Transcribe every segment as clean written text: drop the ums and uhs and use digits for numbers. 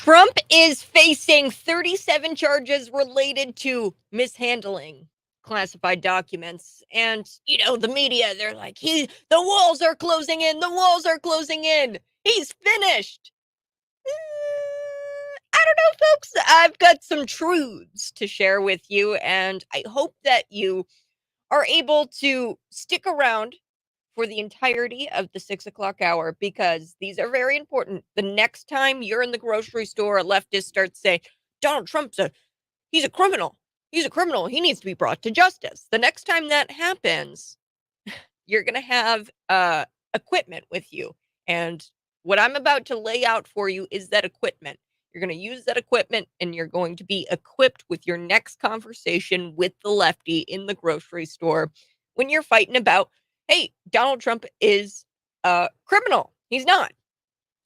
Trump is facing 37 charges related to mishandling classified documents. And, the media, they're like, the walls are closing in. The walls are closing in. He's finished. I don't know, folks. I've got some truths to share with you, and I hope that you are able to stick around for the entirety of the 6 o'clock hour, because these are very important. The next time you're in the grocery store, a leftist starts saying, Donald Trump's he's a criminal. He's a criminal. He needs to be brought to justice. The next time that happens, you're going to have equipment with you. And what I'm about to lay out for you is that equipment. You're going to use that equipment, and you're going to be equipped with your next conversation with the lefty in the grocery store when you're fighting about, hey, Donald Trump is a criminal. He's not.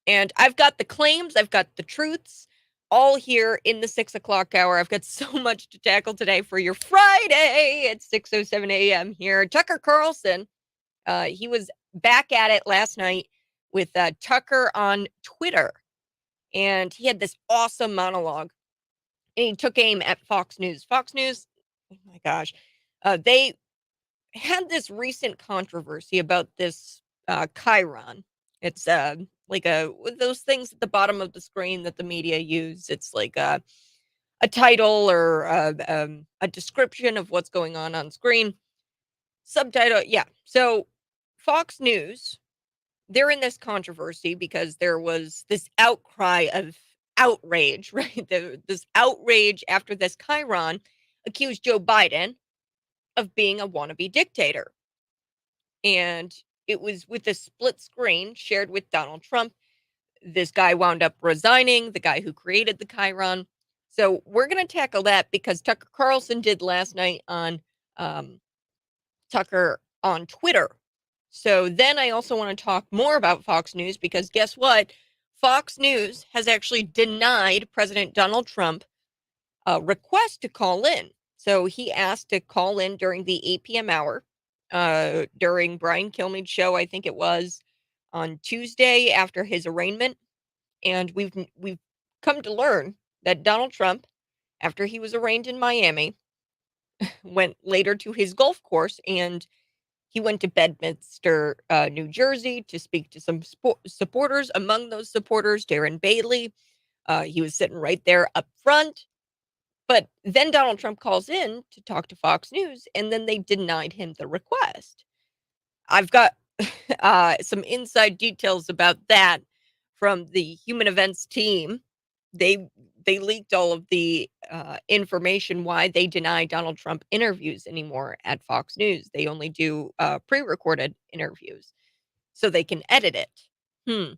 And I've got the claims, I've got the truths, all here in the 6 o'clock hour. I've got so much to tackle today for your Friday at 6:07 a.m. here. Tucker Carlson, he was back at it last night with Tucker on Twitter. And he had this awesome monologue. And he took aim at Fox News. Fox News, oh my gosh, they had this recent controversy about this chyron. It's like those things at the bottom of the screen that the media use. It's like a title or a description of what's going on screen. Subtitle, yeah. So Fox News, they're in this controversy because there was this outcry of outrage, right? This outrage after this chyron accused Joe Biden of being a wannabe dictator. And it was with a split screen shared with Donald Trump. This guy wound up resigning, the guy who created the chyron. So we're going to tackle that because Tucker Carlson did last night on Tucker on Twitter. So then I also want to talk more about Fox News, because guess what? Fox News has actually denied President Donald Trump a request to call in. So he asked to call in during the 8 p.m. hour during Brian Kilmeade's show, I think it was on Tuesday after his arraignment. And we've come to learn that Donald Trump, after he was arraigned in Miami, went later to his golf course, and he went to Bedminster, New Jersey, to speak to some supporters. Among those supporters, Darren Bailey. He was sitting right there up front. But then Donald Trump calls in to talk to Fox News, and then they denied him the request. I've got some inside details about that from the Human Events team. They leaked all of the information why they deny Donald Trump interviews anymore at Fox News. They only do pre-recorded interviews so they can edit it. And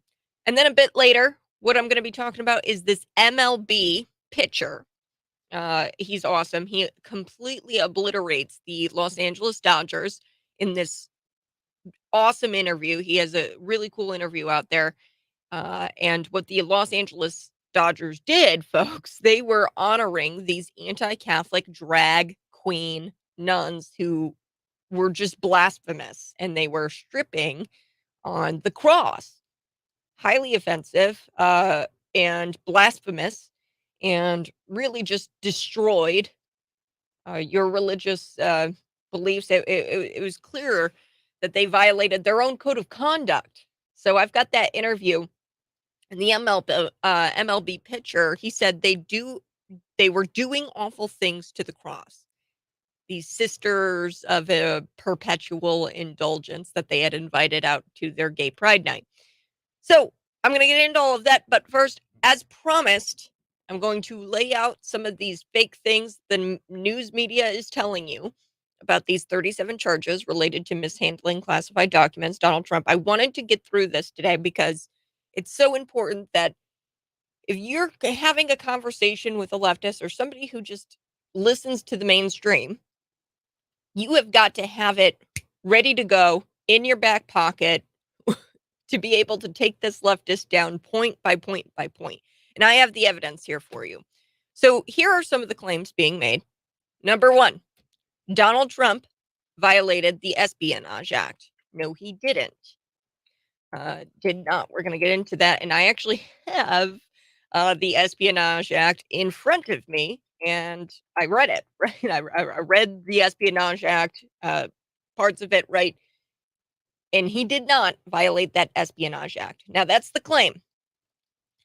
then a bit later, what I'm going to be talking about is this MLB pitcher. He's awesome. He completely obliterates the Los Angeles Dodgers in this awesome interview. He has a really cool interview out there. And what the Los Angeles Dodgers did, folks, they were honoring these anti-Catholic drag queen nuns who were just blasphemous, and they were stripping on the cross. Highly offensive and blasphemous, and really just destroyed your religious beliefs. It was clear that they violated their own code of conduct. So I've got that interview. And the MLB pitcher, he said they were doing awful things to the cross. These sisters of a perpetual indulgence that they had invited out to their gay pride night. So I'm going to get into all of that. But first, as promised, I'm going to lay out some of these fake things the news media is telling you about these 37 charges related to mishandling classified documents. Donald Trump, I wanted to get through this today because it's so important that if you're having a conversation with a leftist or somebody who just listens to the mainstream, you have got to have it ready to go in your back pocket to be able to take this leftist down point by point by point. And I have the evidence here for you. So here are some of the claims being made. Number one, Donald Trump violated the Espionage Act. No, he didn't. Did not. We're going to get into that. And I actually have the Espionage Act in front of me, and I read it, right? I read the Espionage Act, parts of it, right? And he did not violate that Espionage Act. Now, that's the claim.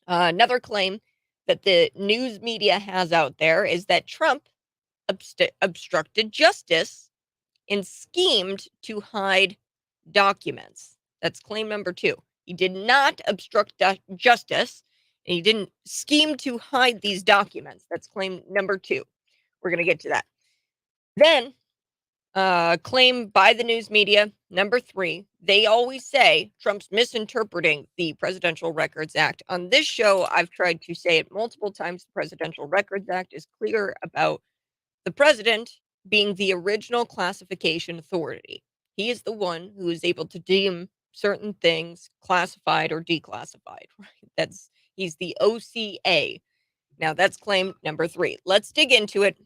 Another claim that the news media has out there is that Trump obstructed justice and schemed to hide documents. That's claim number two. He did not obstruct justice, and he didn't scheme to hide these documents. That's claim number two. We're going to get to that. Then, claim by the news media, number three, they always say Trump's misinterpreting the Presidential Records Act. On this show, I've tried to say it multiple times. The Presidential Records Act is clear about the president being the original classification authority. He is the one who is able to deem certain things classified or declassified, right? He's the OCA. Now that's claim number three. Let's dig into it.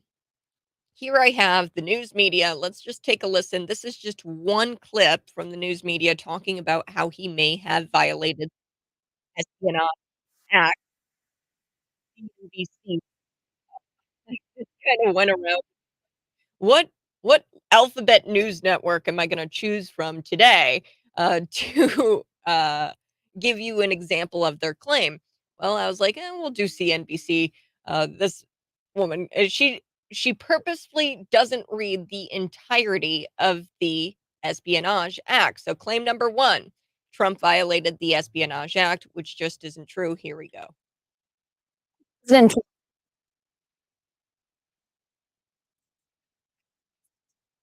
Here I have the news media. Let's just take a listen. This is just one clip from the news media talking about how he may have violated Espionage Act. CNBC kind of went around. What alphabet news network am I gonna choose from today, to, give you an example of their claim? Well, I was like, we'll do CNBC." This woman, she purposefully doesn't read the entirety of the Espionage Act. So claim number 1, Trump violated the Espionage Act, which just isn't true. Here we go.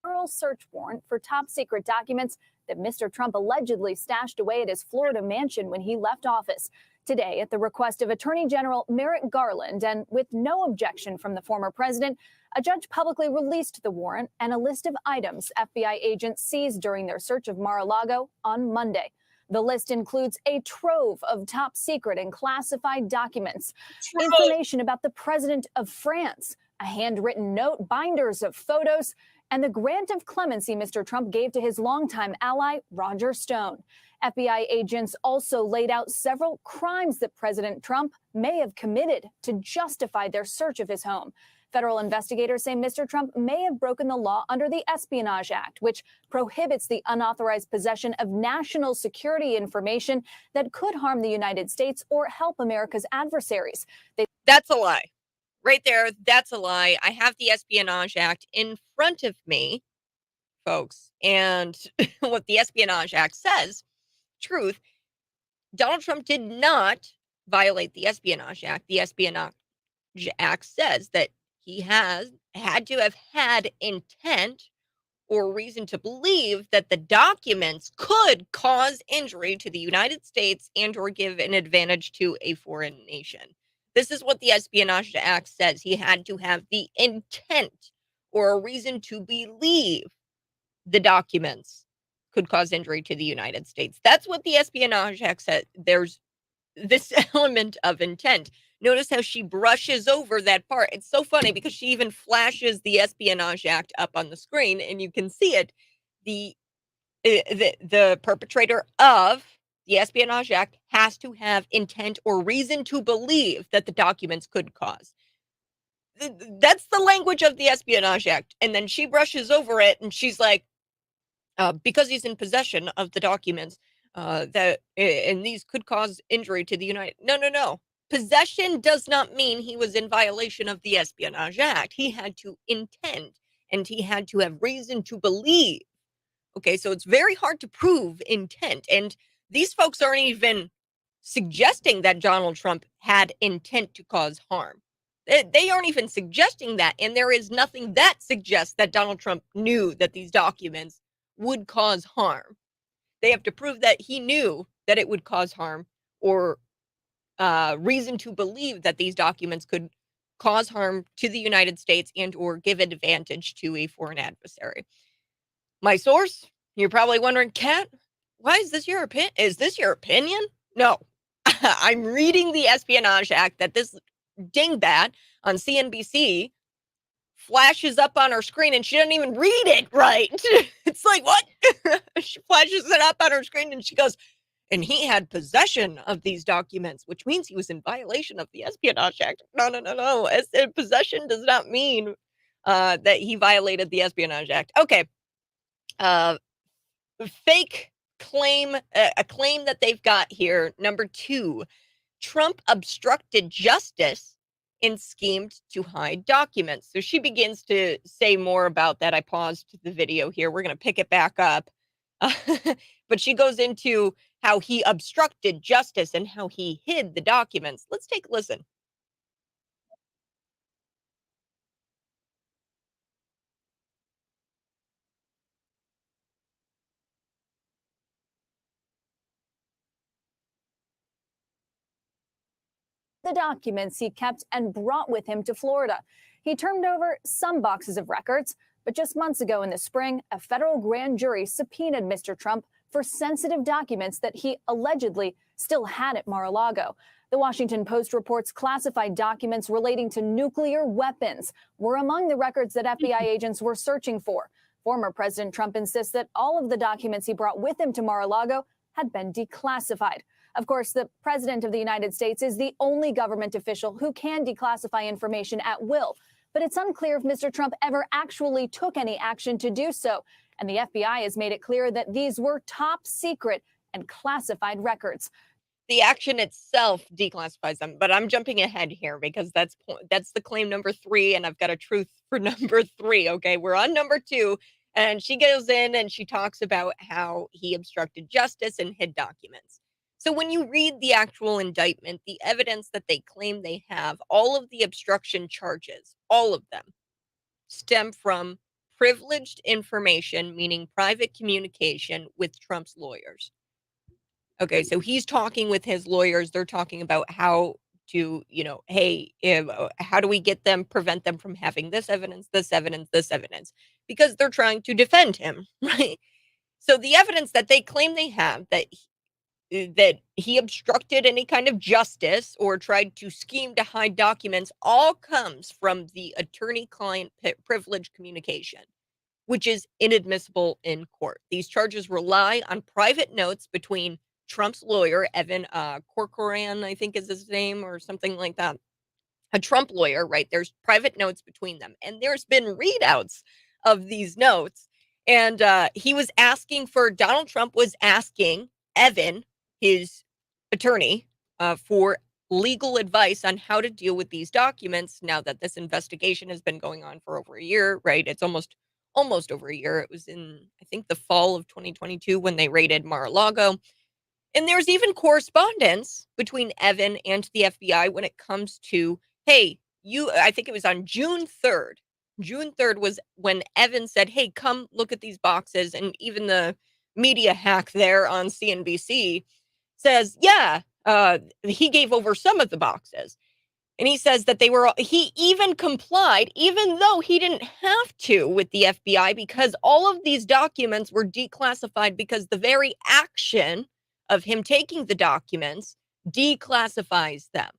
Federal search warrant for top secret documents that Mr. Trump allegedly stashed away at his Florida mansion when he left office. Today, at the request of Attorney General Merrick Garland and with no objection from the former president, a judge publicly released the warrant and a list of items FBI agents seized during their search of Mar-a-Lago on Monday. The list includes a trove of top secret and classified documents, information about the president of France, a handwritten note, binders of photos, and the grant of clemency Mr. Trump gave to his longtime ally, Roger Stone. FBI agents also laid out several crimes that President Trump may have committed to justify their search of his home. Federal investigators say Mr. Trump may have broken the law under the Espionage Act, which prohibits the unauthorized possession of national security information that could harm the United States or help America's adversaries. That's a lie. Right there, that's a lie. I have the Espionage Act in front of me, folks, and what the Espionage Act says, truth, Donald Trump did not violate the Espionage Act. The Espionage Act says that he had to have had intent or reason to believe that the documents could cause injury to the United States and or give an advantage to a foreign nation. This is what the Espionage Act says. He had to have the intent or a reason to believe the documents could cause injury to the United States. That's what the Espionage Act said. There's this element of intent. Notice how she brushes over that part. It's so funny because she even flashes the Espionage Act up on the screen and you can see it. The perpetrator of the Espionage Act has to have intent or reason to believe that the documents could cause. That's the language of the Espionage Act. And then she brushes over it and she's like, because he's in possession of the documents, and these could cause injury to the United. No. Possession does not mean he was in violation of the Espionage Act. He had to intend and he had to have reason to believe. Okay, so it's very hard to prove intent. And these folks aren't even suggesting that Donald Trump had intent to cause harm. They aren't even suggesting that. And there is nothing that suggests that Donald Trump knew that these documents would cause harm. They have to prove that he knew that it would cause harm or reason to believe that these documents could cause harm to the United States and or give advantage to a foreign adversary. My source, you're probably wondering, Kat, why is this your opinion? Is this your opinion? No, I'm reading the Espionage Act that this dingbat on CNBC flashes up on her screen and she doesn't even read it right. It's like, what? She flashes it up on her screen and she goes, and he had possession of these documents, which means he was in violation of the Espionage Act. No. Possession does not mean that he violated the Espionage Act. Okay. Fake claim, a claim that they've got here. Number 2, Trump obstructed justice and schemed to hide documents. So she begins to say more about that. I paused the video here. We're going to pick it back up. But she goes into how he obstructed justice and how he hid the documents. Let's take a listen. The documents he kept and brought with him to Florida. He turned over some boxes of records, but just months ago in the spring, a federal grand jury subpoenaed Mr. Trump for sensitive documents that he allegedly still had at Mar-a-Lago. The Washington Post reports classified documents relating to nuclear weapons were among the records that FBI agents were searching for. Former President Trump insists that all of the documents he brought with him to Mar-a-Lago had been declassified. Of course, the President of the United States is the only government official who can declassify information at will. But it's unclear if Mr. Trump ever actually took any action to do so. And the FBI has made it clear that these were top secret and classified records. The action itself declassifies them, but I'm jumping ahead here because that's the claim number 3, and I've got a truth for number 3. Okay, we're on number 2, and she goes in and she talks about how he obstructed justice and hid documents. So when you read the actual indictment, the evidence that they claim they have, all of the obstruction charges, all of them, stem from privileged information, meaning private communication with Trump's lawyers. Okay, so he's talking with his lawyers. They're talking about how to, hey, how do we prevent them from having this evidence, because they're trying to defend him, right? So the evidence that they claim they have that he obstructed any kind of justice or tried to scheme to hide documents all comes from the attorney-client privilege communication, which is inadmissible in court. These charges rely on private notes between Trump's lawyer, Evan Corcoran, I think is his name, or something like that. A Trump lawyer, right? There's private notes between them. And there's been readouts of these notes. And Donald Trump was asking Evan, his attorney, for legal advice on how to deal with these documents now that this investigation has been going on for over a year, right? It's almost over a year. It was in, I think, the fall of 2022 when they raided Mar-a-Lago. And there's even correspondence between Evan and the FBI when it comes to, hey, I think it was on June 3rd. June 3rd was when Evan said, hey, come look at these boxes. And even the media hack there on CNBC says, yeah, he gave over some of the boxes. And he says that he even complied, even though he didn't have to with the FBI, because all of these documents were declassified because the very action of him taking the documents declassifies them.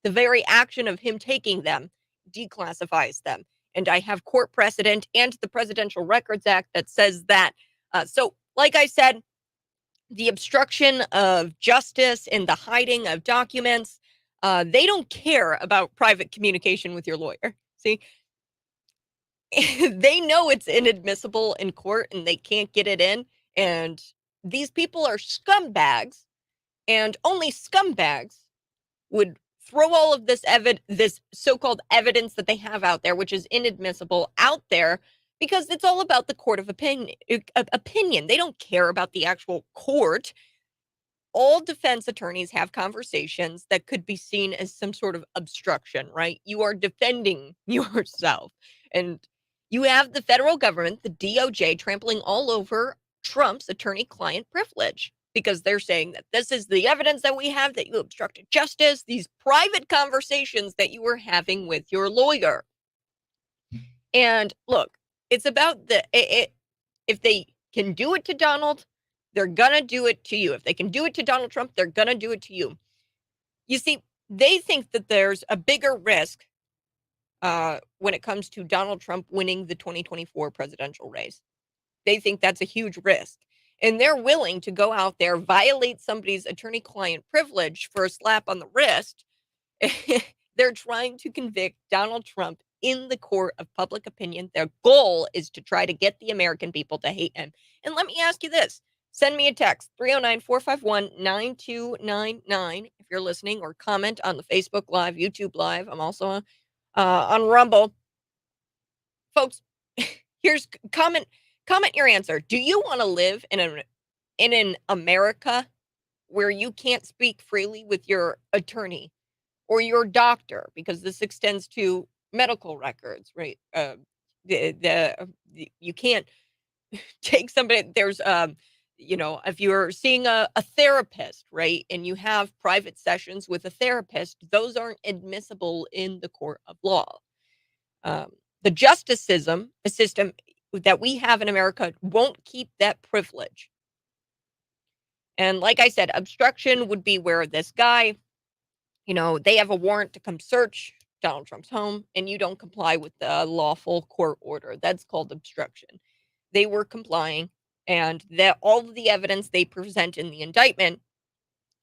The very action of him taking them declassifies them. And I have court precedent and the Presidential Records Act that says that. So, like I said, the obstruction of justice and the hiding of documents, they don't care about private communication with your lawyer. See, they know it's inadmissible in court and they can't get it in. And these people are scumbags, and only scumbags would throw all of this so-called evidence that they have out there, which is inadmissible, out there because it's all about the court of opinion. They don't care about the actual court. All defense attorneys have conversations that could be seen as some sort of obstruction, right? You are defending yourself. And you have the federal government, the DOJ, trampling all over Trump's attorney-client privilege because they're saying that this is the evidence that we have that you obstructed justice, these private conversations that you were having with your lawyer. And look, it's about if they can do it to Donald, they're going to do it to you. If they can do it to Donald Trump, they're going to do it to you. You see, they think that there's a bigger risk when it comes to Donald Trump winning the 2024 presidential race. They think that's a huge risk. and they're willing to go out there, violate somebody's attorney-client privilege for a slap on the wrist. They're trying to convict Donald Trump in the court of public opinion. Their goal is to try to get the American people to hate him. And let me ask you this. Send me a text, 309-451-9299 if you're listening, or comment on the Facebook Live, YouTube Live. I'm also on Rumble. Folks, here's comment your answer. Do you want to live in an America where you can't speak freely with your attorney or your doctor, because this extends to medical records, right? You can't take somebody. There's if you're seeing a therapist, right, and you have private sessions with a therapist, those aren't admissible in the court of law. Um, the justice system that we have in America won't keep that privilege. And like I said, obstruction would be where this guy, they have a warrant to come search Donald Trump's home, and you don't comply with the lawful court order. That's called obstruction. They were complying, and that all of the evidence they present in the indictment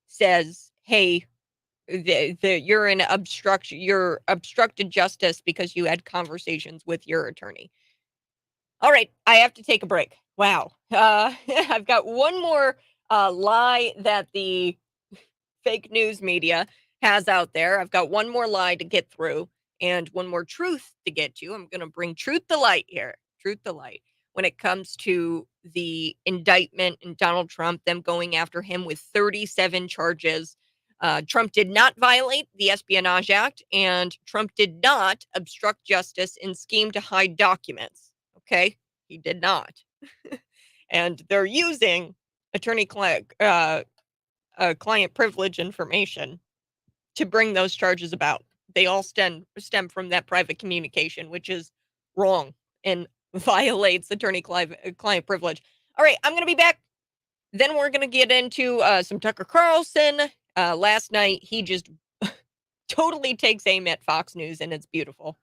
says, hey, you're in obstruction, you're obstructed justice because you had conversations with your attorney. All right, I have to take a break. Wow. I've got one more lie that the fake news media has out there. I've got one more lie to get through and one more truth to get to. I'm going to bring truth to light here. Truth to light when it comes to the indictment and Donald Trump, them going after him with 37 charges. Trump did not violate the Espionage Act, and Trump did not obstruct justice and scheme to hide documents. Okay, he did not. And they're using attorney-client client privilege information to bring those charges about. They all stem from that private communication, which is wrong and violates attorney-client privilege. All right, I'm going to be back. Then we're going to get into some Tucker Carlson. Last night, he just totally takes aim at Fox News, and it's beautiful.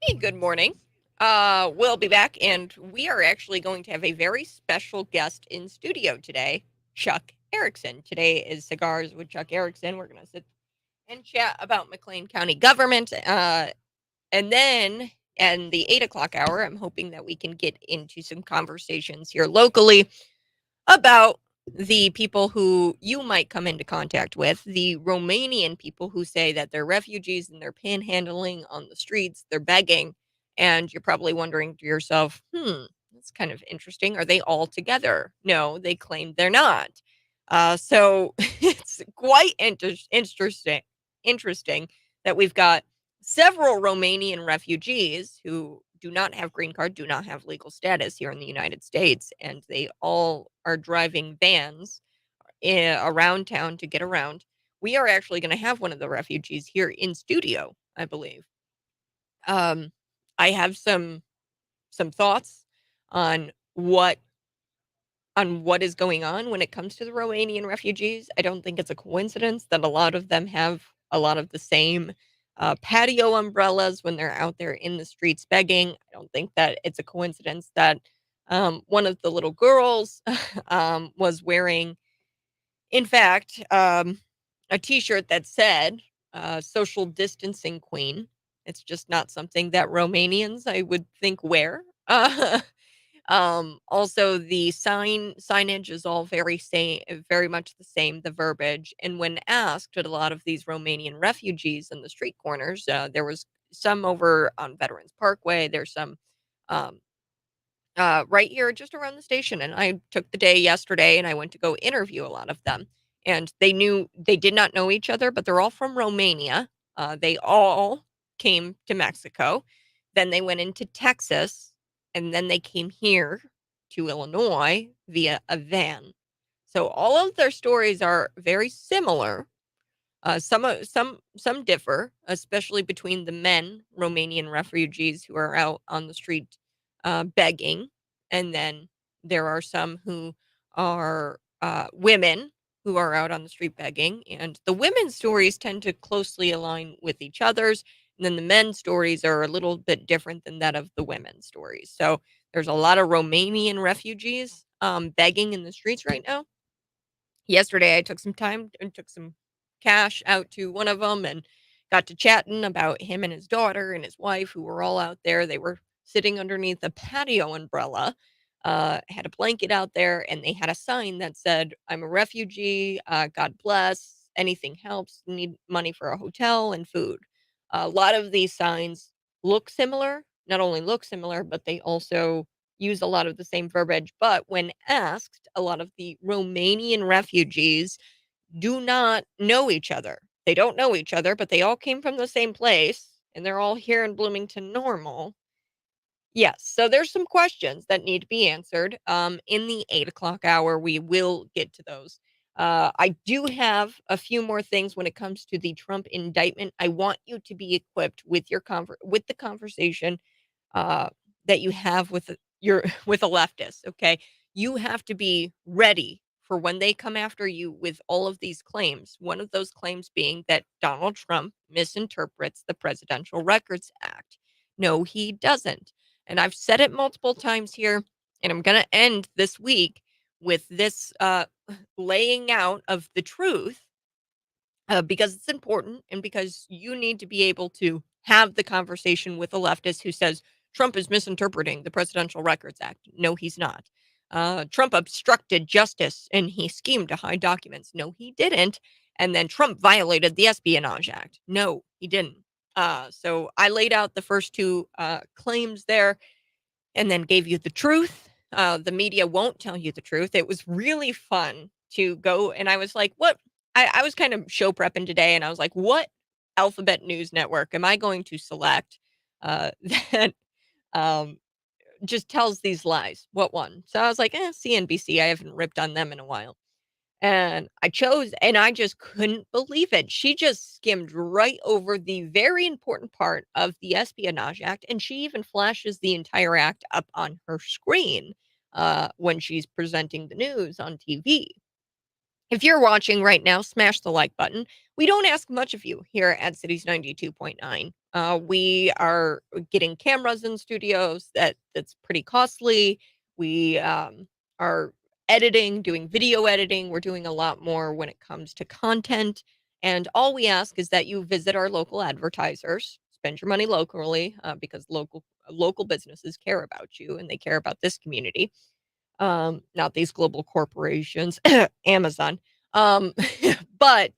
Hey, good morning. We'll be back, and we are actually going to have a very special guest in studio today, Chuck Erickson. Today is Cigars with Chuck Erickson. We're going to sit and chat about McLean County government. And then in the 8 o'clock hour, I'm hoping that we can get into some conversations here locally about the people who you might come into contact with, the Romanian people who say that they're refugees and they're panhandling on the streets, they're begging. And you're probably wondering to yourself, that's kind of interesting. Are they all together? No, they claim they're not. So it's quite interesting that we've got several Romanian refugees who do not have green card, do not have legal status here in the United States, and they all are driving vans around town to get around. We are actually going to have one of the refugees here in studio, I believe. I have some thoughts on what is going on when it comes to the Romanian refugees. I don't think it's a coincidence that a lot of them have a lot of the same patio umbrellas when they're out there in the streets begging. I don't think that it's a coincidence that one of the little girls was wearing, in fact, a t-shirt that said social distancing queen. It's just not something that Romanians, I would think, wear. Also the signage is all very much the same, the verbiage. And when asked at a lot of these Romanian refugees in the street corners, there was some over on Veterans Parkway. There's some um, right here just around the station. And I took the day yesterday and I went to go interview a lot of them. And they did not know each other, but they're all from Romania. They all came to Mexico. Then they went into Texas, and then they came here to Illinois via a van. So all of their stories are very similar. Some differ, especially between the men, Romanian refugees who are out on the street begging, and then there are some who are women who are out on the street begging, and the women's stories tend to closely align with each other's. And then the men's stories are a little bit different than that of the women's stories. So there's a lot of Romanian refugees begging in the streets right now. Yesterday, I took some time and took some cash out to one of them and got to chatting about him and his daughter and his wife, who were all out there. They were sitting underneath a patio umbrella, had a blanket out there, and they had a sign that said, "I'm a refugee. God bless. Anything helps. Need money for a hotel and food." A lot of these signs look similar, not only look similar, but they also use a lot of the same verbiage, but when asked, a lot of the Romanian refugees do not know each other. They don't know each other, but they all came from the same place and they're all here in Bloomington Normal. Yes, so there's some questions that need to be answered. In the 8 o'clock hour, we will get to those. I do have a few more things when it comes to the Trump indictment. I want you to be equipped with your with the conversation uh, that you have with your with a leftist. Okay, you have to be ready for when they come after you with all of these claims. One of those claims being that Donald Trump misinterprets the Presidential Records Act. No, he doesn't. And I've said it multiple times here, and I'm going to end this week with this laying out of the truth because it's important and because you need to be able to have the conversation with a leftist who says Trump is misinterpreting the Presidential Records Act. No, he's not. Trump obstructed justice and he schemed to hide documents. No, he didn't. And then Trump violated the Espionage Act. No, he didn't. So I laid out the first two claims there and then gave you the truth. The media won't tell you the truth. It was really fun to go, and I was like, what? I was kind of show prepping today, and I was like, what alphabet news network am I going to select that um, just tells these lies? What one? So I was like, CNBC. I haven't ripped on them in a while. And I chose, and I just couldn't believe it. She just skimmed right over the very important part of the Espionage Act, and she even flashes the entire act up on her screen when she's presenting the news on TV. If you're watching right now, smash the like button. We don't ask much of you here at Cities 92.9. We are getting cameras in studios that's pretty costly. We are editing, doing video editing. We're doing a lot more when it comes to content. And all we ask is that you visit our local advertisers, spend your money locally because local businesses care about you and they care about this community. Not these global corporations, Amazon. Um, but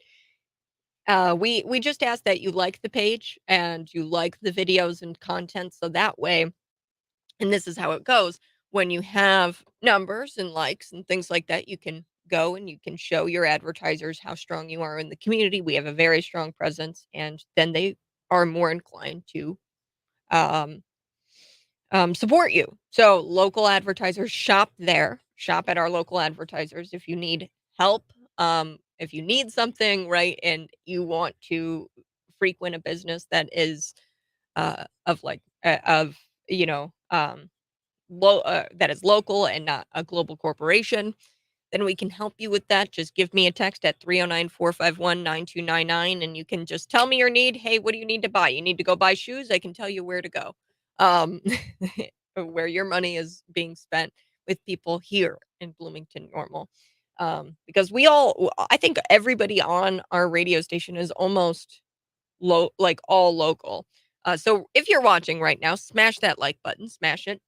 we just ask that you like the page and you like the videos and content, so that way, and this is how it goes, when you have numbers and likes and things like that, you can go and you can show your advertisers how strong you are in the community. We have a very strong presence, and then they are more inclined to um support you. So local advertisers, shop there, shop at our local advertisers if you need help, if you need something, right, and you want to frequent a business that is of like of you know that is local and not a global corporation, then we can help you with that. Just give me a text at 309-451-9299 and you can just tell me your need. Hey, what do you need to buy? You need to go buy shoes? I can tell you where to go. Um, where your money is being spent with people here in Bloomington Normal. Because I think everybody on our radio station is almost like all local. So if you're watching right now, smash that like button, smash it.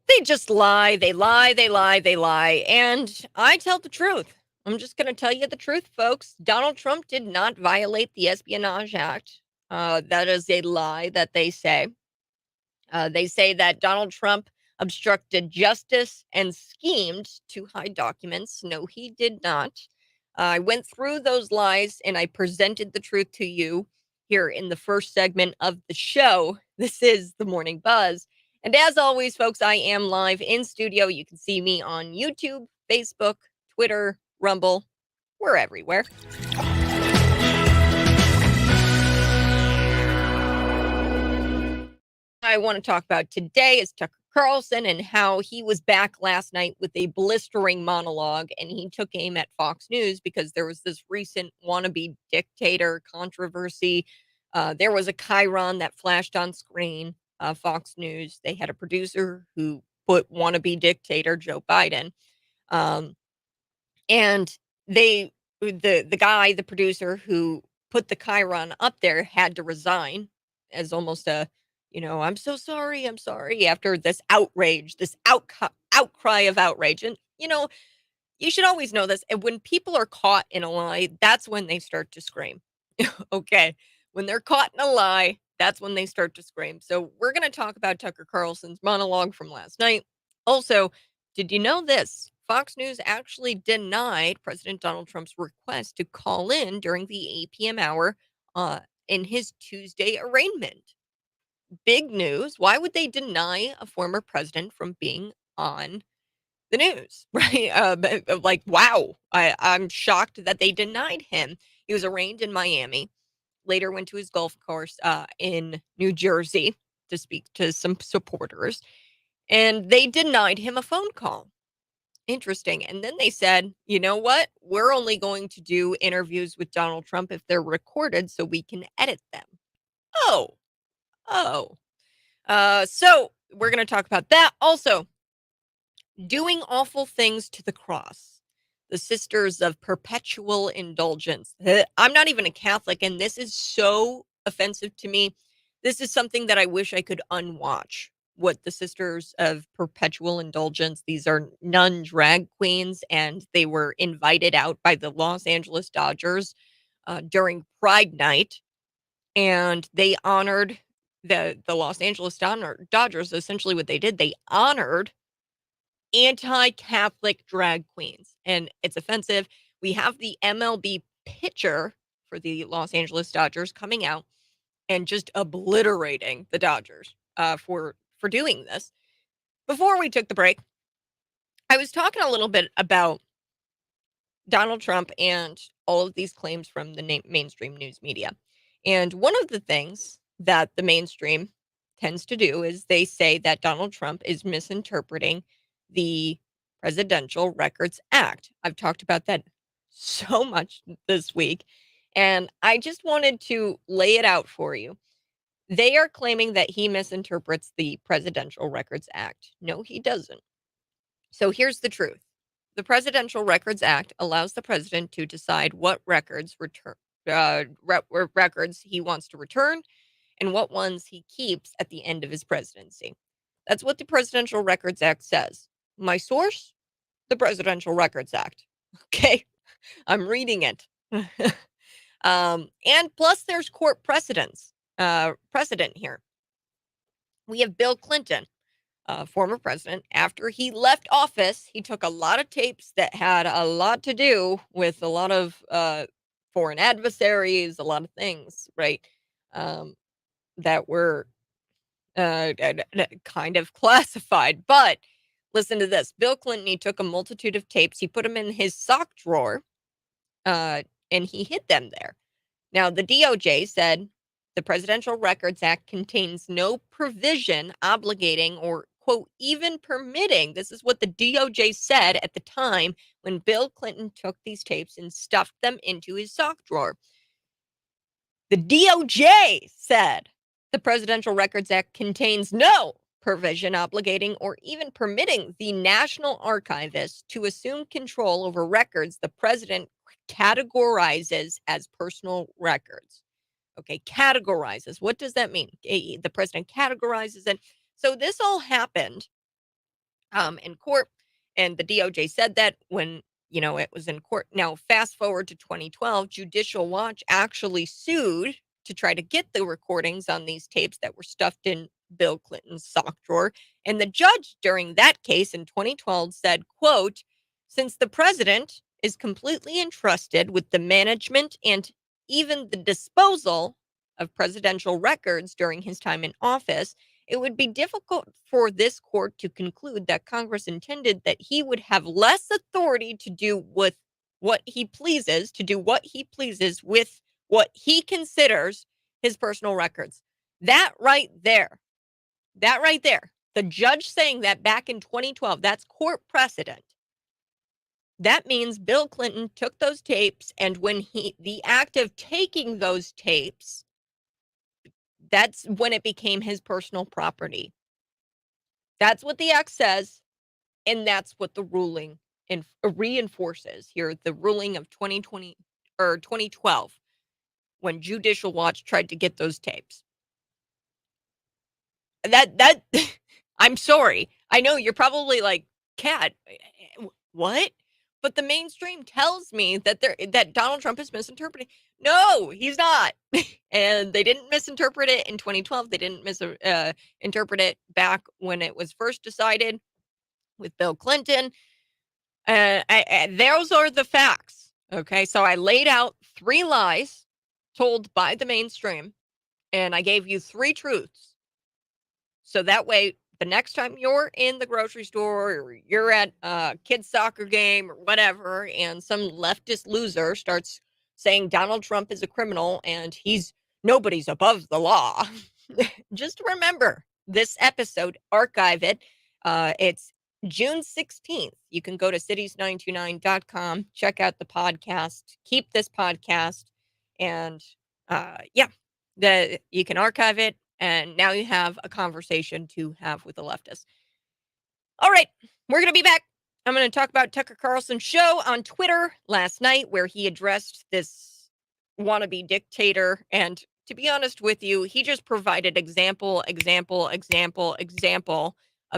They just lie, they lie, they lie, they lie, and I tell the truth. I'm just gonna tell you the truth, folks. Donald Trump did not violate the Espionage Act. That is a lie that they say. They say that Donald Trump obstructed justice and schemed to hide documents. No, he did not. I went through those lies and I presented the truth to you here in the first segment of the show. This is the Morning Buzz. And as always, folks, I am live in studio. You can see me on YouTube, Facebook, Twitter, Rumble. We're everywhere. I want to talk about today is Tucker Carlson and how he was back last night with a blistering monologue, and he took aim at Fox News because there was this recent wannabe dictator controversy. There was a chyron that flashed on screen. Fox News, they had a producer who put wannabe dictator Joe Biden. Um, and the guy, the producer who put the chyron up there had to resign as almost a, "I'm so sorry, I'm sorry," after this outrage, this outcry of outrage. And, you should always know this, and when people are caught in a lie, that's when they start to scream. Okay? When they're caught in a lie, that's when they start to scream. So, we're gonna talk about Tucker Carlson's monologue from last night. Also, did you know this? Fox News actually denied President Donald Trump's request to call in during the 8 p.m. hour, uh, in his Tuesday arraignment. Big news. Why would they deny a former president from being on the news, right? Like, wow, I'm shocked that they denied him. He was arraigned in Miami, later went to his golf course in New Jersey to speak to some supporters, and they denied him a phone call. Interesting. And then they said, you know what? We're only going to do interviews with Donald Trump if they're recorded so we can edit them. Oh, oh. So we're going to talk about that. Also, doing awful things to the cross. The Sisters of Perpetual Indulgence. I'm not even a Catholic, and this is so offensive to me. This is something that I wish I could unwatch. What the Sisters of Perpetual Indulgence, these are nun drag queens, and they were invited out by the Los Angeles Dodgers during Pride Night, and they honored the Los Angeles Dodgers. Essentially, what they did, they honored anti-Catholic drag queens, and it's offensive. We have the MLB pitcher for the Los Angeles Dodgers coming out and just obliterating the Dodgers for doing this. Before we took the break, I was talking a little bit about Donald Trump and all of these claims from the mainstream news media. And one of the things that the mainstream tends to do is they say that Donald Trump is misinterpreting the Presidential Records Act. I've talked about that so much this week, and I just wanted to lay it out for you. They are claiming that he misinterprets the Presidential Records Act. No, he doesn't. So here's the truth. The Presidential Records Act allows the president to decide what records he wants to return and what ones he keeps at the end of his presidency. That's what the Presidential Records Act says. My source, the Presidential Records Act. Okay, I'm reading it. And plus, there's court precedent here. We have Bill Clinton, former president. After he left office, he took a lot of tapes that had a lot to do with a lot of foreign adversaries, a lot of things, right? That were kind of classified. But listen to this. Bill Clinton, he took a multitude of tapes, he put them in his sock drawer, and he hid them there. Now, the DOJ said the Presidential Records Act contains no provision obligating or, quote, even permitting. This is what the DOJ said at the time when Bill Clinton took these tapes and stuffed them into his sock drawer. The DOJ said the Presidential Records Act contains no provision obligating or even permitting the National Archivist to assume control over records the president categorizes as personal records. Okay, categorizes. What does that mean? The president categorizes it. So this all happened in court, and the DOJ said that when it was in court. Now, fast forward to 2012, Judicial Watch actually sued to try to get the recordings on these tapes that were stuffed in Bill Clinton's sock drawer. And the judge during that case in 2012 said, quote, since the president is completely entrusted with the management and even the disposal of presidential records during his time in office, it would be difficult for this court to conclude that Congress intended that he would have less authority to do with what he pleases, with what he considers his personal records. That right there That right there. The judge saying that back in 2012, that's court precedent. That means Bill Clinton took those tapes, and when the act of taking those tapes, that's when it became his personal property. That's what the act says, and that's what the ruling reinforces here. The ruling of 2020 or 2012, when Judicial Watch tried to get those tapes. That I'm sorry. I know you're probably like, Kat, what? But the mainstream tells me that Donald Trump is misinterpreting. No, he's not. And they didn't misinterpret it in 2012. They didn't misinterpret it back when it was first decided with Bill Clinton. Those are the facts. Okay, so I laid out 3 lies told by the mainstream, and I gave you 3 truths. So that way, the next time you're in the grocery store or you're at a kid's soccer game or whatever, and some leftist loser starts saying Donald Trump is a criminal and nobody's above the law, just remember this episode, archive it. It's June 16th. You can go to cities929.com, check out the podcast, keep this podcast, and you can archive it. And now you have a conversation to have with the leftists. All right, we're going to be back. I'm going to talk about Tucker Carlson's show on Twitter last night, where he addressed this wannabe dictator. And to be honest with you, he just provided example of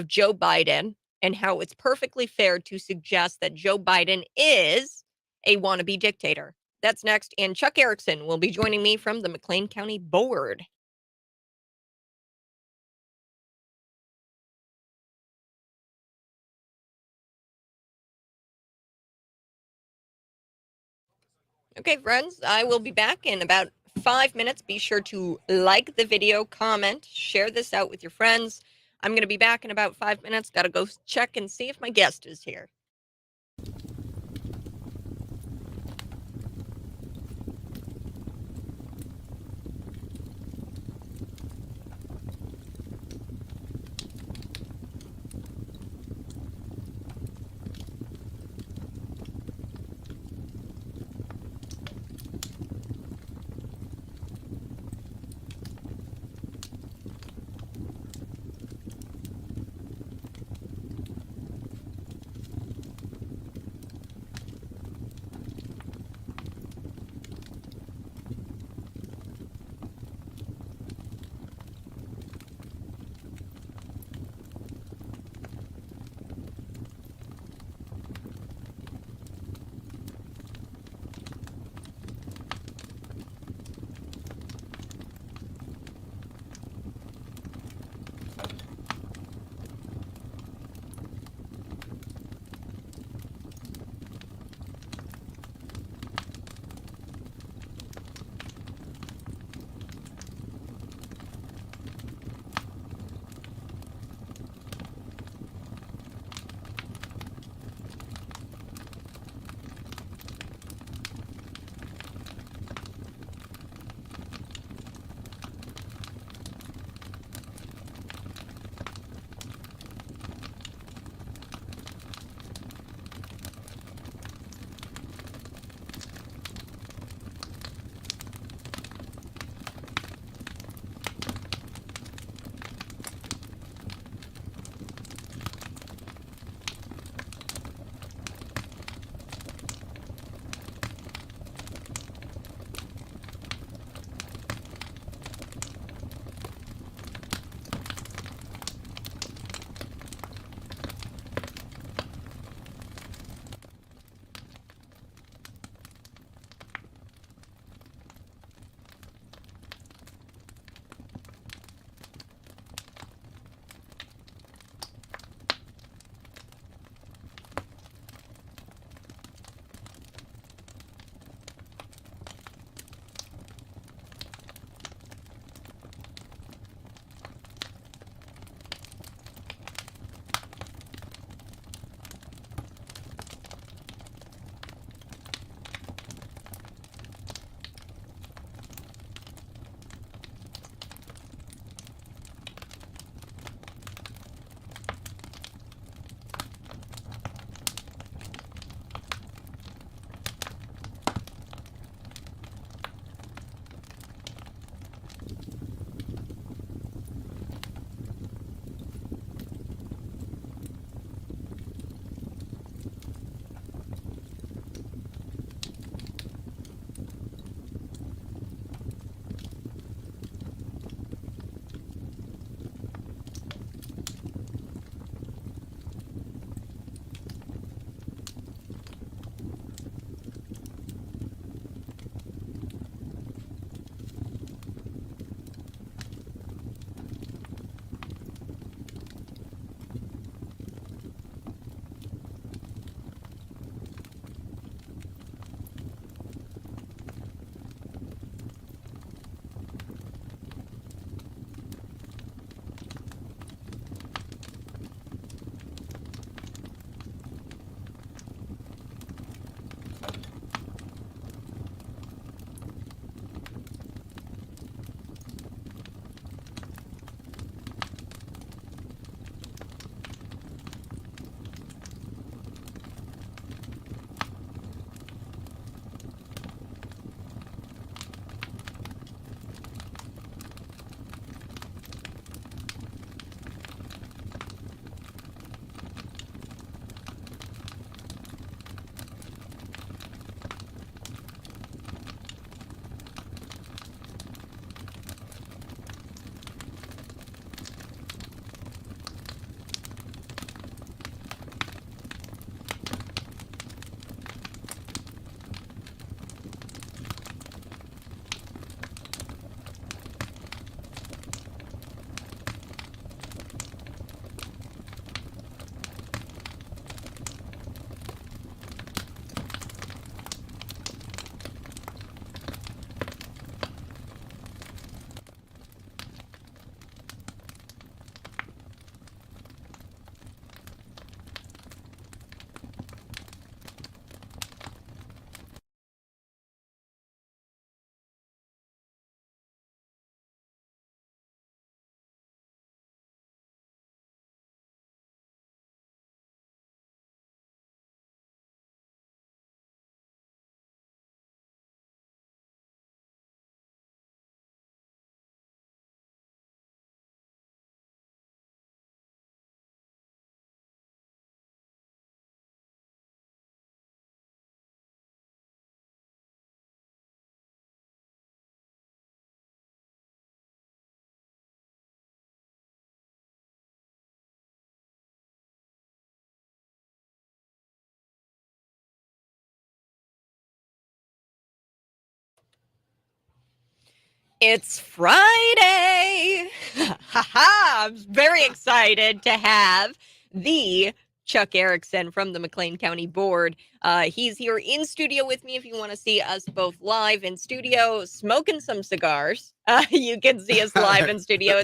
Joe Biden and how it's perfectly fair to suggest that Joe Biden is a wannabe dictator. That's next. And Chuck Erickson will be joining me from the McLean County Board. Okay, friends, I will be back in about 5 minutes. Be sure to like the video, comment, share this out with your friends. I'm going to be back in about 5 minutes. Got to go check and see if my guest is here. It's Friday. I'm very excited to have the Chuck Erickson from the McLean County Board. He's here in studio with me. If you want to see us both live in studio, smoking some cigars, you can see us live in studio.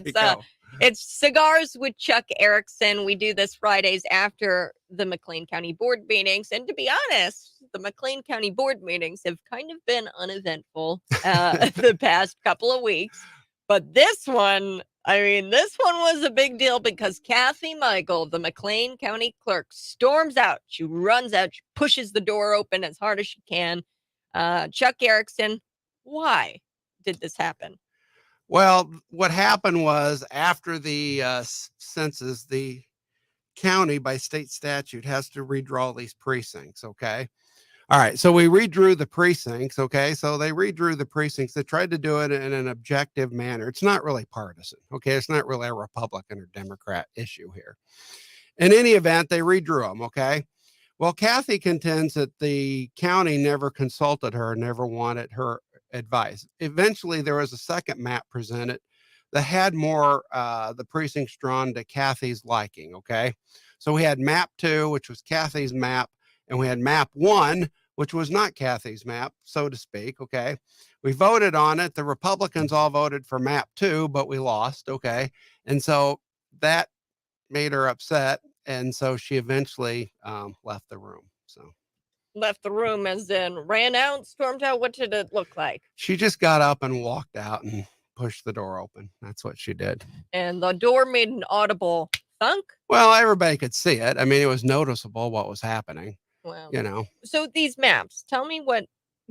It's Cigars with Chuck Erickson. We do this Fridays after the McLean County Board meetings. And to be honest, the McLean County Board meetings have kind of been uneventful the past couple of weeks. But this one was a big deal because Kathy Michael, the McLean County clerk, storms out. She runs out. She pushes the door open as hard as she can. Chuck Erickson, why did this happen? Well, what happened was after the census, the county by state statute has to redraw these precincts. Okay. All right. So we redrew the precincts. Okay. So they redrew the precincts. They tried to do it in an objective manner. It's not really partisan. Okay. It's not really a Republican or Democrat issue here. In any event, they redrew them. Okay. Well, Kathy contends that the county never consulted her, never wanted her advice. Eventually, there was a second map presented that had more the precincts drawn to Kathy's liking. Okay. So we had map 2, which was Kathy's map, and we had map 1, which was not Kathy's map, so to speak. Okay. We voted on it. The Republicans all voted for map 2, but we lost. Okay. And so that made her upset. And so she eventually left the room. So left the room as in ran out, stormed out. What did it look like? She just got up and walked out and pushed the door open. That's what she did. And the door made an audible thunk? Well, everybody could see it. I mean, it was noticeable what was happening. Wow. So these maps,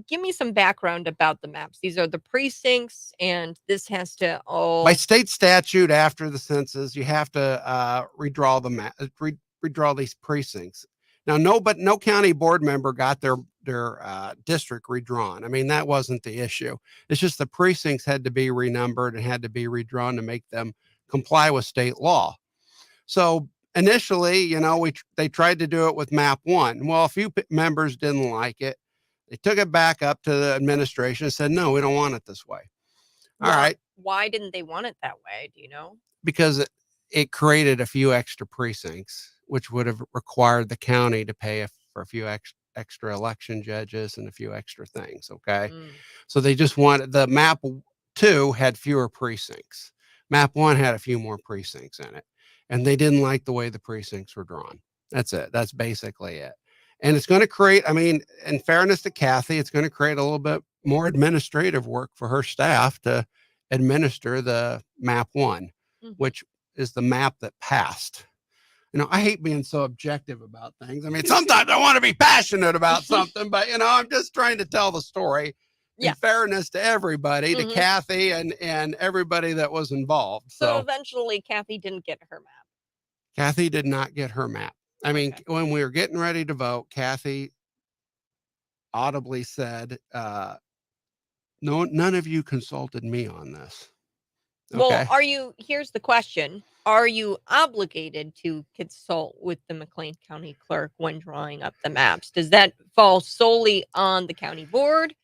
give me some background about the maps. These are the precincts, and this has to all... By state statute, after the census, you have to redraw the map, redraw these precincts. Now, no county board member got their district redrawn. I mean, that wasn't the issue. It's just the precincts had to be renumbered and had to be redrawn to make them comply with state law. So initially, they tried to do it with map 1. Well, a few members didn't like it. They took it back up to the administration and said, no, we don't want it this way. All right. Why didn't they want it that way? Do you know? Because it created a few extra precincts, which would have required the county to pay for a few extra election judges and a few extra things. Okay. So they just wanted the map 2 had fewer precincts. Map 1 had a few more precincts in it. And they didn't like the way the precincts were drawn. That's it. That's basically it. And it's going to create, in fairness to Kathy, it's going to create a little bit more administrative work for her staff to administer the map 1, which is the map that passed. I hate being so objective about things. I mean, sometimes I want to be passionate about something, but, I'm just trying to tell the story in fairness to everybody, to Kathy and everybody that was involved. So eventually Kathy didn't get her map. Kathy did not get her map. I mean, when we were getting ready to vote, Kathy audibly said, no, none of you consulted me on this. Okay. Well, here's the question. Are you obligated to consult with the McLean County clerk when drawing up the maps? Does that fall solely on the county board?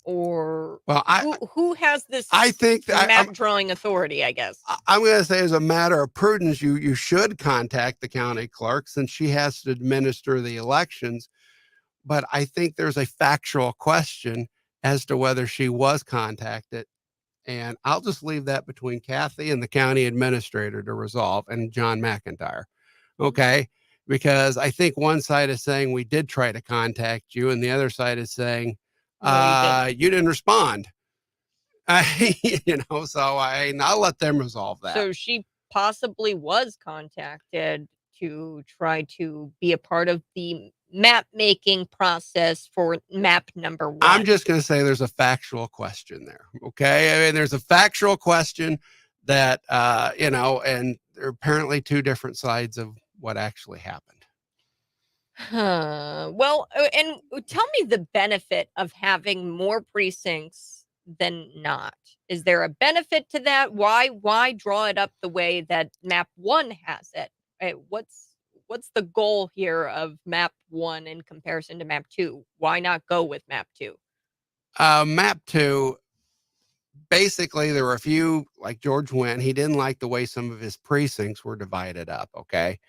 Or who has this map drawing authority, I guess? I'm going to say as a matter of prudence, you should contact the county clerk since she has to administer the elections. But I think there's a factual question as to whether she was contacted. And I'll just leave that between Kathy and the county administrator to resolve, and John McIntyre. Okay. Because I think one side is saying we did try to contact you, and the other side is saying, you didn't respond. So I'll let them resolve that. So she possibly was contacted to try to be a part of the map making process for map number 1. I'm just going to say there's a factual question there. Okay. I mean, there's a factual question that, and there are apparently 2 different sides of what actually happened. Well, and tell me the benefit of having more precincts than not. Is there a benefit to that? Why draw it up the way that map 1 has it? What's the goal here of map 1 in comparison to map 2? Why not go with map 2? Map 2 basically there were a few, like George Wendt, he didn't like the way some of his precincts were divided up. Okay.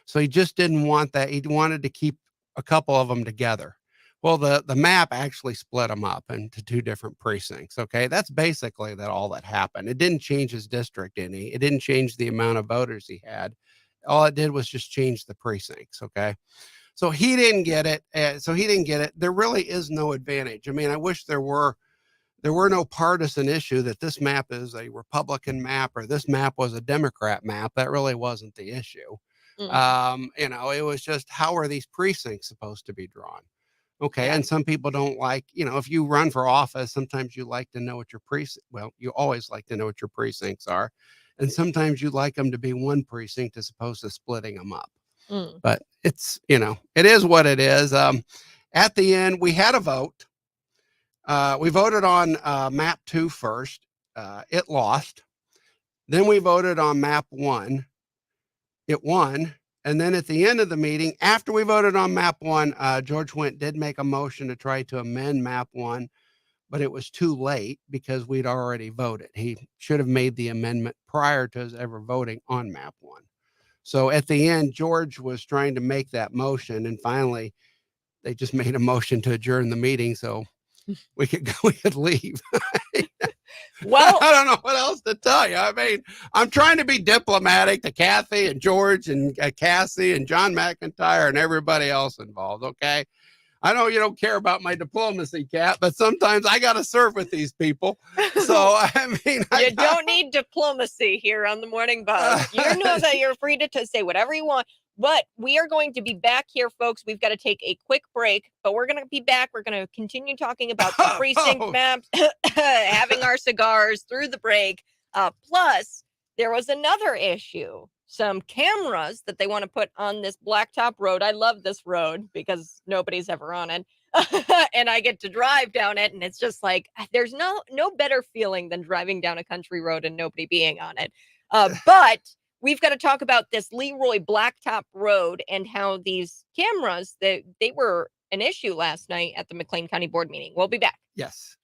So he just didn't want that. He wanted to keep a couple of them together. Well, the map actually split them up into two different precincts. Okay. That's basically all that happened. It didn't change his district any. It didn't change the amount of voters he had. All it did was just change the precincts. Okay. So he didn't get it. There really is no advantage. I mean, I wish there were no partisan issue that this map is a Republican map or this map was a Democrat map. That really wasn't the issue. It was just, how are these precincts supposed to be drawn? Okay. And some people don't like, if you run for office, sometimes you like to know what your you always like to know what your precincts are. And sometimes you like them to be one precinct as opposed to splitting them up. But it's, it is what it is. At the end, we had a vote. We voted on map 2 first. It lost. Then we voted on map 1. It won. And then at the end of the meeting, after we voted on map 1, George Wendt did make a motion to try to amend map 1, but it was too late because we'd already voted. He should have made the amendment prior to us ever voting on map 1. So at the end, George was trying to make that motion, and finally they just made a motion to adjourn the meeting so we could leave. Well, I don't know what else to tell you. I mean, I'm trying to be diplomatic to Kathy and George and Cassie and John McIntyre and everybody else involved. Okay. I know you don't care about my diplomacy, Kat, but sometimes I got to serve with these people. So, I mean, you don't need diplomacy here on the Morning Buzz. You know that you're free to say whatever you want. But we are going to be back here, folks. We've got to take a quick break, but we're going to be back. We're going to continue talking about the precinct maps, having our cigars through the break. Plus, there was another issue. Some cameras that they want to put on this blacktop road. I love this road because nobody's ever on it. And I get to drive down it. And it's just like, there's no better feeling than driving down a country road and nobody being on it. But we've got to talk about this Leroy Blacktop Road and how these cameras, they were an issue last night at the McLean County Board meeting. We'll be back. Yes.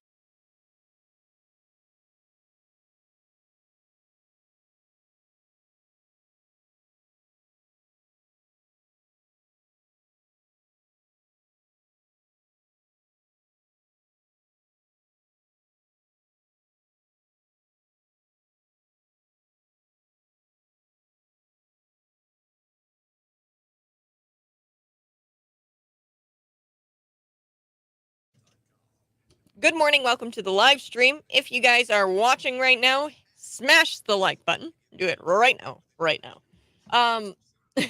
Good morning. Welcome to the live stream. If you guys are watching right now, smash the like button. Do it right now. Right now.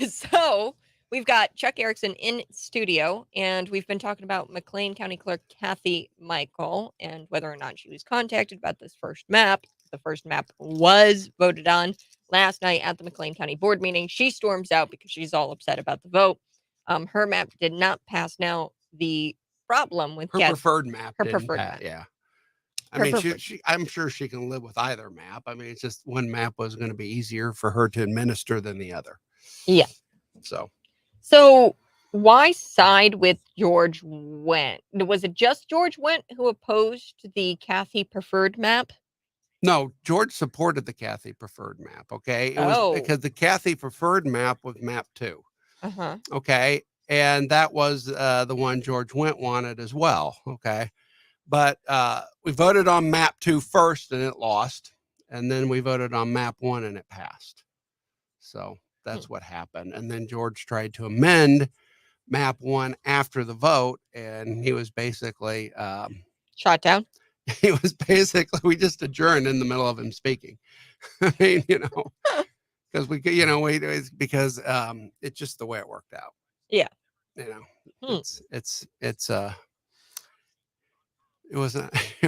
So we've got Chuck Erickson in studio, and we've been talking about McLean County Clerk Kathy Michael and whether or not she was contacted about this first map. The first map was voted on last night at the McLean County Board meeting. She storms out because she's all upset about the vote. Her map did not pass. Now, the problem with her preferred map. Yeah. I mean, I'm sure she can live with either map. I mean, it's just one map was going to be easier for her to administer than the other. Yeah. So why side with George Wendt? Was it just George Wendt who opposed the Kathy preferred map? No, George supported the Kathy preferred map. Okay. It was because the Kathy preferred map was map 2. Okay. And that was the one George Wendt wanted as well. Okay. But we voted on map 2 first and it lost. And then we voted on map 1 and it passed. So that's what happened. And then George tried to amend map 1 after the vote. And he was basically shot down. He was basically, we just adjourned in the middle of him speaking. I mean, because because it's just the way it worked out. Yeah. It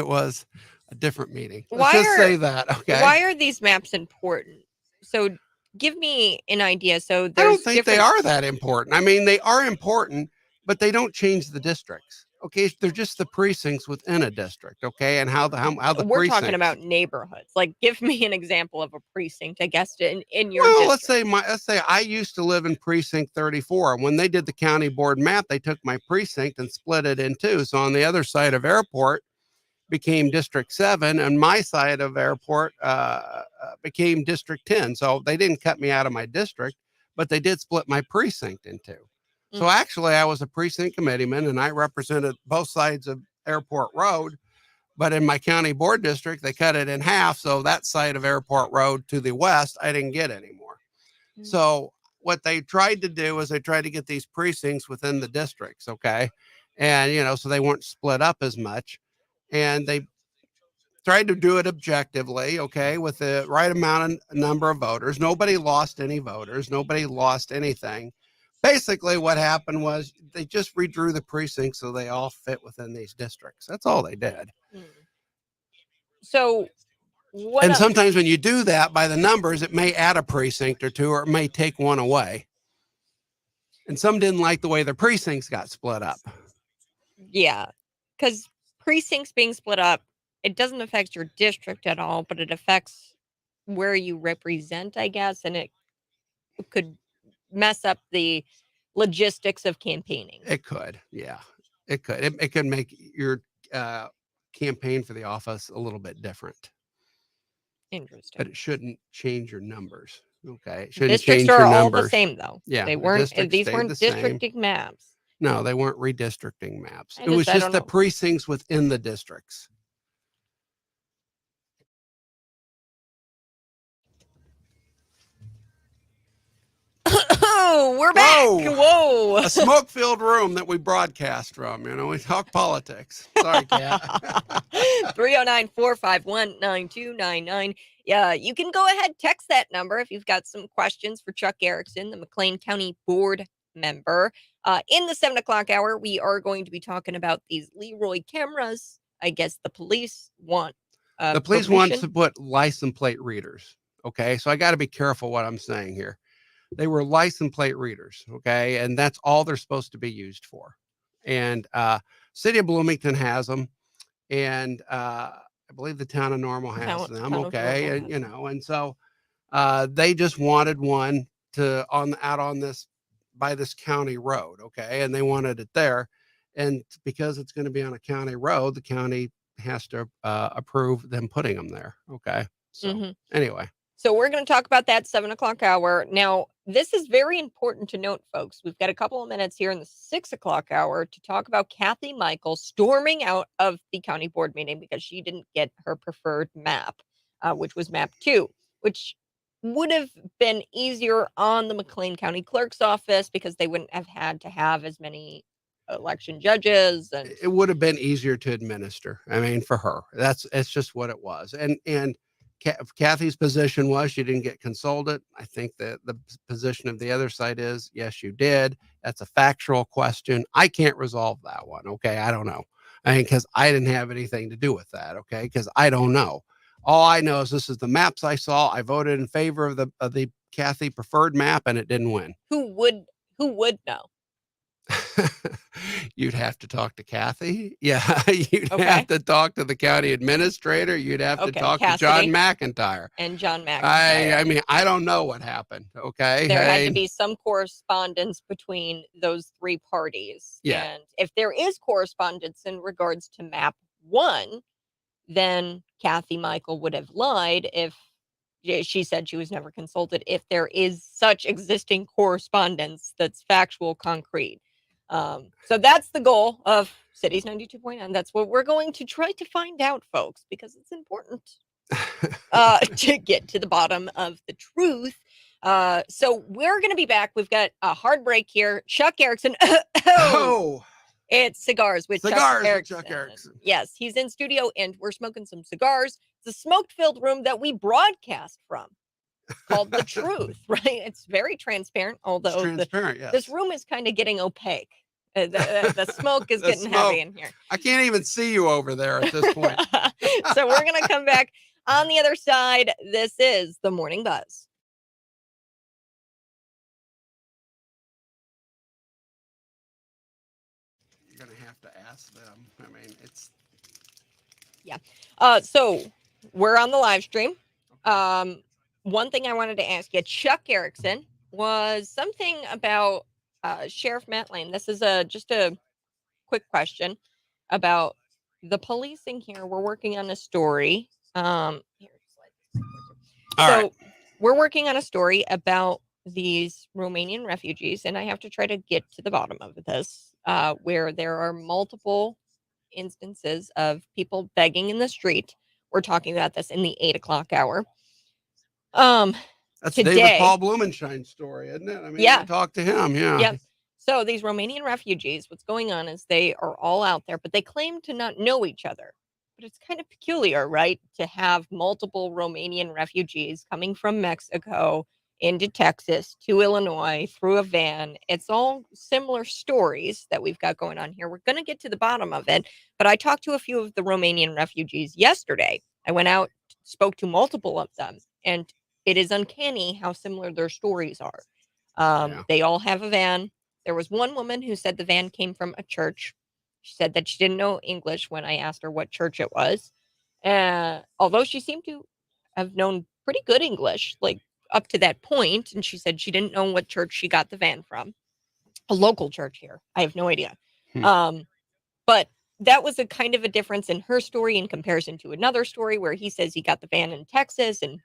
was a different meeting. Say that. Okay. Why are these maps important? So give me an idea. So I don't think they are that important. I mean, they are important, but they don't change the districts. Okay, they're just the precincts within a district. Okay, and how the we're talking about neighborhoods. Like, give me an example of a precinct. I guess in your district. let's say I used to live in precinct 34. When they did the county board map, they took my precinct and split it in two. So on the other side of Airport, became District 7, and my side of airport became District 10. So they didn't cut me out of my district, but they did split my precinct in two. So actually, I was a precinct committeeman, and I represented both sides of Airport Road. But in my county board district, they cut it in half. So that side of Airport Road to the west, I didn't get anymore. So what they tried to do is they tried to get these precincts within the districts. Okay. And, so they weren't split up as much. And they tried to do it objectively. Okay. With the right amount of number of voters. Nobody lost any voters. Nobody lost anything. Basically, what happened was they just redrew the precincts so they all fit within these districts. That's all they did. So, and sometimes when you do that by the numbers, it may add a precinct or two, or it may take one away. And some didn't like the way the precincts got split up. Yeah, because precincts being split up, it doesn't affect your district at all, but it affects where you represent, I guess, and it could mess up the logistics of campaigning. It could, yeah, it could. It could make your campaign for the office a little bit different. Interesting. But it shouldn't change your numbers. Okay, it shouldn't districts change are your all numbers. the same, though. Yeah, they weren't. These weren't districting maps. No, they weren't redistricting maps. It was just the precincts within the districts. Oh, we're back. Whoa. A smoke-filled room that we broadcast from. We talk politics. Sorry, Kat. 309-451-9299. Yeah, you can go ahead, text that number if you've got some questions for Chuck Erickson, the McLean County Board member. In the 7 o'clock hour, we are going to be talking about these Leroy cameras. I guess the police want the police want to put license plate readers. Okay, so I got to be careful what I'm saying here. They were license plate readers. Okay, and that's all they're supposed to be used for. And City of Bloomington has them, and I believe the town of Normal has them. Okay, and and so they just wanted one to out on this by this county road. Okay, and they wanted it there, and because it's going to be on a county road, the county has to approve them putting them there. Okay, so anyway. So we're going to talk about that 7 o'clock hour. Now, this is very important to note, folks. We've got a couple of minutes here in the 6 o'clock hour to talk about Kathy Michael storming out of the county board meeting because she didn't get her preferred map, which was map 2, which would have been easier on the McLean County Clerk's office because they wouldn't have had to have as many election judges. And it would have been easier to administer. I mean, for her, it's just what it was. And Kathy's position was she didn't get consulted. I think that the position of the other side is, yes, you did. That's a factual question. I can't resolve that one. Okay. I don't know. I mean, because I didn't have anything to do with that. Okay. Because I don't know. All I know is this is the maps I saw. I voted in favor of the Kathy preferred map, and it didn't win. Who would know? You'd have to talk to Kathy. Yeah, you'd have to talk to the county administrator. You'd have to talk to John McIntyre. And John McIntyre. I mean, I don't know what happened. Okay. There had to be some correspondence between those three parties. Yeah. And if there is correspondence in regards to map 1, then Kathy Michael would have lied if she said she was never consulted, if there is such existing correspondence that's factual, concrete. So that's the goal of Cities 92.9. That's what we're going to try to find out, folks, because it's important to get to the bottom of the truth. So we're going to be back. We've got a hard break here. Chuck Erickson. It's Cigars with Chuck Erickson. Yes, he's in studio and we're smoking some cigars. It's a smoke-filled room that we broadcast from called The Truth, right? It's very transparent, although this room is kind of getting opaque. The smoke is getting heavy in here. I can't even see you over there at this point. So we're going to come back on the other side. This is The Morning Buzz. You're going to have to ask them. I mean, it's... Yeah. So we're on the live stream. One thing I wanted to ask you, Chuck Erickson, was something about Sheriff Matt Lane. This is just a quick question about the policing here, we're working on a story. Here, All so right. we're working on a story about these Romanian refugees, and I have to try to get to the bottom of this, where there are multiple instances of people begging in the street. We're talking about this in the 8 o'clock hour. That's David Today, Paul Blumenstein's story, isn't it? I mean, Yeah. I talked to him. Yeah. Yep. So these Romanian refugees, what's going on is they are all out there, but they claim to not know each other. But it's kind of peculiar, right? To have multiple Romanian refugees coming from Mexico into Texas to Illinois through a van. It's all similar stories that we've got going on here. We're going to get to the bottom of it. But I talked to a few of the Romanian refugees yesterday. I went out, spoke to multiple of them, and it is uncanny how similar their stories are. They all have a van. There was one woman who said the van came from a church. She said that she didn't know English when I asked her what church it was. Although she seemed to have known pretty good English, like up to that point, and she said she didn't know what church she got the van from. A local church here. I have no idea. But that was a kind of a difference in her story in comparison to another story where he says he got the van in Texas and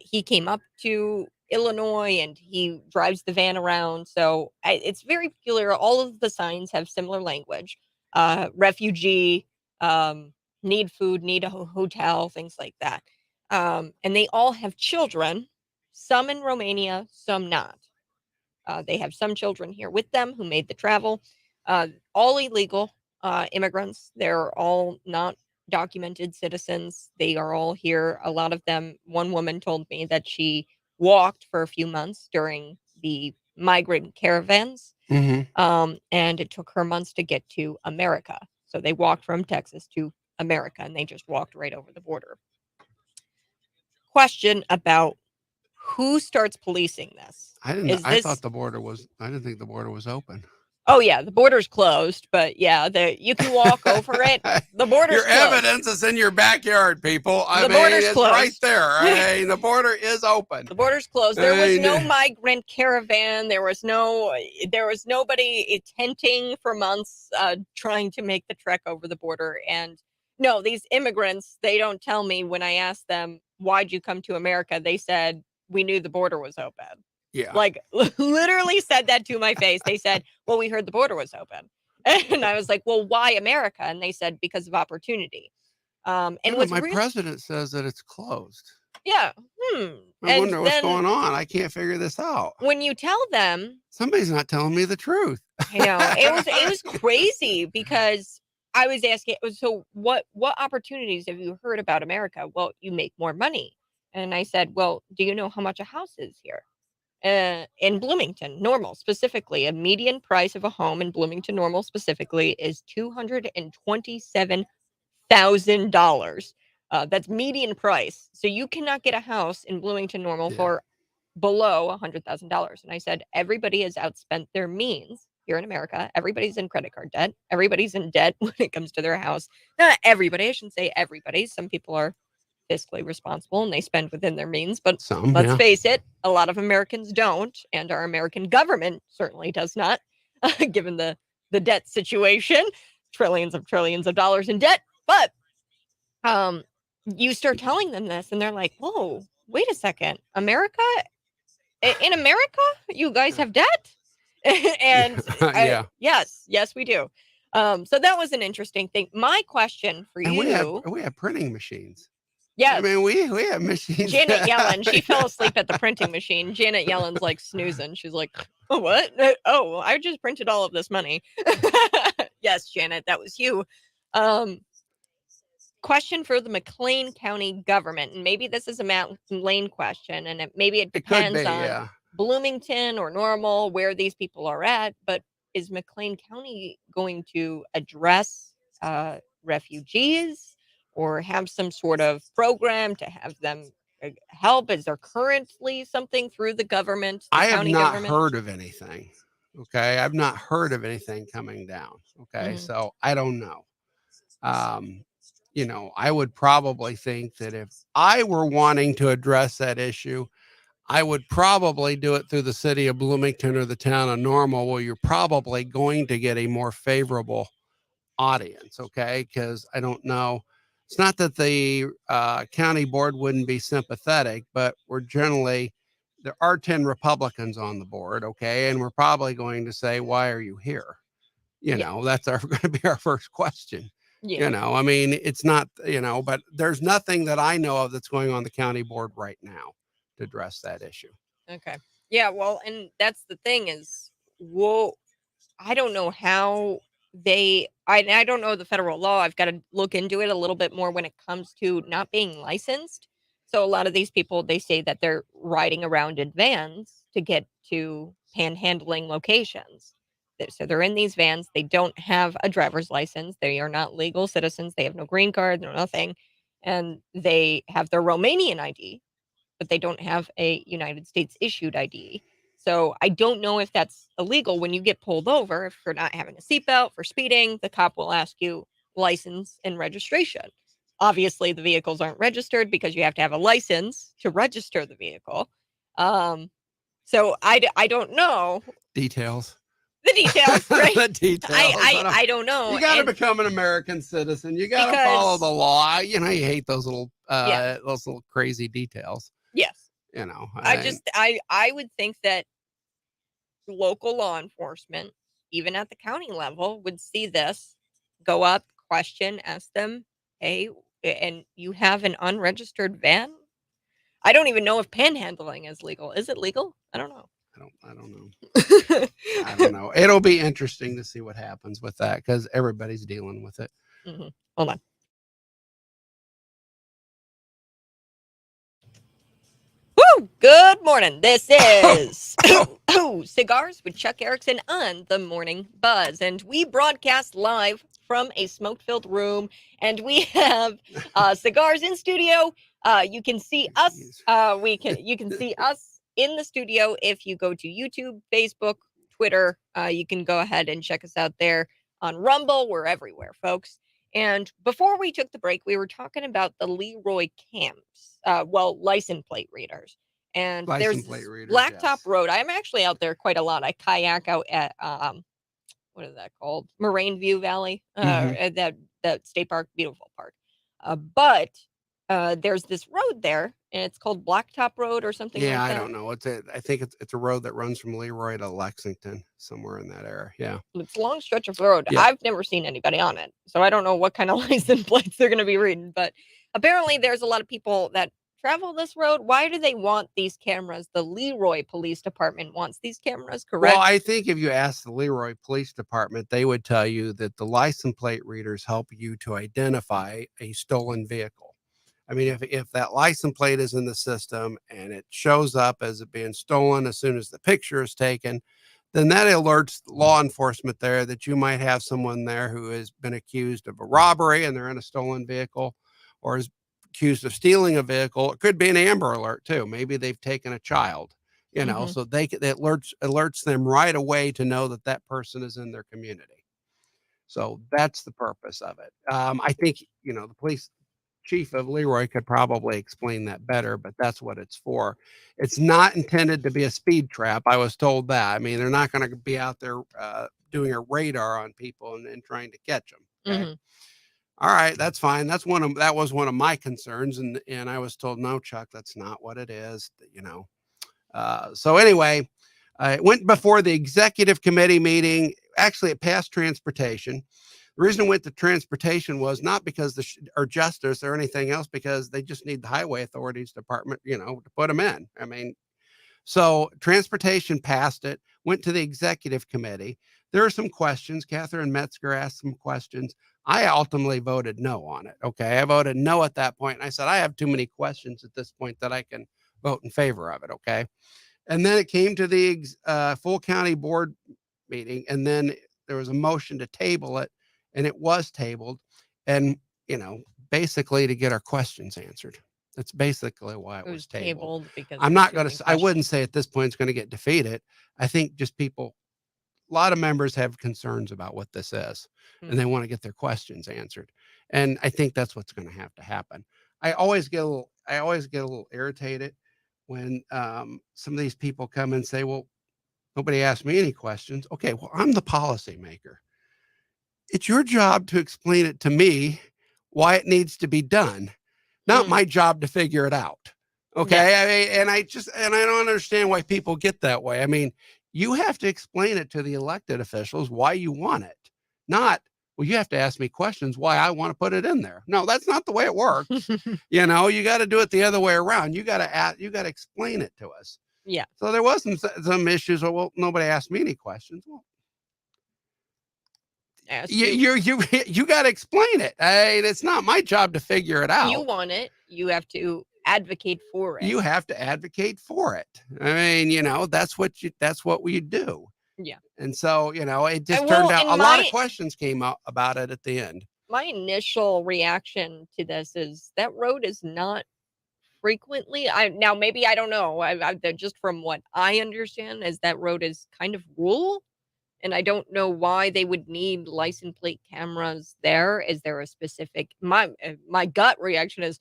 he came up to Illinois and he drives the van around. So it's very peculiar. All of the signs have similar language. Refugee, need food, need a hotel, things like that. And they all have children, some in Romania, some not. They have some children here with them who made the travel. All illegal immigrants. They're all not documented citizens. They are all here. A lot of them, one woman told me that she walked for a few months during the migrant caravans. And it took her months to get to America. So they walked from Texas to America and they just walked right over the border. Question about who starts policing this? I didn't think the border was open. Oh yeah, the border's closed, but yeah, you can walk over it. The border's Your closed. evidence is in your backyard, people. The border's it's closed. right there. I mean, the border is open. The border's closed. There was no migrant caravan. There was nobody tenting for months, trying to make the trek over the border. And no, these immigrants, they don't tell me when I ask them, why'd you come to America? They said, we knew the border was open. Yeah. Like literally said that to my face. They said, well, we heard the border was open. And I was like, well, why America? And they said, because of opportunity. And my president says that it's closed. Yeah. I wonder what's going on. I can't figure this out. When you tell them, somebody's not telling me the truth. I know it was crazy because I was asking, so what opportunities have you heard about America? Well, you make more money. And I said, well, do you know how much a house is here? In Bloomington, normal specifically, a median price of a home in Bloomington, normal specifically, is $227,000. That's median price. So you cannot get a house in Bloomington, normal for below $100,000. And I said, everybody has outspent their means here in America. Everybody's in credit card debt. Everybody's in debt when it comes to their house. Not everybody. I shouldn't say everybody. Some people are fiscally responsible and they spend within their means, but let's face it, a lot of Americans don't, and our American government certainly does not, given the debt situation, trillions of dollars in debt. But you start telling them this and they're like, whoa, wait a second, America, in America you guys have debt? And yes we do. So that was an interesting thing. My question for you, we have printing machines. Yes. I mean, we have machines. Janet Yellen, she fell asleep at the printing machine. Janet Yellen's like snoozing. She's like, oh, what? Oh, I just printed all of this money. Yes, Janet, that was you. Question for the McLean County government. And maybe this is a Matt Lane question, and maybe it depends on Bloomington or Normal, where these people are at. But is McLean County going to address refugees? Or have some sort of program to have them help? Is there currently something through the government? I have not heard of anything. Okay. I've not heard of anything coming down. Okay. So I don't know. I would probably think that if I were wanting to address that issue, I would probably do it through the city of Bloomington or the town of Normal, where you're probably going to get a more favorable audience, okay? Because I don't know. It's not that the county board wouldn't be sympathetic, but there are 10 Republicans on the board, okay? And we're probably going to say, why are you here? That's going to be our first question. Yeah. I mean, it's not, but there's nothing that I know of that's going on the county board right now to address that issue. Okay. Yeah. Well, and that's the thing is, I don't know how I don't know the federal law. I've got to look into it a little bit more when it comes to not being licensed. So a lot of these people, they say that they're riding around in vans to get to panhandling locations. So they're in these vans. They don't have a driver's license. They are not legal citizens. They have no green card, no nothing. And they have their Romanian ID, but they don't have a United States issued ID. So I don't know if that's illegal when you get pulled over. If you're not having a seatbelt, for speeding, the cop will ask you license and registration. Obviously, the vehicles aren't registered because you have to have a license to register the vehicle. So I don't know Details. the details, right? The details. I don't know. You got to become an American citizen. You got to follow the law. You hate those little crazy details. Yes. I would think that local law enforcement, even at the county level, would see this, go up, question, ask them, hey, and you have an unregistered van? I don't even know if panhandling is legal. Is it legal? I don't know. I don't know. I don't know. It'll be interesting to see what happens with that because everybody's dealing with it. Mm-hmm. Hold on. Woo! Good morning. This is Cigars with Chuck Erickson on the Morning Buzz. And we broadcast live from a smoke-filled room. And we have cigars in studio. You can see us. You can see us in the studio if you go to YouTube, Facebook, Twitter. You can go ahead and check us out there on Rumble. We're everywhere, folks. And before we took the break, we were talking about the Leroy camps, license plate readers. And there's Blacktop Road. I'm actually out there quite a lot. I kayak out at, what is that called? Moraine View Valley, at that state park, beautiful park. But there's this road there, and it's called Blacktop Road or something like that. I don't know. I think it's a road that runs from Leroy to Lexington, somewhere in that area. Yeah. It's a long stretch of road. Yeah. I've never seen anybody on it, so I don't know what kind of license plates they're going to be reading. But apparently there's a lot of people that travel this road. Why do they want these cameras? The Leroy Police Department wants these cameras, correct? Well, I think if you ask the Leroy Police Department, they would tell you that the license plate readers help you to identify a stolen vehicle. I mean, if that license plate is in the system and it shows up as it being stolen as soon as the picture is taken, then that alerts law enforcement there that you might have someone there who has been accused of a robbery and they're in a stolen vehicle, or is accused of stealing a vehicle. It could be an Amber Alert too. Maybe they've taken a child, so it alerts them right away to know that that person is in their community. So that's the purpose of it. I think, the police chief of Leroy could probably explain that better, but that's what it's for. It's not intended to be a speed trap. I was told that. I mean, they're not going to be out there doing a radar on people and trying to catch them. Okay? Mm-hmm. All right, that's fine. That was one of my concerns, and I was told, no, Chuck, that's not what it is. So anyway, it went before the executive committee meeting. Actually, it passed transportation. The reason it went to transportation was not because or justice or anything else, because they just need the highway authorities department, to put them in. I mean, so transportation passed it, went to the executive committee. There are some questions. Catherine Metzger asked some questions. I ultimately voted no on it. Okay. I voted no at that point. And I said, I have too many questions at this point that I can vote in favor of it. Okay. And then it came to the full county board meeting. And then there was a motion to table it. And it was tabled, and basically to get our questions answered. That's basically why it was tabled. Because I'm not going to. I wouldn't say at this point it's going to get defeated. I think just a lot of members have concerns about what this is, and they want to get their questions answered. And I think that's what's going to have to happen. I always get a little irritated when some of these people come and say, "Well, nobody asked me any questions." Okay, well, I'm the policymaker. It's your job to explain it to me why it needs to be done, not my job to figure it out. Okay. Yeah. I mean, and I don't understand why people get that way. I mean, you have to explain it to the elected officials why you want it, not, well, you have to ask me questions why I want to put it in there. No, that's not the way it works. You got to do it the other way around. You got to explain it to us. Yeah. So there was some issues. Well, nobody asked me any questions. Well, you got to explain it. It's not my job to figure it out. You want it. You have to advocate for it. You have to advocate for it. I mean, that's what we do. Yeah. And so, it just turned out a lot of questions came out about it at the end. My initial reaction to this is that road is not frequently. Now maybe I don't know. Just from what I understand, is that road is kind of rural, and I don't know why they would need license plate cameras there. Is there a specific? My gut reaction is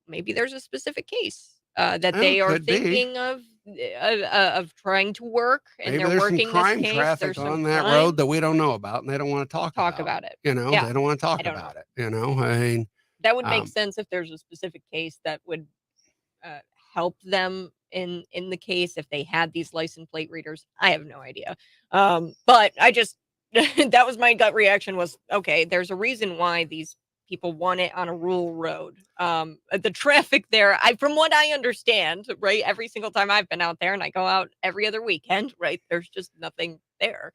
maybe there's a specific case that they are thinking of trying to work, and maybe they're working some crime this case. Traffic on that road that we don't know about, and they don't want to talk about it. They don't want to talk about it. I mean, that would make sense if there's a specific case that would help them in the case if they had these license plate readers. I have no idea. But I just that was my gut reaction was, okay, there's a reason why these people want it on a rural road. The traffic there, from what I understand, right, every single time I've been out there, and I go out every other weekend, right, there's just nothing there.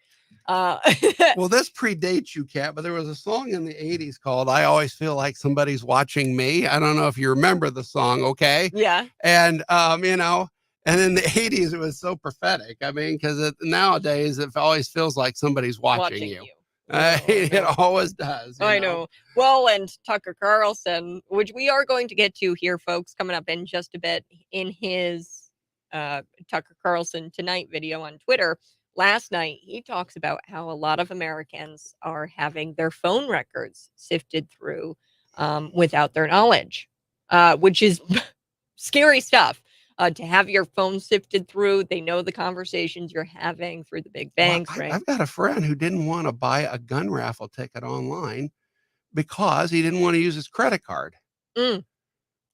Well, this predates you, Kat, but there was a song in the 80s called I Always Feel Like Somebody's Watching Me. I don't know if you remember the song, okay? Yeah. And, and in the 80s, it was so prophetic. I mean, because nowadays, it always feels like somebody's watching you. It always does. I know. Well, and Tucker Carlson, which we are going to get to here, folks, coming up in just a bit, in his Tucker Carlson Tonight video on Twitter. Last night, he talks about how a lot of Americans are having their phone records sifted through without their knowledge, which is scary stuff. To have your phone sifted through, they know the conversations you're having through the big banks, right? I've got a friend who didn't want to buy a gun raffle ticket online because he didn't want to use his credit card.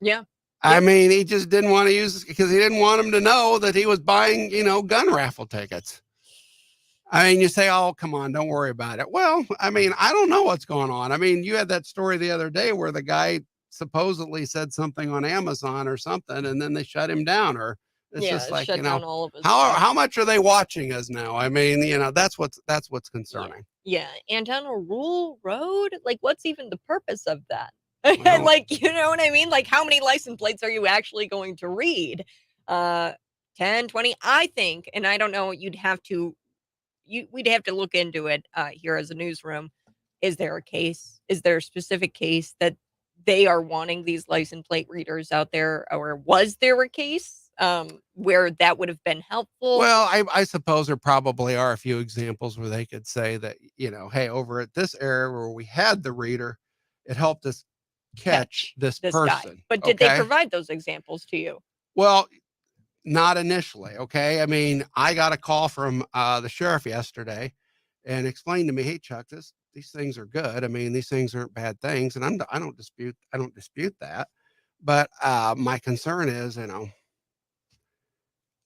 Yeah. I mean, he just didn't want to use it because he didn't want him to know that he was buying, gun raffle tickets. I mean, you say, oh, come on, don't worry about it. Well, I mean, I don't know what's going on. I mean, you had that story the other day where the guy supposedly said something on Amazon or something, and then they shut him down. Or it's just like, shut down all of his how much are they watching us now? I mean, that's what's concerning. Yeah. And on a rural road, like, what's even the purpose of that? Well, like, you know what I mean? Like, how many license plates are you actually going to read? 10, 20, I think, and I don't know, we'd have to look into it here as a newsroom. Is there a case? Is there a specific case that they are wanting these license plate readers out there? Or was there a case where that would have been helpful? Well, I suppose there probably are a few examples where they could say that, hey, over at this area where we had the reader, it helped us catch this person. Guy. But did they provide those examples to you? Well, not initially. Okay. I mean, I got a call from the sheriff yesterday and explained to me, hey, Chuck, these things are good. I mean, these things aren't bad things. And I don't dispute that. But my concern is,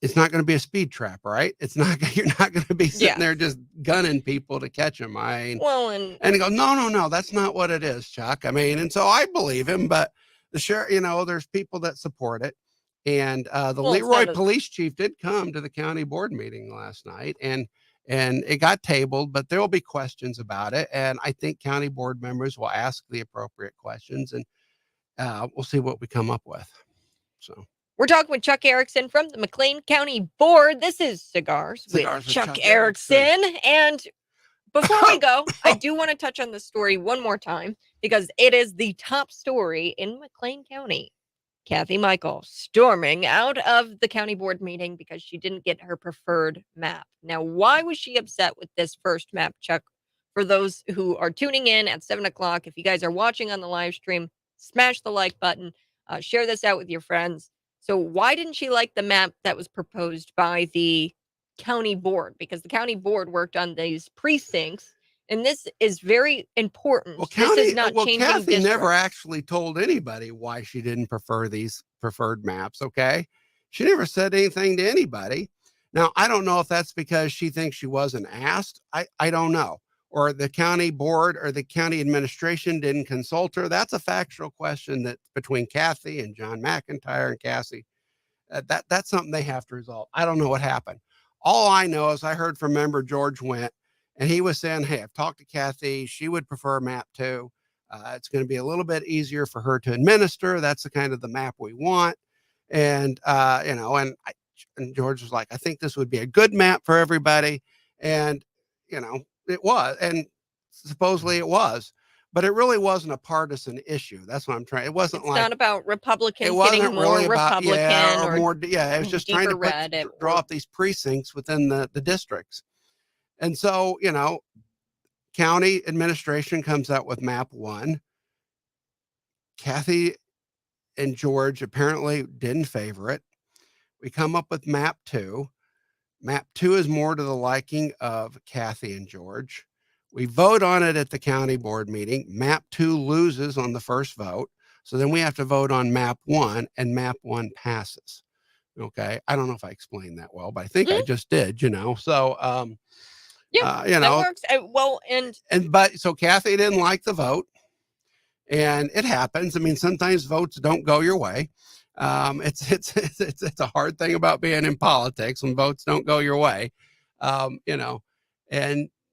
it's not going to be a speed trap, right? You're not going to be sitting there just gunning people to catch them. And he goes, no, that's not what it is, Chuck. I mean, and so I believe him, but the sheriff, there's people that support it. And the Leroy police chief did come to the county board meeting last night, and it got tabled, but there will be questions about it. And I think county board members will ask the appropriate questions, and we'll see what we come up with. So we're talking with Chuck Erickson from the McLean County Board. This is Cigars with Chuck Erickson. And before we go, I do want to touch on the story one more time because it is the top story in McLean County. Kathy Michael storming out of the county board meeting because she didn't get her preferred map. Now, why was she upset with this first map, Chuck? For those who are tuning in at 7 o'clock, if you guys are watching on the live stream, smash the like button, share this out with your friends. So why didn't she like the map that was proposed by the county board? Because the county board worked on these precincts And this is very important. Well, This is not changing Kathy never districts. actually told anybody why she didn't prefer these preferred maps. Okay. She never said anything to anybody. Now, I don't know if that's because she thinks she wasn't asked. I don't know. Or the county board or the county administration didn't consult her. That's a factual question that between Kathy and John McIntyre and Cassie, that's something they have to resolve. I don't know what happened. All I know is I heard from member George Went, and he was saying, "Hey, I've talked to Kathy. She would prefer map 2. It's going to be a little bit easier for her to administer. That's the kind of the map we want." And and George was like, "I think this would be a good map for everybody." And it was, and supposedly it was. But it really wasn't a partisan issue. That's what I'm trying. It wasn't It's like not about Republicans it getting wasn't more really about Republican or or more. Yeah, it was just trying to deeper red. draw up these precincts within the districts. And so, county administration comes out with map 1. Kathy and George apparently didn't favor it. We come up with map 2. Map 2 is more to the liking of Kathy and George. We vote on it at the county board meeting. Map 2 loses on the first vote. So then we have to vote on map 1, and map 1 passes. Okay. I don't know if I explained that well, but I think I just did, So, that works. Well, so Kathy didn't like the vote, and it happens. I mean, sometimes votes don't go your way. It's a hard thing about being in politics when votes don't go your way.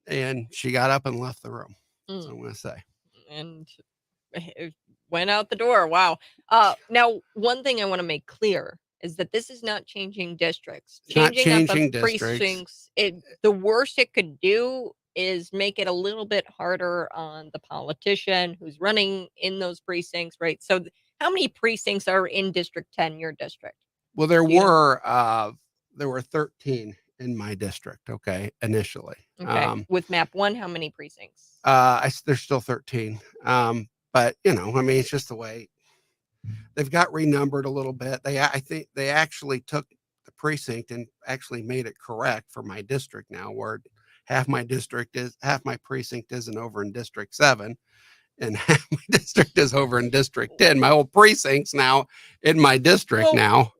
And she got up and left the room. That's what I'm going to say. And it went out the door. Wow. Now, one thing I want to make clear is that this is not changing districts. Changing up precincts. The worst it could do is make it a little bit harder on the politician who's running in those precincts, right? So how many precincts are in District 10, your district? Well, there were 13 in my district, okay, initially. Okay. With map 1, how many precincts? There's still 13. But it's just the way they've got renumbered a little bit. I think they actually took the precinct and actually made it correct for my district now, where half my precinct isn't over in District 7, and half my district is over in District 10. My whole precinct's now in my district now.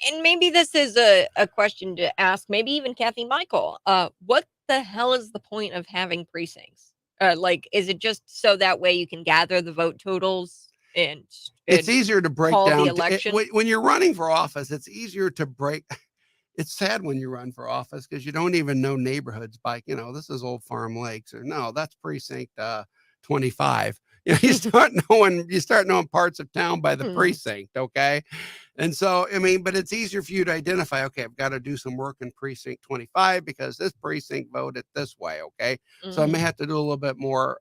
And maybe this is a question to ask, maybe even Kathy Michael. What the hell is the point of having precincts? Is it just so that way you can gather the vote totals and it's easier to break down the election? When you're running for office, it's easier to break. It's sad when you run for office because you don't even know neighborhoods by, this is Old Farm Lakes, or no, that's precinct 25. You start knowing parts of town by the precinct. Okay. And so, but it's easier for you to identify, okay, I've got to do some work in precinct 25 because this precinct voted this way. Okay. So I may have to do a little bit more,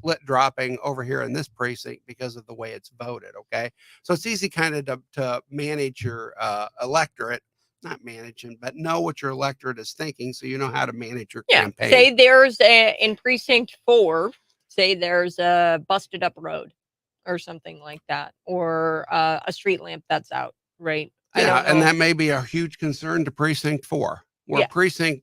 lit dropping over here in this precinct because of the way it's voted. Okay. So it's easy kind of to manage your, electorate. Not managing, but know what your electorate is thinking, so you know how to manage your campaign. Say there's in precinct 4, say there's a busted up road or something like that, or a street lamp that's out, right? Yeah, and that may be a huge concern to precinct 4. Where precinct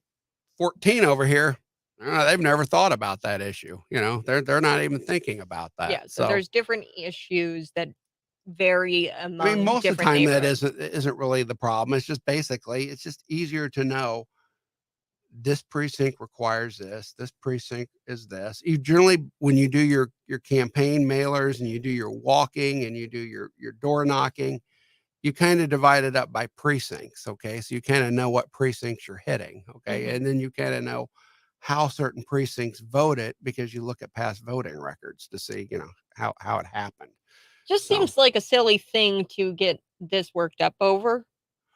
14 over here, they've never thought about that issue. They're not even thinking about that. Yeah, so there's different issues that vary among most of the time that neighborhoods. isn't really the problem. It's just basically it's just easier to know this precinct requires this precinct is this. You generally, when you do your campaign mailers and you do your walking and you do your door knocking, you kind of divide it up by precincts. Okay, so you kind of know what precincts you're hitting. Okay, and then you kind of know how certain precincts voted because you look at past voting records to see how it happened. Just seems like a silly thing to get this worked up over.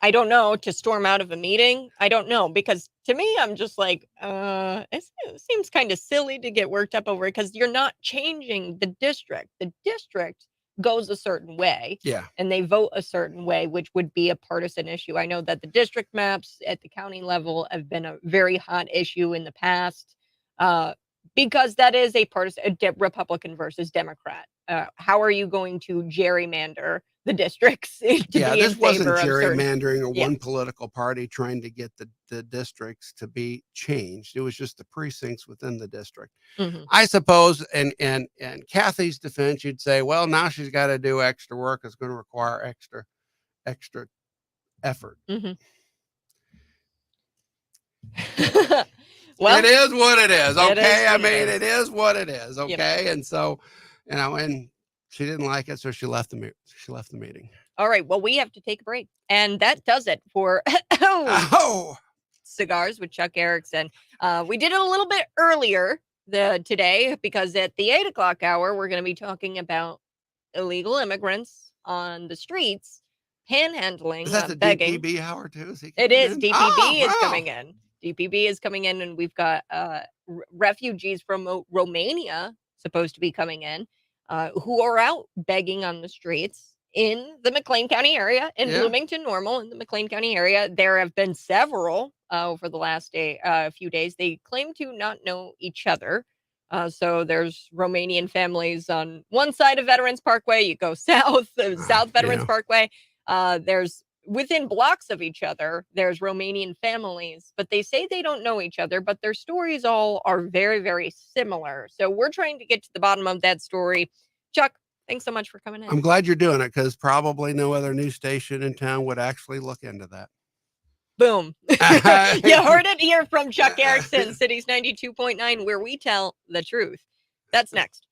I don't know, to storm out of a meeting. I don't know, because to me, I'm just like, it seems kind of silly to get worked up over it because you're not changing the district. The district goes a certain way. Yeah. And they vote a certain way, which would be a partisan issue. I know that the district maps at the county level have been a very hot issue in the past. Because that is a partisan, Republican versus Democrat. How are you going to gerrymander the districts to Yeah, be in this wasn't favor of certain. gerrymandering or Yeah. one political party trying to get the districts to be changed. It was just the precincts within the district. Mhm. I suppose, and Kathy's defense, you'd say, well, now she's got to do extra work. It's going to require extra effort. Mhm. It Well, is what it is. it is Okay. I what it mean, is. it is what it is. Yep. Okay. And so, and she didn't like it, so she left the meeting. All right. Well, we have to take a break, and that does it for Oh, Cigars with Chuck Erickson. We did it a little bit earlier today because at the 8 o'clock hour, we're going to be talking about illegal immigrants on the streets, panhandling, is that the begging. DPB hour too? Is he It coming is. in? DPB Oh, is wow. coming in. DPB is coming in, and we've got refugees from Romania supposed to be coming in, who are out begging on the streets in the McLean County area, in Yeah. Bloomington Normal, in the McLean County area. There have been several over the last few days. They claim to not know each other. So there's Romanian families on one side of Veterans Parkway. You go south, South Veterans Yeah. Parkway. There's within blocks of each other, there's Romanian families, but they say they don't know each other, but their stories all are very, very similar. So we're trying to get to the bottom of that story. Chuck, thanks so much for coming in. I'm glad you're doing it because probably no other news station in town would actually look into that. Boom. You heard it here from Chuck Erickson, Cities 92.9, where we tell the truth. That's next.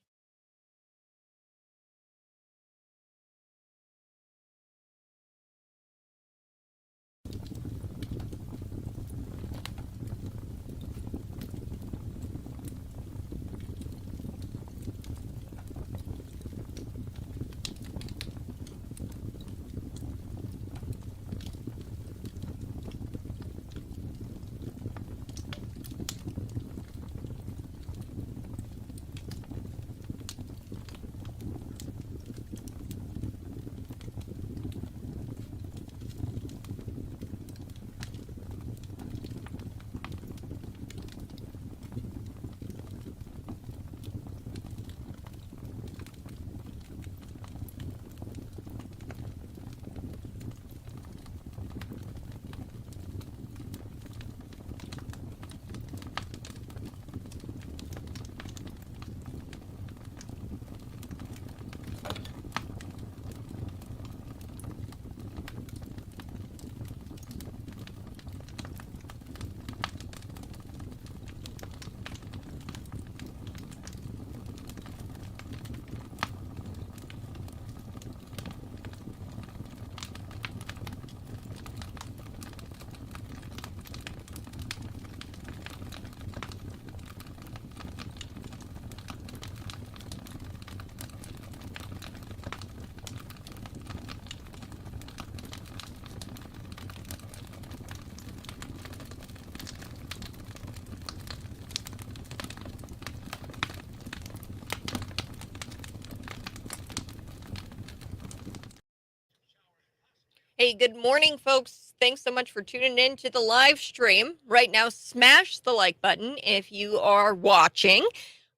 Hey, good morning, folks. Thanks so much for tuning in to the live stream. Right now, smash the like button if you are watching.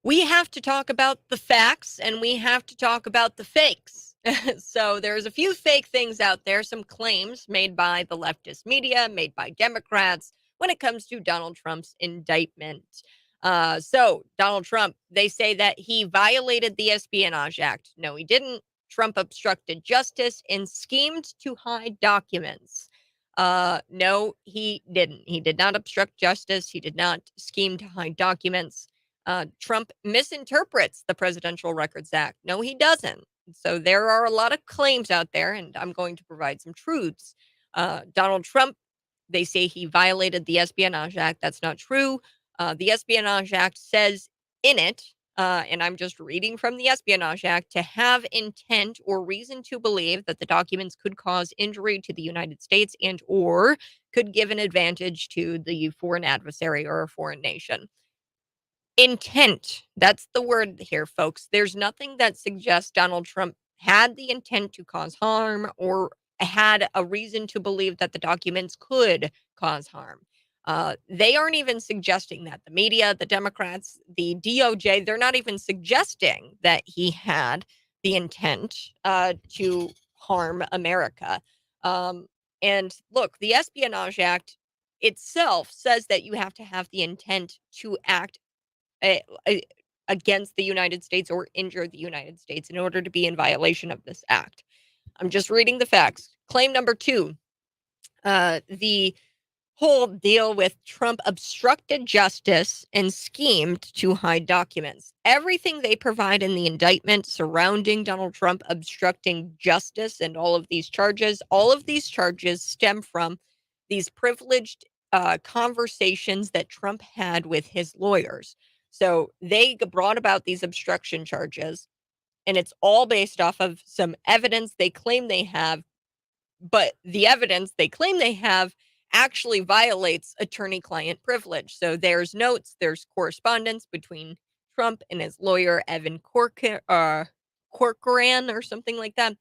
We have to talk about the facts and we have to talk about the fakes. So there's a few fake things out there, some claims made by the leftist media, made by Democrats when it comes to Donald Trump's indictment. So Donald Trump, they say that he violated the Espionage Act. No, he didn't. Trump obstructed justice and schemed to hide documents. No, he didn't. He did not obstruct justice. He did not scheme to hide documents. Trump misinterprets the Presidential Records Act. No, he doesn't. So there are a lot of claims out there, and I'm going to provide some truths. Donald Trump, they say he violated the Espionage Act. That's not true. The Espionage Act says in it, and I'm just reading from the Espionage Act, to have intent or reason to believe that the documents could cause injury to the United States and or could give an advantage to the foreign adversary or a foreign nation. Intent. That's the word here, folks. There's nothing that suggests Donald Trump had the intent to cause harm or had a reason to believe that the documents could cause harm. They aren't even suggesting that. The media, the Democrats, the DOJ, they're not even suggesting that he had the intent to harm America. And look, the Espionage Act itself says that you have to have the intent to act a, a- against the United States or injure the United States in order to be in violation of this act. I'm just reading the facts. Claim number 2, the whole deal with Trump obstructed justice and schemed to hide documents. Everything they provide in the indictment surrounding Donald Trump obstructing justice and all of these charges stem from these privileged conversations that Trump had with his lawyers. So they brought about these obstruction charges, and it's all based off of some evidence they claim they have, but the evidence they claim they have actually violates attorney-client privilege. So there's notes, there's correspondence between Trump and his lawyer, Evan Corcoran or something like that.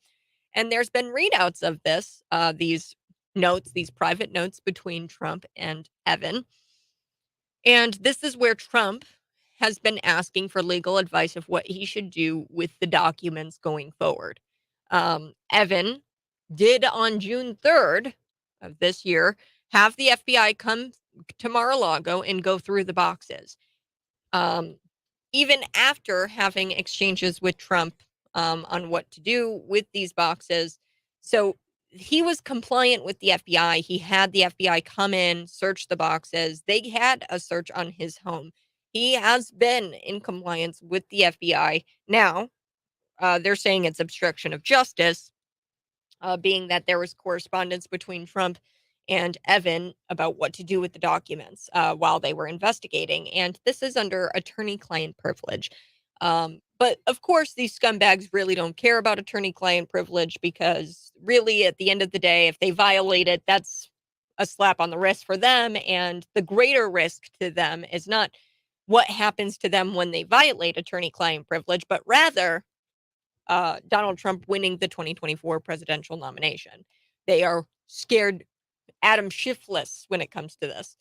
And there's been readouts of this, these notes, these private notes between Trump and Evan. And this is where Trump has been asking for legal advice of what he should do with the documents going forward. Evan did on June 3rd of this year have the FBI come to Mar-a-Lago and go through the boxes. Even after having exchanges with Trump on what to do with these boxes. So he was compliant with the FBI. He had the FBI come in, search the boxes. They had a search on his home. He has been in compliance with the FBI. Now, they're saying it's obstruction of justice, being that there was correspondence between Trump and Evan about what to do with the documents while they were investigating. And this is under attorney-client privilege. But of course, these scumbags really don't care about attorney-client privilege because really, at the end of the day, if they violate it, that's a slap on the wrist for them. And the greater risk to them is not what happens to them when they violate attorney-client privilege, but rather Donald Trump winning the 2024 presidential nomination. They are scared Adam Schiffless when it comes to this.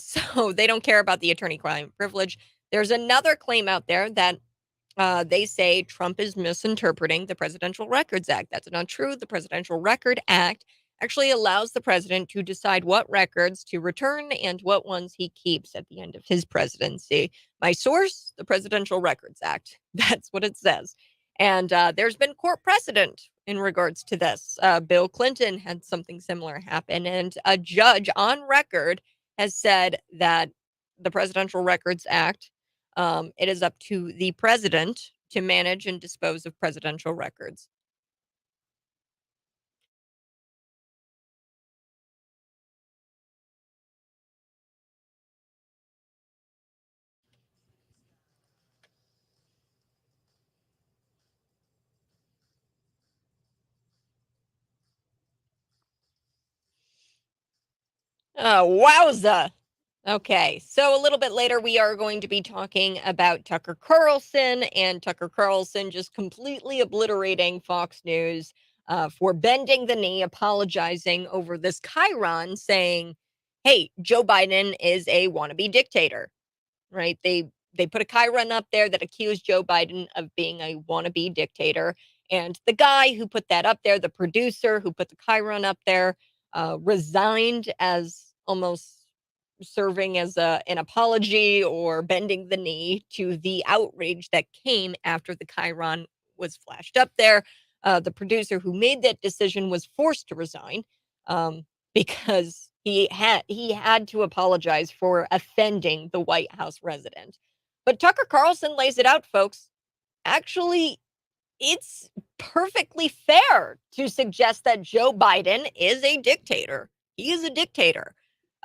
So they don't care about the attorney-client privilege. There's another claim out there that they say Trump is misinterpreting the Presidential Records Act. That's not true. The Presidential Record Act actually allows the president to decide what records to return and what ones he keeps at the end of his presidency. My source, the Presidential Records Act. That's what it says. And there's been court precedent in regards to this. Bill Clinton had something similar happen, and a judge on record has said that the Presidential Records Act, it is up to the president to manage and dispose of presidential records. Wowza. Okay, so a little bit later, we are going to be talking about Tucker Carlson, and Tucker Carlson just completely obliterating Fox News for bending the knee, apologizing over this chyron, saying, hey, Joe Biden is a wannabe dictator, right? They put a chyron up there that accused Joe Biden of being a wannabe dictator. And the guy who put that up there, the producer who put the chyron up there, resigned as almost serving as an apology or bending the knee to the outrage that came after the chyron was flashed up there. The producer who made that decision was forced to resign because he had to apologize for offending the White House resident. But Tucker Carlson lays it out, folks. Actually, it's perfectly fair to suggest that Joe Biden is a dictator. He is a dictator.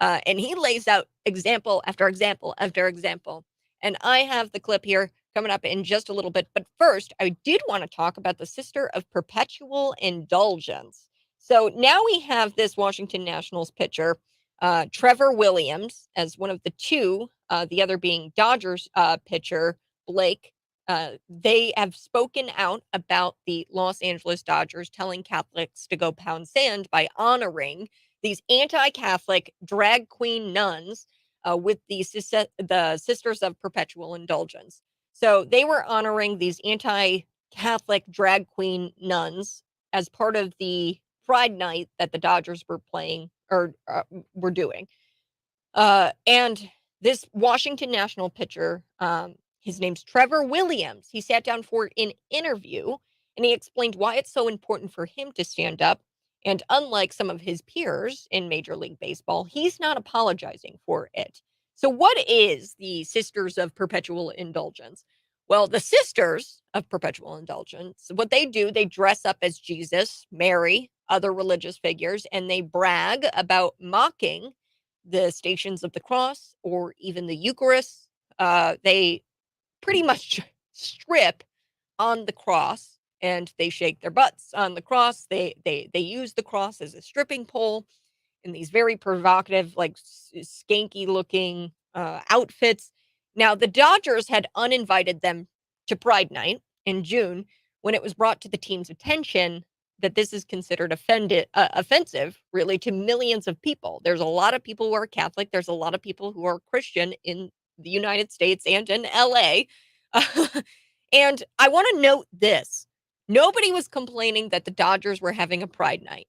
And he lays out example after example after example. And I have the clip here coming up in just a little bit. But first, I did want to talk about the Sister of Perpetual Indulgence. So now we have this Washington Nationals pitcher, Trevor Williams, as one of the two, the other being Dodgers pitcher, Blake. They have spoken out about the Los Angeles Dodgers telling Catholics to go pound sand by honoring these anti-Catholic drag queen nuns with the Sisters of Perpetual Indulgence. So they were honoring these anti-Catholic drag queen nuns as part of the Pride Night that the Dodgers were playing or were doing. And this Washington National pitcher, his name's Trevor Williams. He sat down for an interview and he explained why it's so important for him to stand up. And unlike some of his peers in Major League Baseball, he's not apologizing for it. So, what is the Sisters of Perpetual Indulgence? Well, the Sisters of Perpetual Indulgence, what they do, they dress up as Jesus, Mary, other religious figures, and they brag about mocking the Stations of the Cross or even the Eucharist. They pretty much strip on the cross and they shake their butts on the cross. They use the cross as a stripping pole in these very provocative, like skanky looking outfits. Now, the Dodgers had uninvited them to Pride Night in June when it was brought to the team's attention that this is considered offensive, really, to millions of people. There's a lot of people who are Catholic. There's a lot of people who are Christian in the United States and in LA. And I want to note this. Nobody was complaining that the Dodgers were having a Pride Night.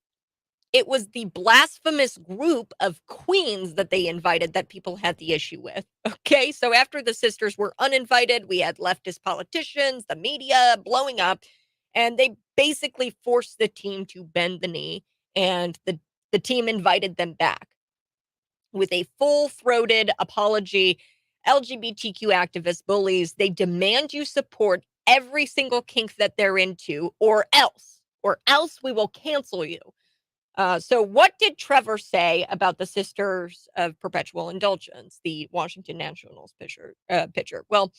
It was the blasphemous group of queens that they invited that people had the issue with. Okay, so after the sisters were uninvited, we had leftist politicians, the media blowing up, and they basically forced the team to bend the knee, and the team invited them back with a full-throated apology. LGBTQ activist bullies, they demand you support every single kink that they're into, or else we will cancel you. So what did Trevor say about the Sisters of Perpetual Indulgence, the Washington Nationals pitcher? Well,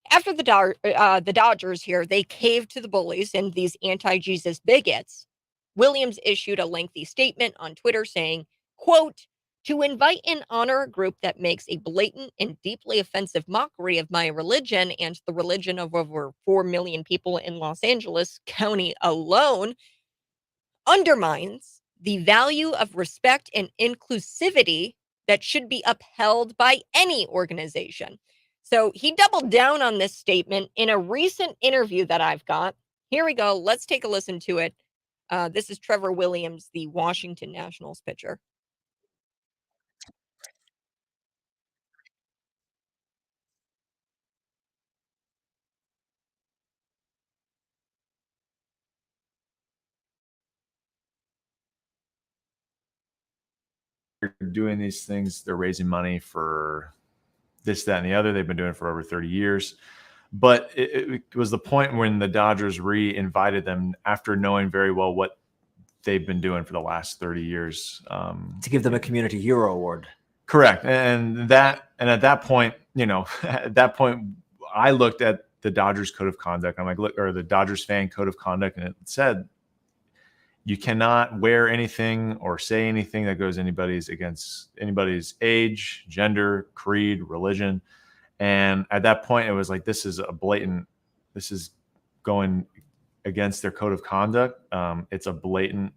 after the Dodgers here, they caved to the bullies and these anti-Jesus bigots. Williams issued a lengthy statement on Twitter saying, quote, "To invite and honor a group that makes a blatant and deeply offensive mockery of my religion and the religion of over 4 million people in Los Angeles County alone undermines the value of respect and inclusivity that should be upheld by any organization." So he doubled down on this statement in a recent interview that I've got. Here we go. Let's take a listen to it. This is Trevor Williams, the Washington Nationals pitcher. Doing these things, they're raising money for this, that, and the other. They've been doing it for over 30 years. But it was the point when the Dodgers re-invited them after knowing very well what they've been doing for the last 30 years. To give them a Community Hero Award. Correct. And at that point, I looked at the Dodgers Code of Conduct. I'm like, look, or the Dodgers Fan Code of Conduct, and it said you cannot wear anything or say anything that goes against anybody's age, gender, creed, religion. And at that point, it was like, this is going against their code of conduct. It's a blatant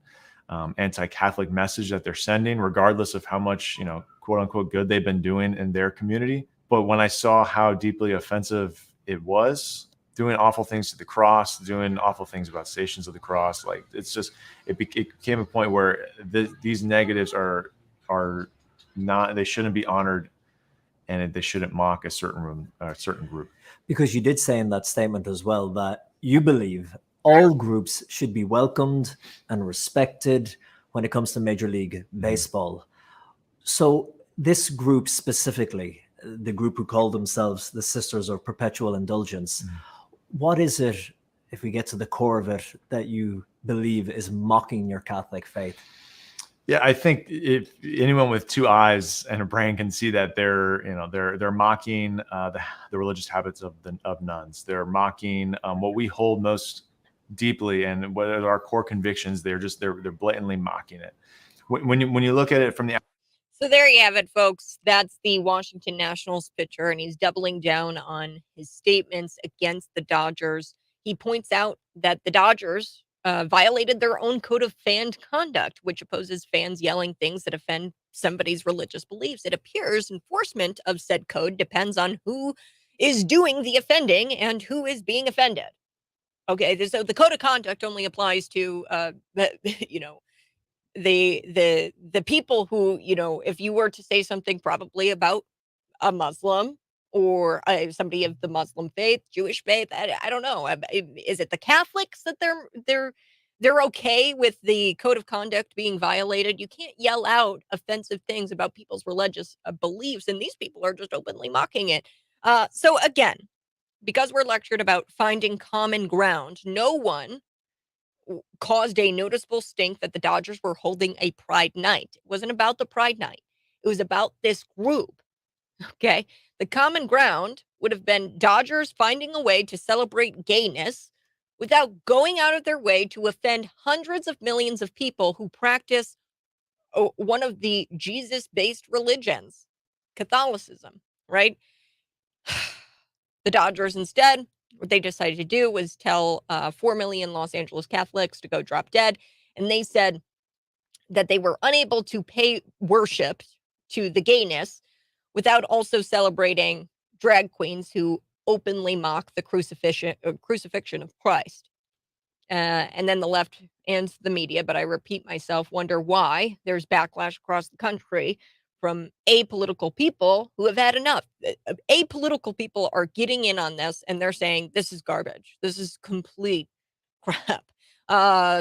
anti-Catholic message that they're sending, regardless of how much, quote unquote, good they've been doing in their community. But when I saw how deeply offensive it was, doing awful things to the cross, doing awful things about Stations of the Cross, like it became a point where these negatives are not, they shouldn't be honored, and they shouldn't mock a certain group. Because you did say in that statement as well that you believe all groups should be welcomed and respected when it comes to Major League Baseball. So this group specifically, the group who call themselves the Sisters of Perpetual Indulgence, what is it, if we get to the core of it, that you believe is mocking your Catholic faith? Yeah, I think if anyone with two eyes and a brain can see that they're mocking the religious habits of nuns. They're mocking what we hold most deeply and what are our core convictions. They're blatantly mocking it. When you look at it from the So there you have it, folks. That's the Washington Nationals pitcher, and he's doubling down on his statements against the Dodgers. He points out that the Dodgers violated their own code of fan conduct, which opposes fans yelling things that offend somebody's religious beliefs. It appears enforcement of said code depends on who is doing the offending and who is being offended. Okay, so the code of conduct only applies to you know, the people who, you know, if you were to say something probably about a Muslim or somebody of the Muslim faith, Jewish faith, I don't know. Is it the Catholics that they're okay with the code of conduct being violated? You can't yell out offensive things about people's religious beliefs, and these people are just openly mocking it. So again, because we're lectured about finding common ground, no one caused a noticeable stink that the Dodgers were holding a Pride night. It wasn't about the Pride night. It was about this group. Okay. The common ground would have been Dodgers finding a way to celebrate gayness without going out of their way to offend hundreds of millions of people who practice one of the Jesus based religions, Catholicism, right? The Dodgers instead, what they decided to do was tell 4 million Los Angeles Catholics to go drop dead. And they said that they were unable to pay worship to the gayness without also celebrating drag queens who openly mock the crucifixion of Christ. And then the left and the media, but I repeat myself, wonder why there's backlash across the country from apolitical people who have had enough. Apolitical people are getting in on this and they're saying, this is garbage. This is complete crap.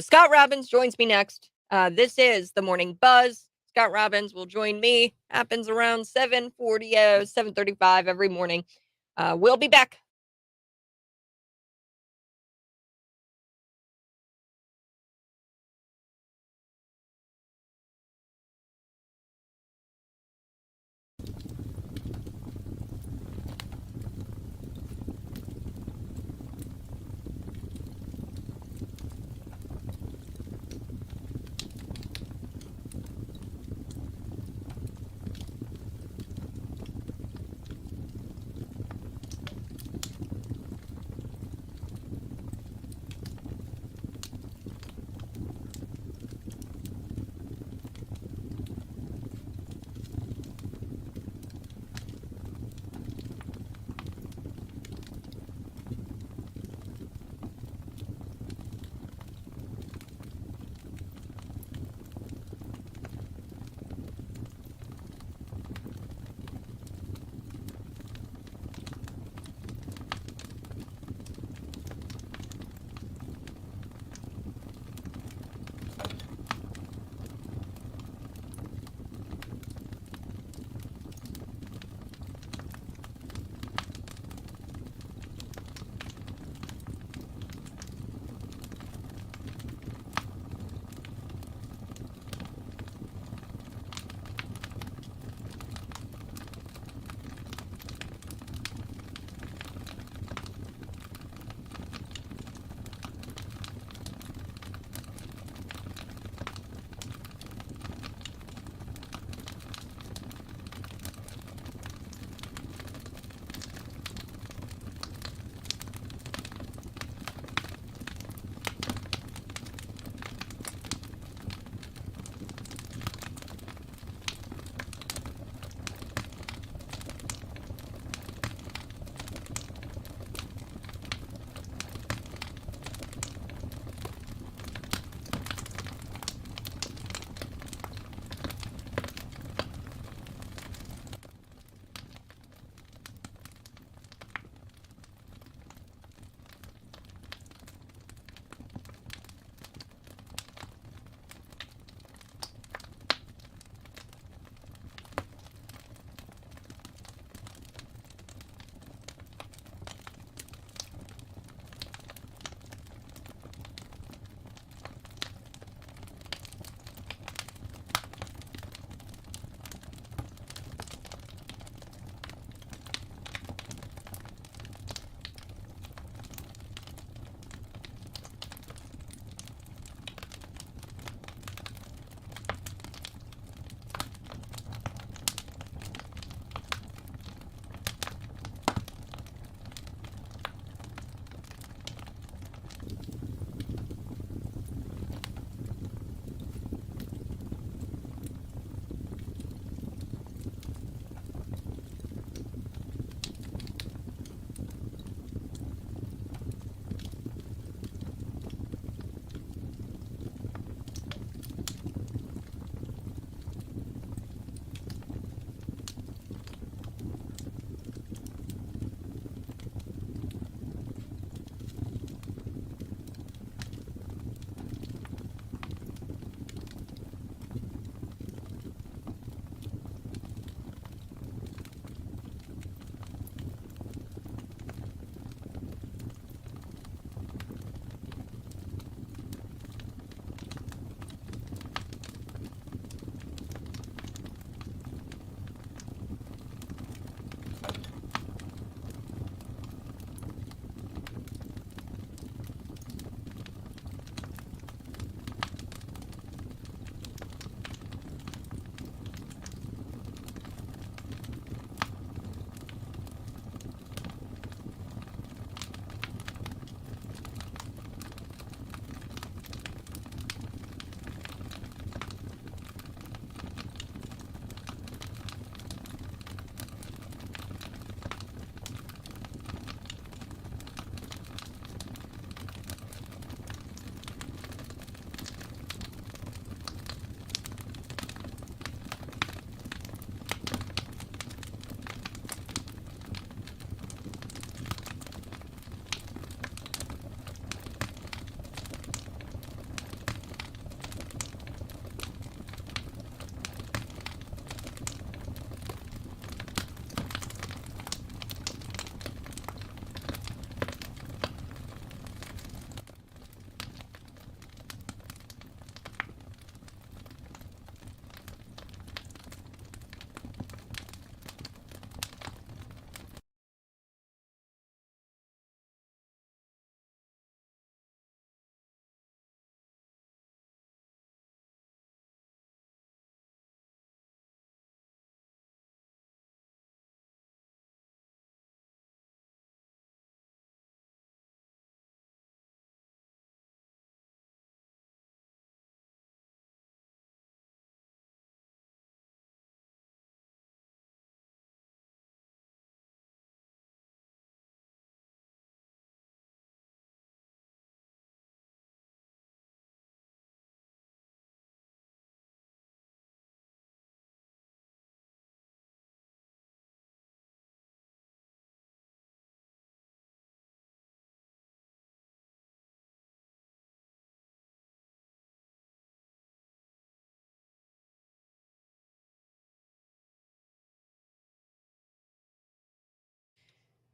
Scott Robbins joins me next. This is the Morning Buzz. Scott Robbins will join me. Happens around 7:40, 7:35 every morning. We'll be back.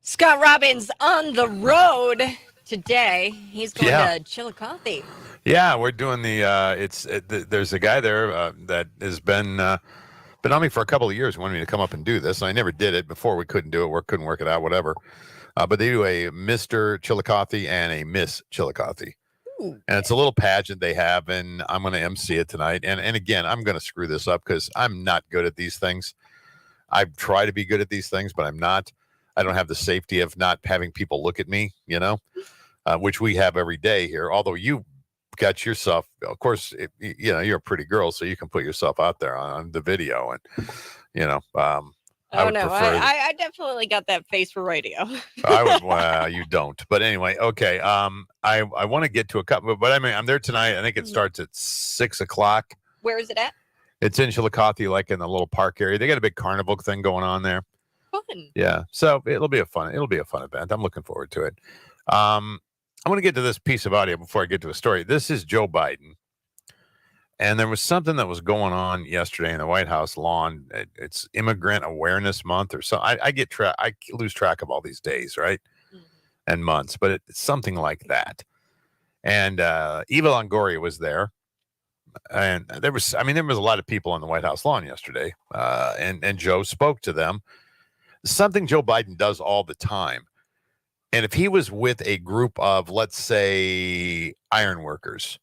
Scott Robbins on the road today. He's going to Chillicothe. Yeah, we're doing there's a guy there that has been on me for a couple of years, wanting me to come up and do this. And I never did it before. We couldn't do it. Couldn't work it out, whatever. But they do a Mr. Chillicothe and a Miss Chillicothe. Ooh. And it's a little pageant they have, and I'm going to MC it tonight. And again, I'm going to screw this up because I'm not good at these things. I try to be good at these things, but I'm not. I don't have the safety of not having people look at me, which we have every day here. Although you got yourself, of course, you're a pretty girl, so you can put yourself out there on the video, and I definitely got that face for radio. Well, you don't, but anyway, okay. I want to get to a couple, but I mean, I'm there tonight. I think it starts at 6:00. Where is it at? It's in Chillicothe, like in the little park area. They got a big carnival thing going on there. Fun. Yeah, so it'll be a fun event. I'm looking forward to it. I want to get to this piece of audio before I get to a story. This is Joe Biden. And there was something that was going on yesterday in the White House lawn. It's Immigrant Awareness Month or so. I lose track of all these days, right? Mm-hmm. And months, but it's something like that. And Eva Longoria was there. And there was a lot of people on the White House lawn yesterday. And Joe spoke to them. Something Joe Biden does all the time. And if he was with a group of, let's say, iron workers,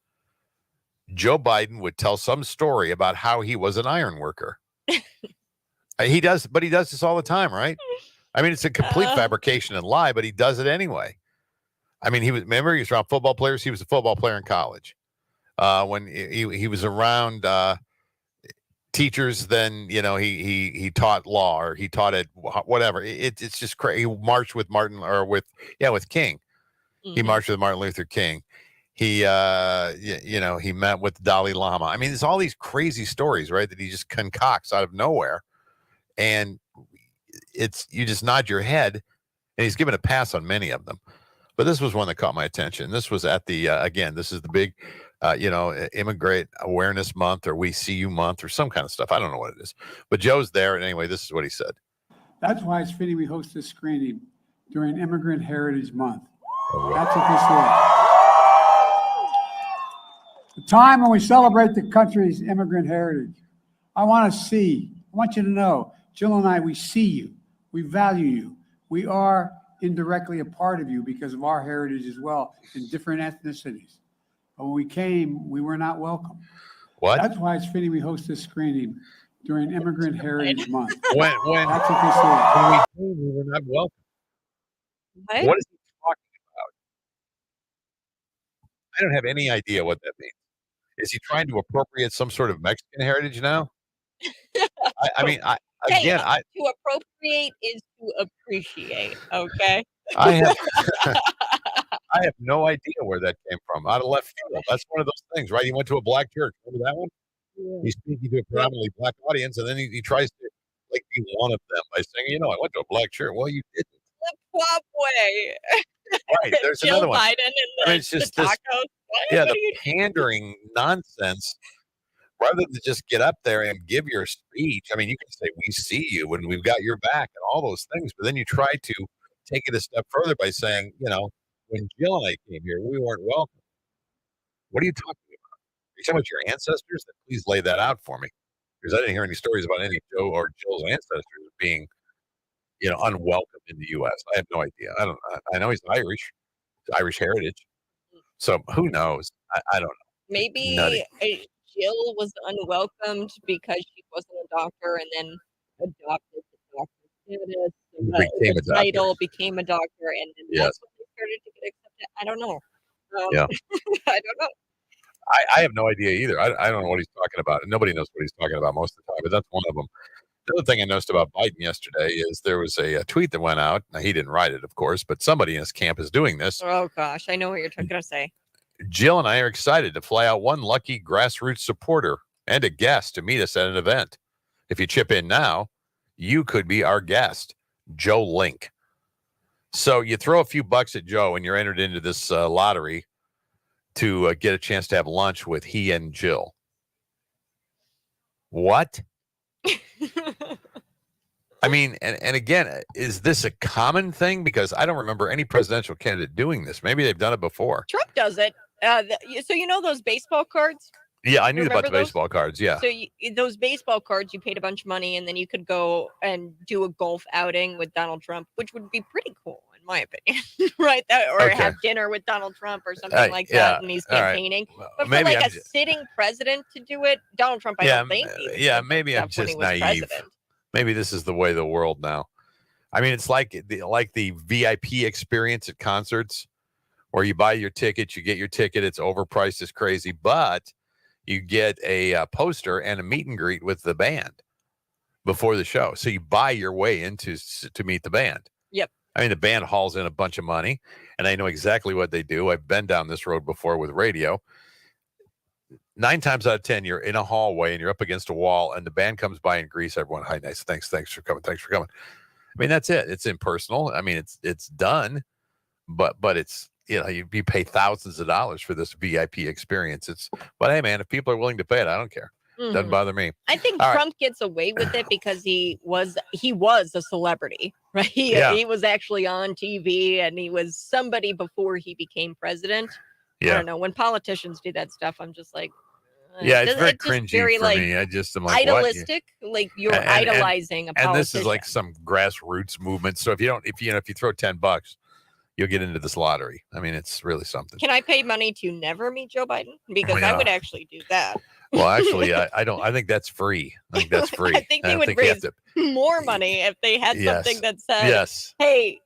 Joe Biden would tell some story about how he was an iron worker. He does this all the time, right? I mean, it's a complete fabrication and lie, but he does it anyway. I mean, he was around football players. He was a football player in college. When he was around teachers, then he taught law, or he taught it, whatever. It's just crazy. He marched with with King. Mm-hmm. He marched with Martin Luther King. He he met with the Dalai Lama. I mean, there's all these crazy stories, right, that he just concocts out of nowhere, and you just nod your head, and he's given a pass on many of them. But this was one that caught my attention. This was at the this is the big Immigrant Awareness Month, or We See You Month, or some kind of stuff. I don't know what it is. But Joe's there, and anyway, this is what he said. That's why it's fitting we host this screening during Immigrant Heritage Month. That's what this is. The time when we celebrate the country's immigrant heritage. I want you to know, Jill and I, we see you. We value you. We are indirectly a part of you because of our heritage as well in different ethnicities. But when we came, we were not welcome. What? That's why it's fitting we host this screening during Immigrant Heritage Month. When that's what this is. When we were not welcome. What is he talking about? I don't have any idea what that means. Is he trying to appropriate some sort of Mexican heritage now? To appropriate is to appreciate. Okay. I have no idea where that came from. Out of left field. That's one of those things, right? He went to a black church. Remember that one? Yeah. He's speaking to a predominantly black audience, and then he tries to be one of them by saying, I went to a black church. Well, you didn't. The Plop way. Right. There's Jill another one. Biden and it's just the tacos. The pandering nonsense. Rather than just get up there and give your speech, I mean, you can say, we see you and we've got your back and all those things, but then you try to take it a step further by saying, when Jill and I came here, we weren't welcome. What are you talking about? Are you talking about your ancestors? Then please lay that out for me, because I didn't hear any stories about any Joe or Jill's ancestors being, unwelcome in the U.S. I have no idea. I know he's Irish. It's Irish heritage. So who knows? I don't know. Maybe Jill was unwelcomed because she wasn't a doctor, and then adopted the doctor status. The title, became a doctor, and then that's when they started to get accepted. I don't know. I don't know. I have no idea either. I don't know what he's talking about. And nobody knows what he's talking about most of the time, but that's one of them. The other thing I noticed about Biden yesterday is there was a tweet that went out. Now, he didn't write it, of course, but somebody in his camp is doing this. Oh, gosh. I know what you're going to say. Jill and I are excited to fly out one lucky grassroots supporter and a guest to meet us at an event. If you chip in now, you could be our guest, Joe Link. So you throw a few bucks at Joe and you're entered into this lottery to get a chance to have lunch with he and Jill. What? I mean, and again, is this a common thing? Because I don't remember any presidential candidate doing this. Maybe they've done it before. Trump does it. So you know those baseball cards? Yeah, I knew You about the remember those? baseball cards. Yeah. So those baseball cards, you paid a bunch of money, and then you could go and do a golf outing with Donald Trump, which would be pretty cool, in my opinion, right? Or Okay. have dinner with Donald Trump or something like that when he's all right. campaigning. Well, But for maybe like I'm a sitting president to do it, Donald Trump, I don't think. Maybe I'm just naive. Maybe this is the way of the world now. I mean, it's like the VIP experience at concerts, where you buy your ticket, you get your ticket, it's overpriced as crazy, but you get a poster and a meet and greet with the band before the show. So you buy your way to meet the band. Yep. I mean, the band hauls in a bunch of money, and I know exactly what they do. I've been down this road before with radio. 9 times out of 10, you're in a hallway and you're up against a wall, and the band comes by and greets everyone. Hi, nice. Thanks for coming. Thanks for coming. I mean, that's it. It's impersonal. I mean, it's done, but it's, you pay thousands of dollars for this VIP experience. But hey, man, if people are willing to pay it, I don't care. Doesn't bother me. I think All Trump gets away with it because he was a celebrity, right? He was actually on TV, and he was somebody before he became president. Yeah. I don't know. When politicians do that stuff, I'm just like, yeah, it's very just cringy very, for like, me. I just am like, idealistic. Like you're idolizing a politician. And this is like some grassroots movement. So if you throw $10, you'll get into this lottery. I mean, it's really something. Can I pay money to never meet Joe Biden? Because I would actually do that. Well, actually, I don't. I think that's free. I think that's free. I think they would raise more money if they had something that said, hey,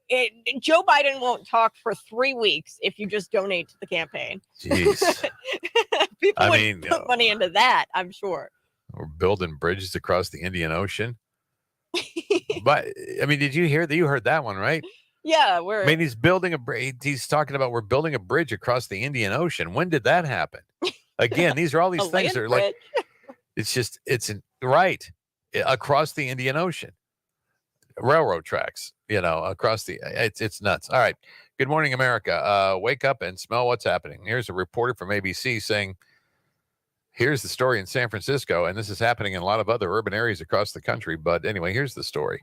Joe Biden won't talk for 3 weeks if you just donate to the campaign. Jeez. People would put money into that, I'm sure. We're building bridges across the Indian Ocean. But, I mean, did you hear that? You heard that one, right? Yeah, I mean, he's building he's talking about we're building a bridge across the Indian Ocean. When did that happen? Again, these are all these things that are like, it's right across the Indian Ocean, railroad tracks, across it's nuts. All right. Good morning, America. Wake up and smell what's happening. Here's a reporter from ABC saying, here's the story in San Francisco, and this is happening in a lot of other urban areas across the country. But anyway, here's the story.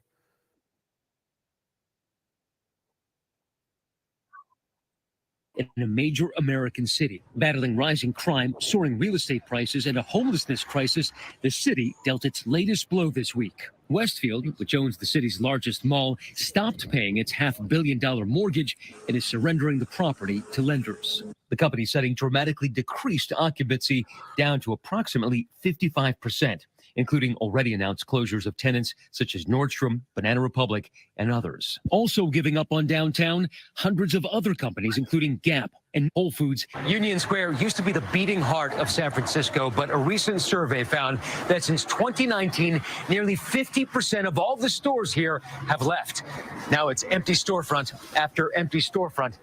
In a major American city, battling rising crime, soaring real estate prices, and a homelessness crisis, the city dealt its latest blow this week. Westfield, which owns the city's largest mall, stopped paying its $500 million mortgage and is surrendering the property to lenders. The company citing dramatically decreased occupancy down to approximately 55%, including already announced closures of tenants such as Nordstrom, Banana Republic, and others. Also giving up on downtown, hundreds of other companies, including Gap and Whole Foods. Union Square used to be the beating heart of San Francisco, but a recent survey found that since 2019, nearly 50% of all the stores here have left. Now it's empty storefront after empty storefront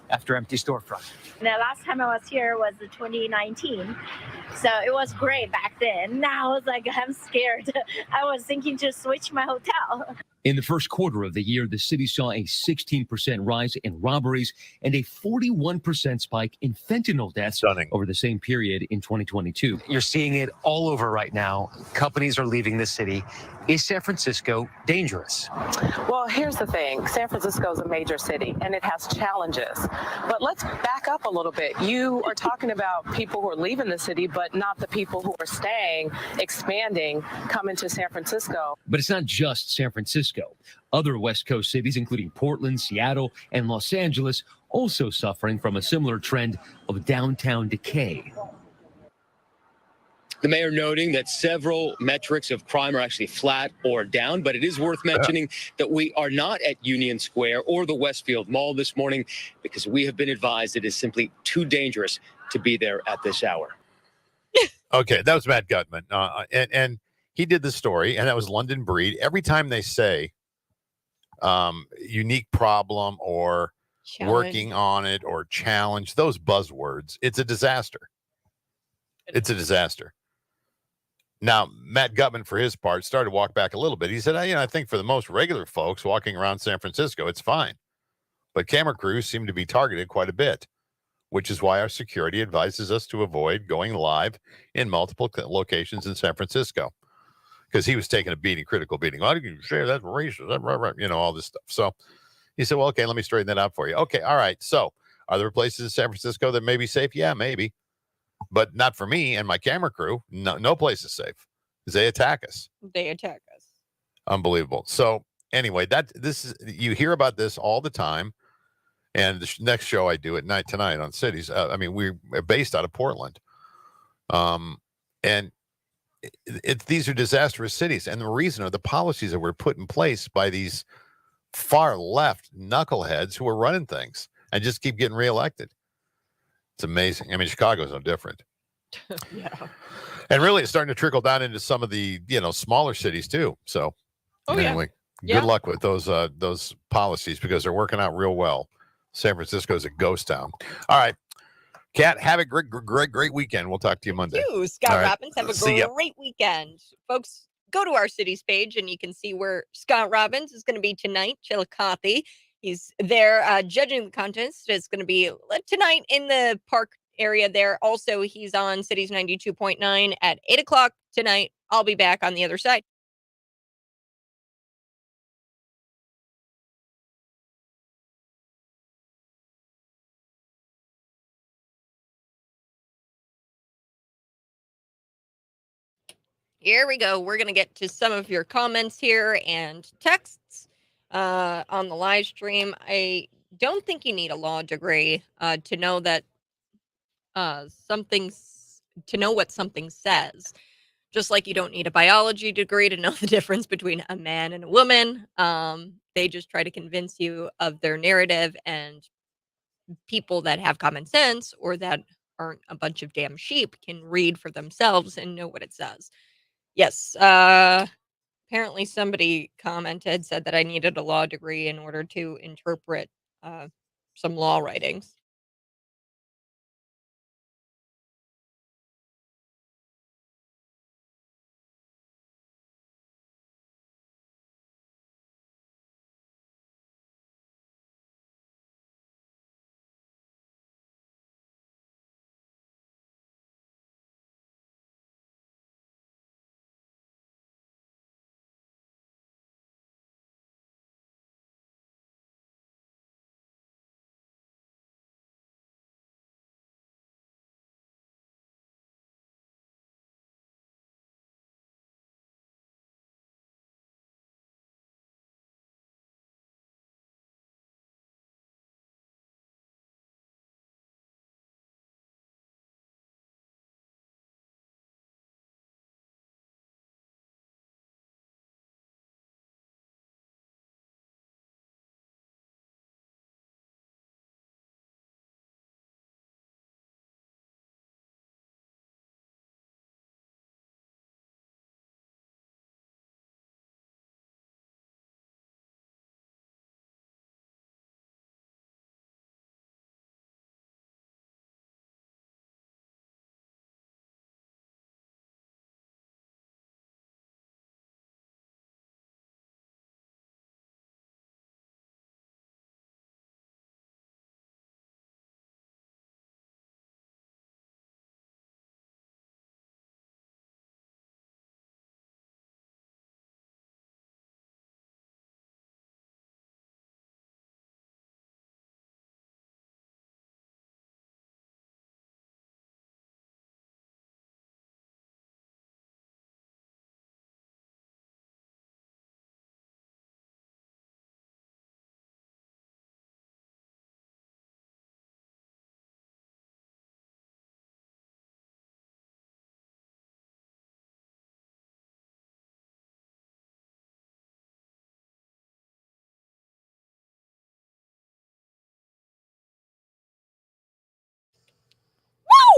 after empty storefront. The last time I was here was 2019, so it was great back then. Now I was like, I'm scared. I was thinking to switch my hotel. In the first quarter of the year, the city saw a 16% rise in robberies and a 41% spike in fentanyl deaths over the same period in 2022. You're seeing it all over right now. Companies are leaving the city. Is San Francisco dangerous? Well, here's the thing. San Francisco is a major city, and it has challenges. But let's back up a little bit. You are talking about people who are leaving the city, but not the people who are staying, expanding, coming to San Francisco. But it's not just San Francisco. Other West Coast cities, including Portland, Seattle, and Los Angeles, also suffering from a similar trend of downtown decay. The mayor noting that several metrics of crime are actually flat or down, but it is worth mentioning that we are not at Union Square or the Westfield Mall this morning because we have been advised it is simply too dangerous to be there at this hour. Okay, that was Matt Gutman. And he did the story, and that was London Breed. Every time they say unique problem or working on it or challenge, those buzzwords, it's a disaster. It's a disaster. Now, Matt Gutman, for his part, started to walk back a little bit. He said, I think for the most regular folks walking around San Francisco, it's fine. But camera crews seem to be targeted quite a bit, which is why our security advises us to avoid going live in multiple locations in San Francisco. because he was taking a beating, critical beating. Why did you say that's racist? You know, all this stuff. So he said, well, okay, let me straighten that out for you. Okay, all right. So are there places in San Francisco that may be safe? Yeah, maybe. But not for me and my camera crew. No place is safe because they attack us. They attack us. Unbelievable. So anyway, you hear about this all the time. And the next show I do at night tonight on cities. I mean, we're based out of Portland. And these are disastrous cities. And the reason are the policies that were put in place by these far left knuckleheads who are running things and just keep getting reelected. It's amazing. I mean, Chicago's no different. Yeah. And really, it's starting to trickle down into some of the, smaller cities too. So anyway, good luck with those policies because they're working out real well. San Francisco's a ghost town. All right. Kat, have a great weekend. We'll talk to you Monday. You, Scott Right. Robbins, have a great weekend. Folks, go to our cities page and you can see where Scott Robbins is going to be tonight, Chillicothe. He's there judging the contest. It's going to be tonight in the park area there. Also, he's on Cities 92.9 at 8 o'clock tonight. I'll be back on the other side. Here we go. We're going to get to some of your comments here and texts on the live stream. I don't think you need a law degree to know that to know what something says. Just like you don't need a biology degree to know the difference between a man and a woman. They just try to convince you of their narrative, and people that have common sense or that aren't a bunch of damn sheep can read for themselves and know what it says. Yes. Apparently somebody said that I needed a law degree in order to interpret some law writings.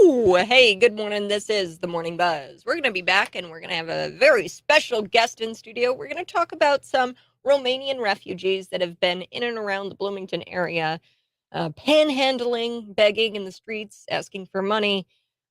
Woo! Hey, good morning. This is the Morning Buzz. We're going to be back and we're going to have a very special guest in studio. We're going to talk about some Romanian refugees that have been in and around the Bloomington area, panhandling, begging in the streets, asking for money.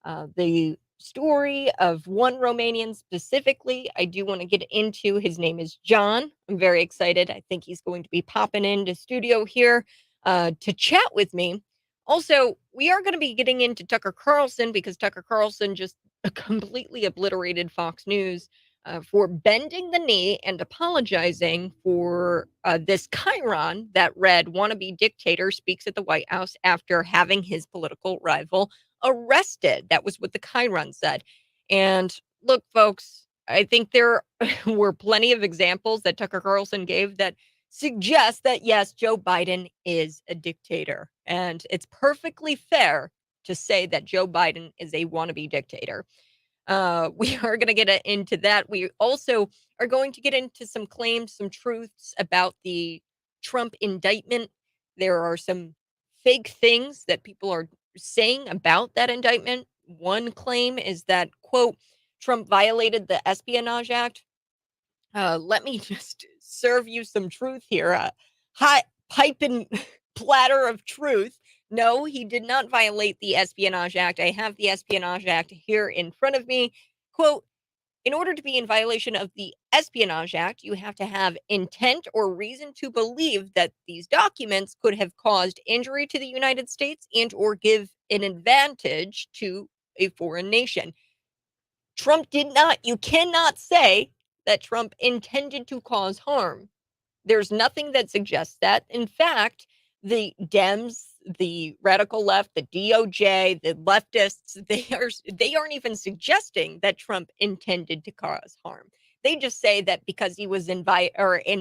The story of one Romanian specifically, I do want to get into. His name is John. I'm very excited. I think he's going to be popping into studio here to chat with me. Also, we are going to be getting into Tucker Carlson because Tucker Carlson just completely obliterated Fox News for bending the knee and apologizing for this chyron that read, "Wannabe dictator speaks at the White House after having his political rival arrested." That was what the chyron said. And look, folks, I think there were plenty of examples that Tucker Carlson gave that suggest that, yes, Joe Biden is a dictator. And it's perfectly fair to say that Joe Biden is a wannabe dictator. We are going to get into that. We also are going to get into some claims, some truths about the Trump indictment. There are some fake things that people are saying about that indictment. One claim is that, quote, Trump violated the Espionage Act. Let me just serve you some truth here. Hot pipe and platter of truth. No, he did not violate the Espionage Act. I have the Espionage Act here in front of me. Quote, in order to be in violation of the Espionage Act, you have to have intent or reason to believe that these documents could have caused injury to the United States and or give an advantage to a foreign nation. Trump did not, you cannot say that Trump intended to cause harm. There's nothing that suggests that. In fact, the Dems, the radical left, the DOJ, the leftists, they aren't even suggesting that Trump intended to cause harm. They just say that because he was in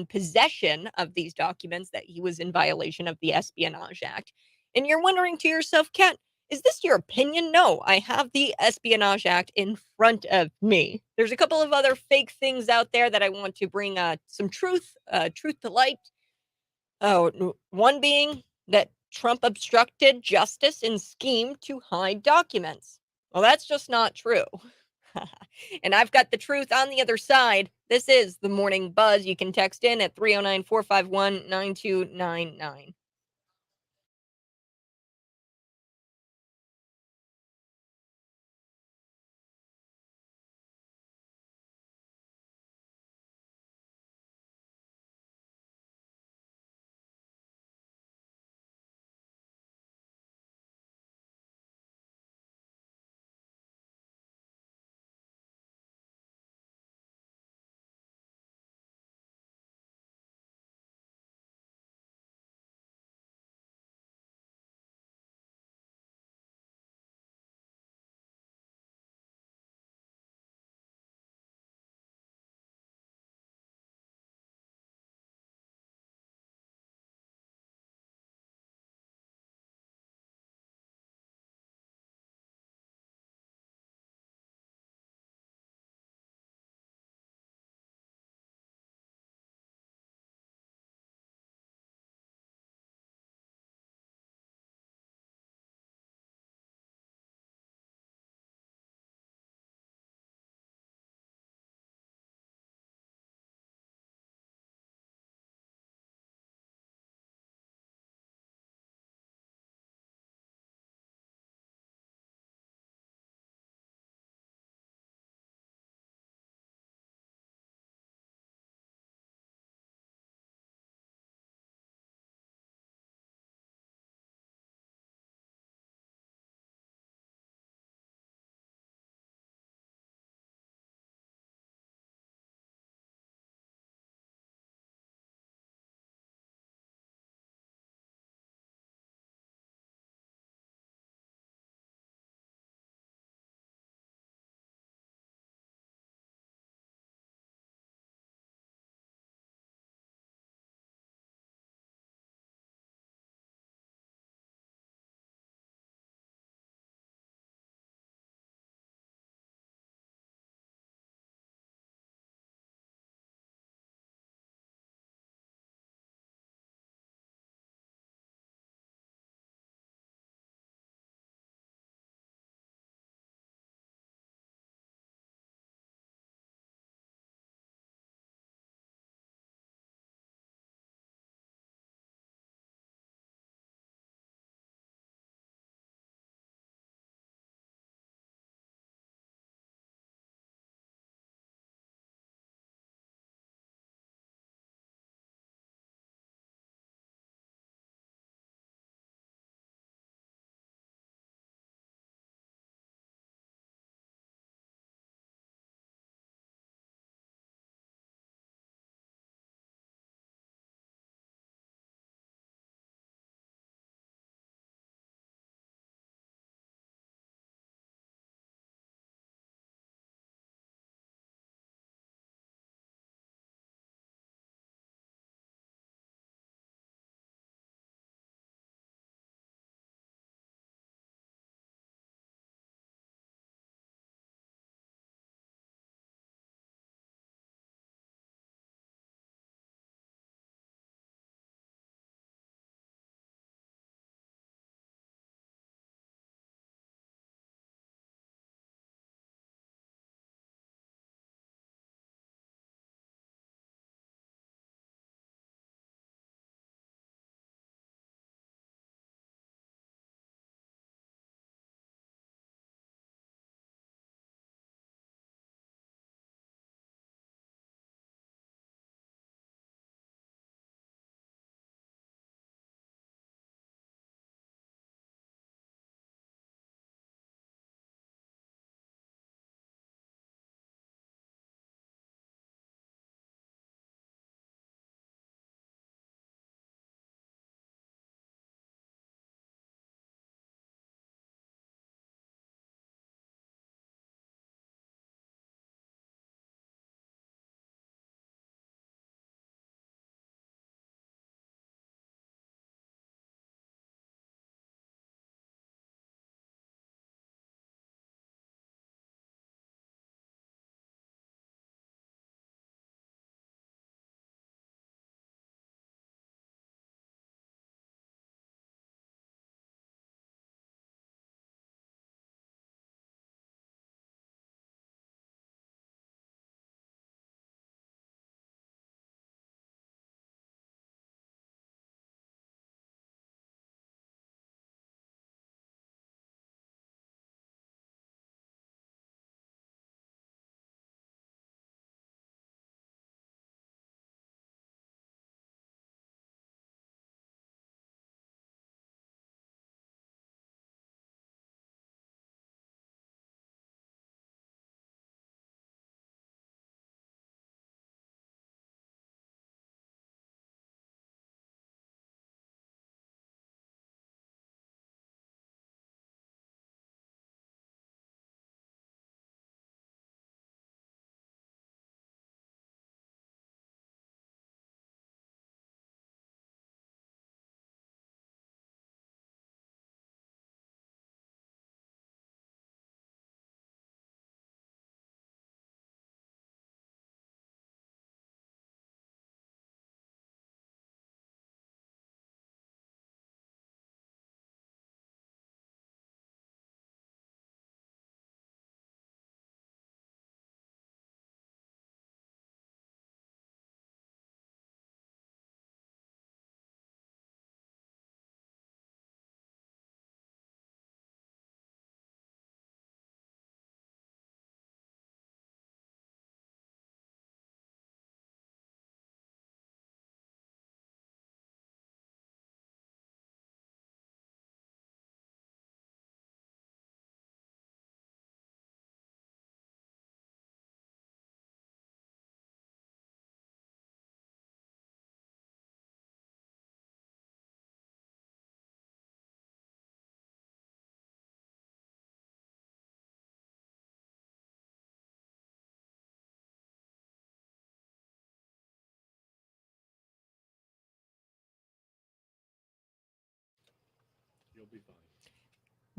possession of these documents, that he was in violation of the Espionage Act. And you're wondering to yourself, Kat, is this your opinion? No, I have the Espionage Act in front of me. There's a couple of other fake things out there that I want to bring some truth to light. One being that Trump obstructed justice and schemed to hide documents. Well, that's just not true. And I've got the truth on the other side. This is the Morning Buzz. You can text in at 309-451-9299.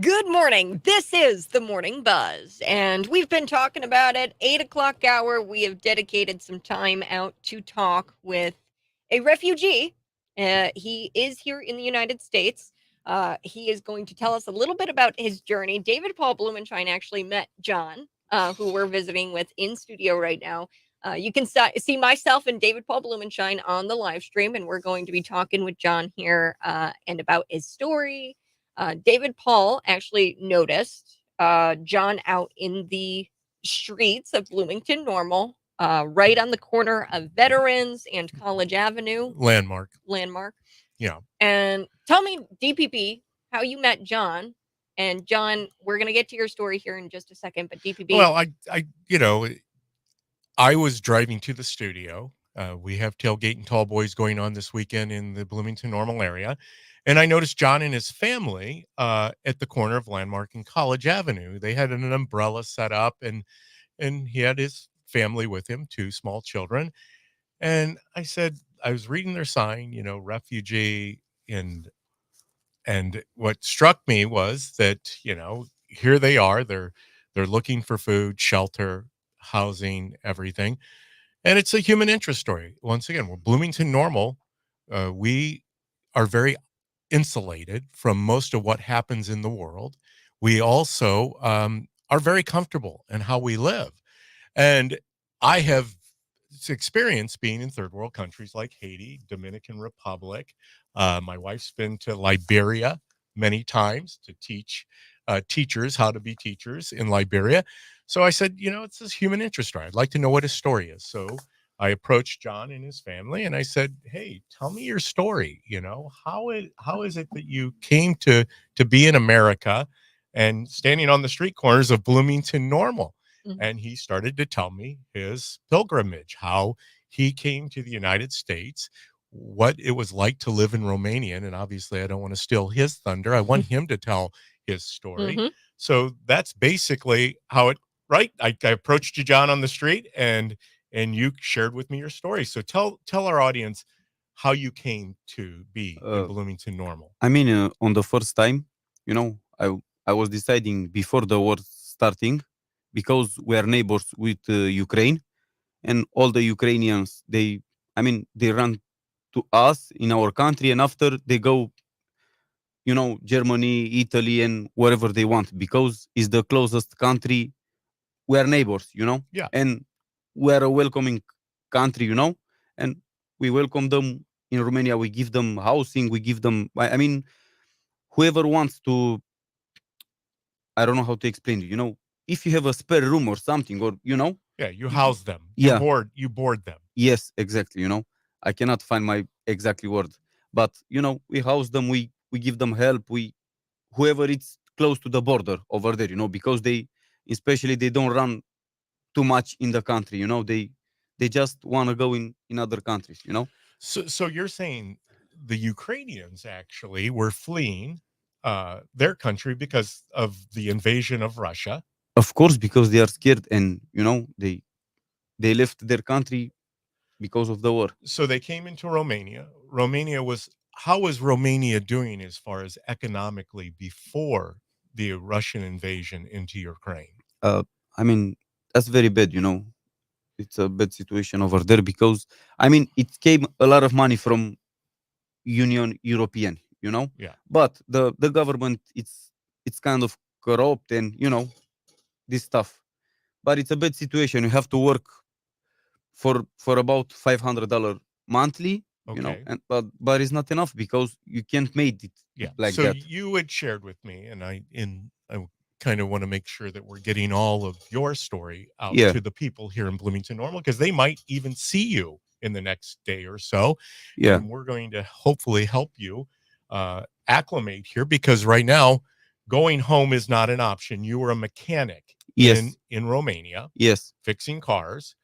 Good morning. This is the Morning Buzz, and we've been talking about it. 8 o'clock hour, we have dedicated some time out to talk with a refugee. He is here in the United States. He is going to tell us a little bit about his journey. David Paul Blumenshine actually met John, who we're visiting with in studio right now. You can see myself and David Paul Blumenshine on the live stream, and we're going to be talking with John here and about his story. David Paul actually noticed John out in the streets of Bloomington Normal, right on the corner of Veterans and College Avenue. Landmark. Yeah. And tell me, DPP, how you met John. And John, we're going to get to your story here in just a second, but DPP. Well, I was driving to the studio. We have Tailgate and Tall Boys going on this weekend in the Bloomington Normal area. And I noticed John and his family at the corner of Landmark and College Avenue. They had an umbrella set up, and he had his family with him, 2 small children. And I said, I was reading their sign, refugee, and what struck me was that, here they are. They're looking for food, shelter, housing, everything. And it's a human interest story. Once again, we're Bloomington Normal. We are very insulated from most of what happens in the world. We also are very comfortable in how we live. And I have experience being in third world countries like Haiti, Dominican Republic. My wife's been to Liberia many times to teach teachers how to be teachers in Liberia. So I said, it's this human interest story. I'd like to know what his story is. So I approached John and his family and I said, hey, tell me your story. How is it that you came to be in America and standing on the street corners of Bloomington Normal? Mm-hmm. And he started to tell me his pilgrimage, how he came to the United States, what it was like to live in Romania. And obviously I don't want to steal his thunder. I want him to tell his story. Mm-hmm. So that's basically how it, right? I approached you, John, on the street and you shared with me your story. So tell our audience how you came to be in Bloomington Normal. I mean, on the first time, I was deciding before the war starting, because we are neighbors with Ukraine, and all the Ukrainians, they run to us in our country, and after they go, Germany, Italy, and wherever they want, because it's the closest country. We are neighbors, Yeah. And we are a welcoming country, and we welcome them in Romania. We give them housing. We give them, whoever wants to, I don't know how to explain it, if you have a spare room or something, or, Yeah, you house them. Yeah. You board them. Yes, exactly. I cannot find my exactly word, but, we house them. We give them help. Whoever it's close to the border over there, because especially they don't run too much in the country, they just want to go in other countries, So you're saying the Ukrainians actually were fleeing their country because of the invasion of Russia. Of course, because they are scared, and they left their country because of the war. So they came into Romania. How was Romania doing as far as economically before the Russian invasion into Ukraine? That's very bad, It's a bad situation over there, because it came a lot of money from Union European, Yeah. But the government, it's kind of corrupt, and this stuff. But it's a bad situation. You have to work for about $500 monthly, Okay. and but it's not enough, because you can't make it like so that. You had shared with me, and I kind of want to make sure that we're getting all of your story out Yeah. to the people here in Bloomington Normal, because they might even see you in the next day or so. Yeah. And we're going to hopefully help you acclimate here, because right now going home is not an option. You were a mechanic Yes. in Romania, Yes. fixing cars,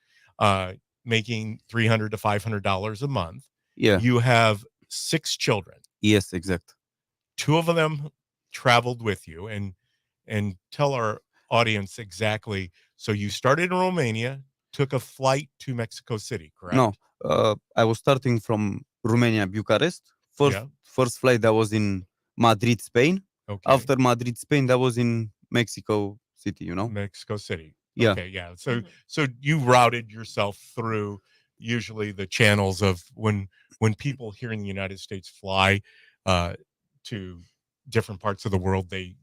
making $300 to $500 a month. Yeah. You have 6 children. Yes, exact. 2 of them traveled with you, and tell our audience exactly. So you started in Romania, took a flight to Mexico City, correct? No, I was starting from Romania, Bucharest. First flight that was in Madrid, Spain. Okay. After Madrid, Spain, that was in Mexico City, Mexico City. Yeah. Okay, yeah. So you routed yourself through usually the channels of when people here in the United States fly to different parts of the world, they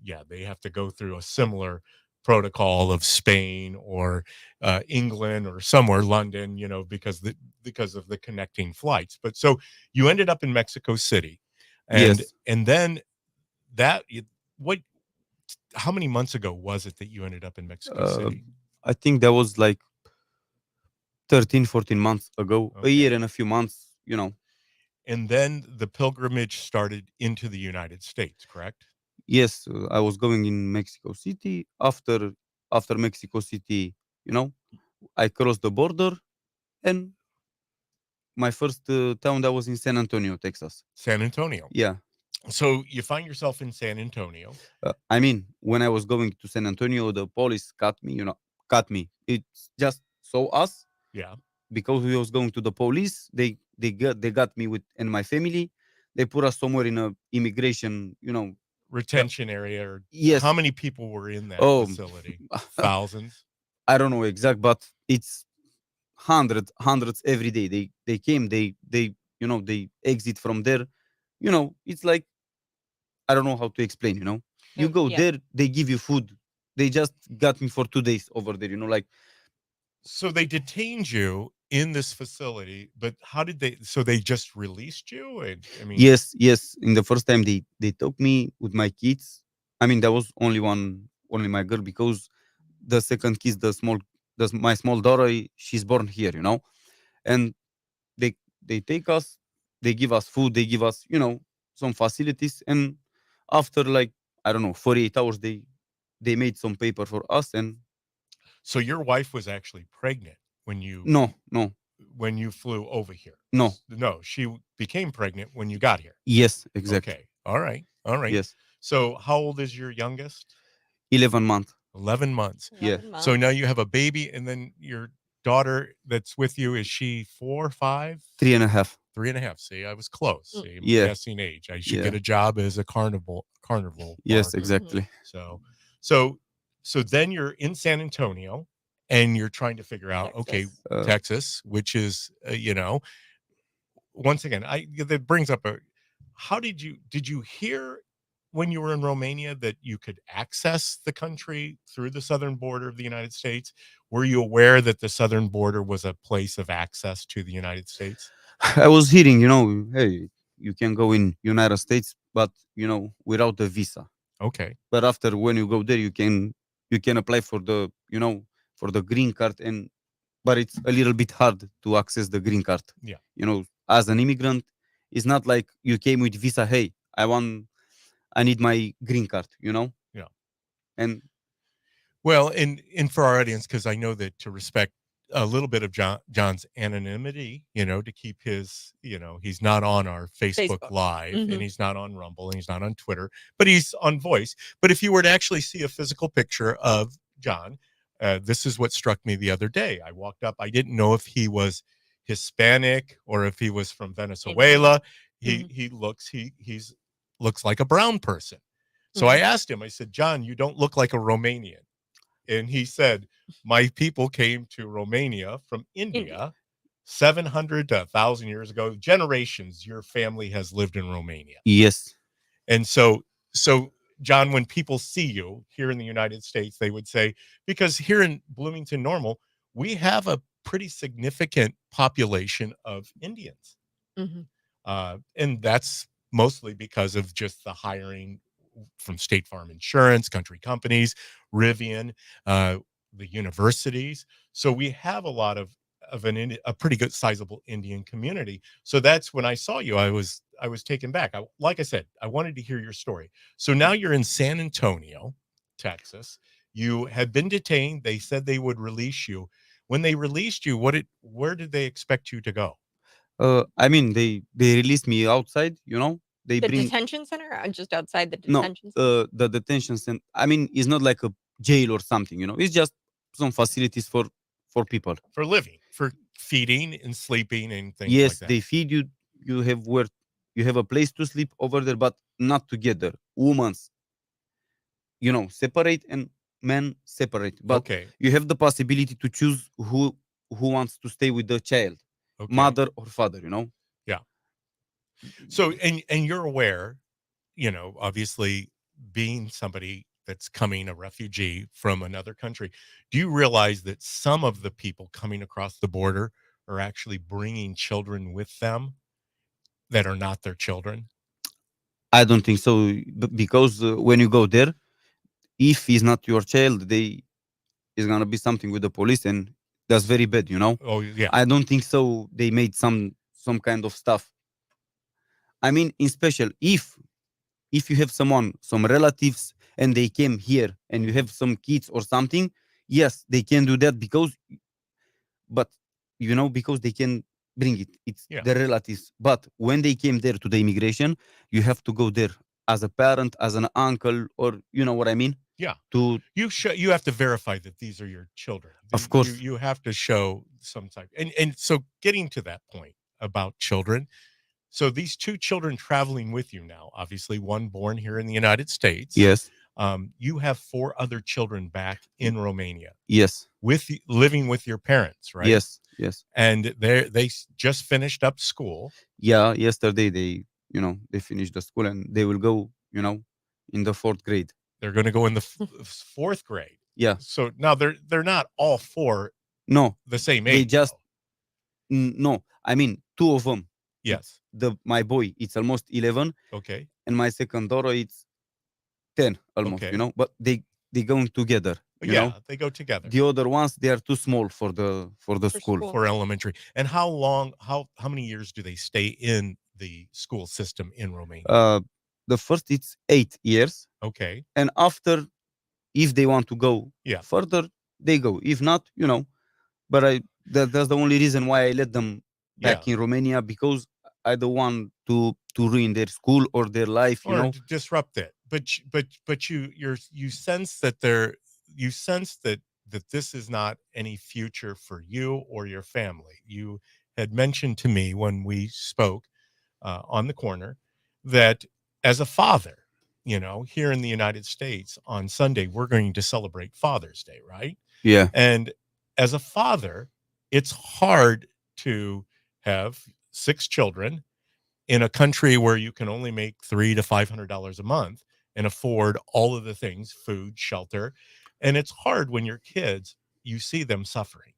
have to go through a similar protocol of Spain or England or somewhere, London, because of the connecting flights. But so you ended up in Mexico City, and Yes. and then how many months ago was it that you ended up in Mexico City? I think that was like 13, 14 months ago, a year Okay. and a few months, And then the pilgrimage started into the United States, correct? Yes, I was going in Mexico City. After Mexico City, I crossed the border, and my first town that was in San Antonio, Texas. San Antonio. Yeah. So you find yourself in San Antonio. I mean, when I was going to San Antonio, the police cut me. It's just saw us. Yeah. Because we was going to the police, they got me and my family. They put us somewhere in a immigration, Retention area. Or Yes. How many people were in that facility? Thousands? I don't know exact, but it's hundreds every day. They came, they exit from there. It's like, I don't know how to explain, you go there, they give you food. They just got me for 2 days over there, like. So they detained you in this facility, but how did so they just released you? And I mean, Yes. In the first time they took me with my kids. I mean, that was only my girl, because the second kid, my small daughter, she's born here, and they take us, they give us food, they give us, some facilities, and after like, I don't know, 48 hours, they made some paper for us. And so your wife was actually pregnant when you no when you flew over here? No, she became pregnant when you got here. Yes, exactly. Okay. All right. Yes. So how old is your youngest? 11 months. 11 months. Yeah. So now you have a baby, and then your daughter that's with you, is she 4, 5? 3.5. 3.5. See, I was close. See, I'm Yeah. guessing age. I should get a job as a carnival. Yes, bar. exactly. So then you're in San Antonio, and you're trying to figure out, Texas, which is, once again, that brings up how did you hear when you were in Romania that you could access the country through the southern border of the United States? Were you aware that the southern border was a place of access to the United States? I was hearing, hey, you can go in United States, but without a visa. Okay. But after, when you go there, you can apply for the for the green card, but it's a little bit hard to access the green card. Yeah. As an immigrant, it's not like you came with visa. Hey, I need my green card. Yeah. And well, and for our audience, because I know that to respect a little bit of John's anonymity, to keep his, he's not on our Facebook Live, and he's not on Rumble, and he's not on Twitter, but he's on Voice. But if you were to actually see a physical picture of John, this is what struck me the other day. I walked up. I didn't know if he was Hispanic or if he was from Venezuela. He looks like a brown person. So I asked him, I said, John, you don't look like a Romanian. And he said, my people came to Romania from India 700 to 1,000 years ago. Generations, your family has lived in Romania. Yes. And so John, when people see you here in the United States, they would say, because here in Bloomington Normal, we have a pretty significant population of Indians. And that's mostly because of just the hiring from State Farm Insurance, country companies, Rivian, the universities. So we have a lot of a pretty good sizable Indian community. So that's when I saw you, I was taken back. Like I said, I wanted to hear your story. So now you're in San Antonio, Texas. You had been detained. They said they would release you. When they released you, where did they expect you to go? I mean, they released me outside, They The bring detention center, just outside the detention center? no, the detention center. I mean, it's not like a jail or something, It's just some facilities for people. For living, for feeding and sleeping and things Yes, like that. they feed you. You have where, you have a place to sleep over there, but not together. Women's, separate, and men separate. But Okay. you have the possibility to choose who wants to stay with the child, Okay. mother or father. Yeah. So, and you're aware, obviously being somebody that's coming, a refugee from another country, do you realize that some of the people coming across the border are actually bringing children with them that are not their children? I don't think so, because when you go there, if he's not your child, is gonna be something with the police, and that's very bad. Oh, yeah. I don't think so. They made some kind of stuff. I mean, in special, if you have some relatives, and they came here, and you have some kids or something, yes, they can do that, but because they can bring it. It's Yeah. the relatives. But when they came there to the immigration, you have to go there as a parent, as an uncle, or you know what I mean? Yeah. To You have to verify that these are your children. Of course. You have to show some type. And so getting to that point about children. So these two children traveling with you now, obviously one born here in the United States. Yes. You have 4 other children back in Romania Yes. living with your parents, right? Yes. Yes. And they just finished up school. Yeah. Yesterday they they finished the school, and they will go in the 4th grade. They're going to go in the 4th grade. Yeah. So now they're not all 4 No, the same age. they just though. no. I mean, 2 of them. Yes. My boy, it's almost 11, Okay. and my second daughter, it's 10 almost. Okay. But they going together. They go together The other ones, they are too small for the school. for elementary. And how many years do they stay in the school system in Romania? The first, it's 8 years, Okay. and after, if they want to go Yeah. further, they go. If not, but that's the only reason why I let them back in Romania, because I don't want to ruin their school or their life. Or to disrupt it. But you sense that this is not any future for you or your family. You had mentioned to me when we spoke on the corner that as a father, here in the United States on Sunday, we're going to celebrate Father's Day, right? Yeah. And as a father, it's hard to have 6 children in a country where you can only make $300 to $500 a month and afford all of the things, food, shelter. And it's hard when your kids, you see them suffering.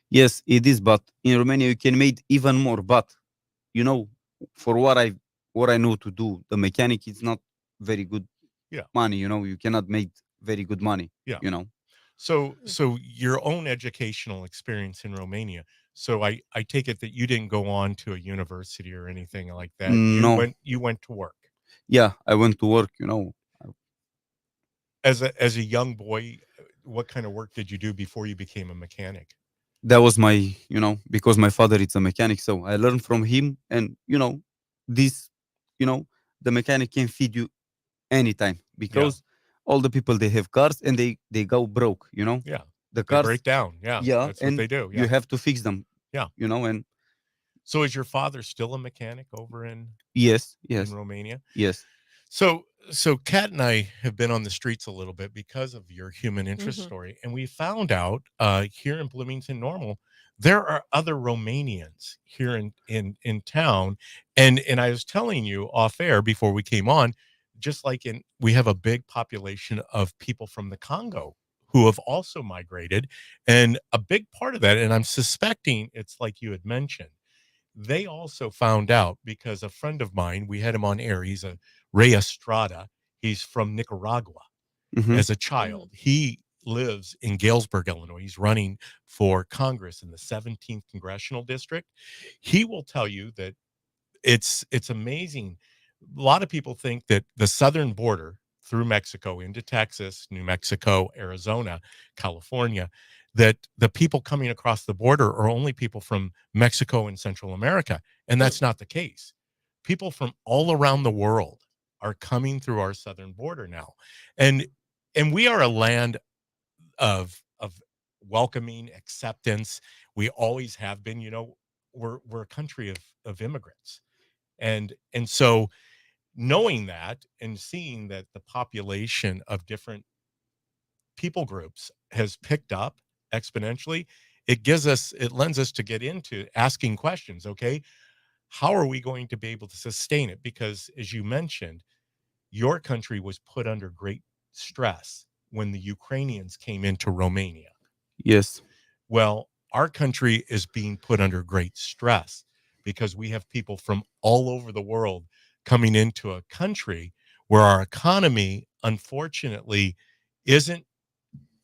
Yes, it is. But in Romania, you can make even more. But, for what I know to do, the mechanic is not very good money. You cannot make very good money. Yeah. So your own educational experience in Romania. So I take it that you didn't go on to a university or anything like that. No. You went to work. Yeah, I went to work. As a young boy, what kind of work did you do before you became a mechanic? That was my, because my father is a mechanic, so I learned from him, and this, the mechanic can feed you anytime, because all the people, they have cars and they go broke. Yeah. The They cars break down. Yeah. Yeah, That's what and they do. Yeah. you have to fix them. Yeah. And So is your father still a mechanic over in yes, Romania? yes. So Kat and I have been on the streets a little bit because of your human interest story, and we found out here in Bloomington Normal there are other Romanians here in town, and I was telling you off air before we came on, just like we have a big population of people from the Congo who have also migrated, and a big part of that, and I'm suspecting it's like you had mentioned, they also found out because a friend of mine, we had him on air, he's a Ray Estrada, he's from Nicaragua. As a child. He lives in Galesburg, Illinois. He's running for Congress in the 17th Congressional District. He will tell you that it's amazing. A lot of people think that the southern border through Mexico into Texas, New Mexico, Arizona, California, that the people coming across the border are only people from Mexico and Central America. And that's not the case. People from all around the world are coming through our southern border now. And we are a land of welcoming acceptance. We always have been, we're a country of immigrants. And so knowing that and seeing that the population of different people groups has picked up exponentially, it lends us to get into asking questions. Okay, how are we going to be able to sustain it? Because as you mentioned, your country was put under great stress when the Ukrainians came into Romania. Yes. Well, our country is being put under great stress because we have people from all over the world coming into a country where our economy, unfortunately, isn't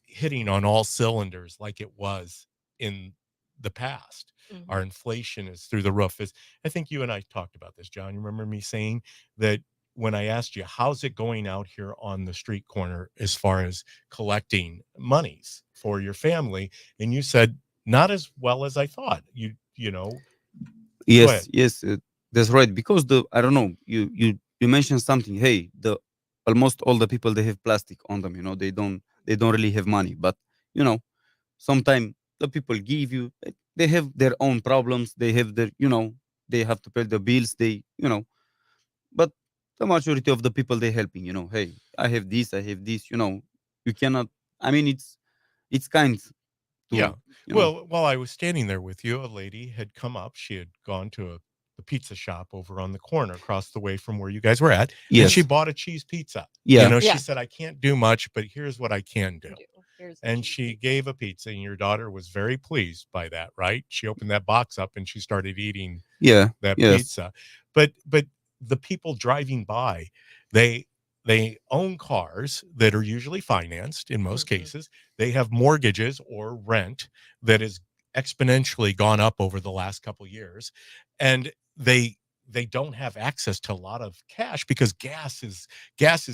hitting on all cylinders like it was in the past. Mhm. Our inflation is through the roof. I think you and I talked about this, John. You remember me saying that when I asked you, how's it going out here on the street corner as far as collecting monies for your family? And you said, not as well as I thought. You know, go Yes, ahead. yes, that's right. Because I don't know, you mentioned something. Hey, the almost all the people, they have plastic on them. You know, they don't really have money. But you know, sometimes the people give you, they have their own problems. They have their, they have to pay the bills. But the majority of the people, they helping. You know, hey, I have this, I have this. You know, you cannot. I mean, it's kind to, Yeah. you know. Well, while I was standing there with you, a lady had come up. She had gone to the pizza shop over on the corner across the way from where you guys were at. And she Yes. bought a cheese pizza. Yeah. You know, she Yeah. said, I can't do much, but here's what I can do. Here's the And cheese she pizza. gave a pizza, and your daughter was very pleased by that, right? She opened that box up and she started eating Yeah. that Yes. pizza. But the people driving by, they own cars that are usually financed in most Mhm. cases. They have mortgages or rent that has exponentially gone up over the last couple years, and they don't have access to a lot of cash because gas is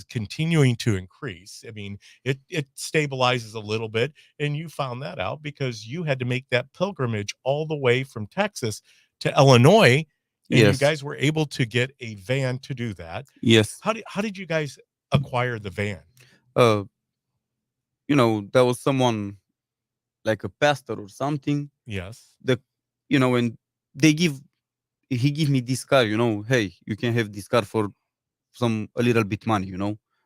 continuing to increase. I mean, it stabilizes a little bit, and you found that out because you had to make that pilgrimage all the way from Texas to Illinois, and you Yes. guys were able to get a van to do that. Yes. How did you guys acquire the van? Uh, there was someone like a pastor or something. Yes. And he give me this car. Hey, you can have this car for a little bit money.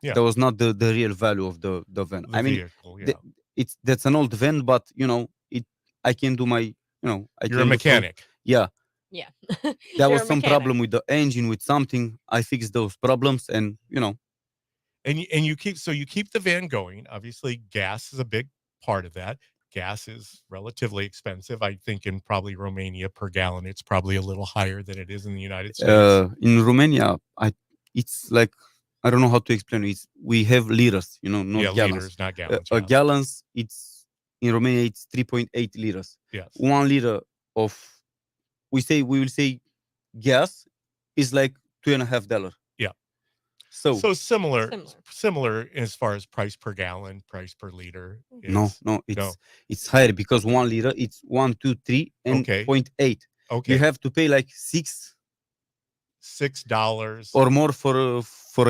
Yeah. That was not the real value of the van. The I mean, vehicle, yeah. that's an old van, but I can do my, I You're a can do some. mechanic. Yeah, Yeah. there You're was a some mechanic. problem with the engine, with something. I fixed those problems, and And you keep the van going. Obviously, gas is a big part of that. Gas is relatively expensive. I think in probably Romania per gallon, it's probably a little higher than it is in the United States. in Romania, it's like, I don't know how to explain it. We have liters, not Yeah, gallons. liters, not gallons. A Yeah. gallons, in Romania, it's 3.8 liters. Yes. 1 liter of, we will say gas is like $2.50. Yeah. So So similar as far as price per gallon, price per liter no, is. it's higher because 1 liter, it's 1, 2, 3, and Okay. 0.8. Okay. You have to pay like $6 or more for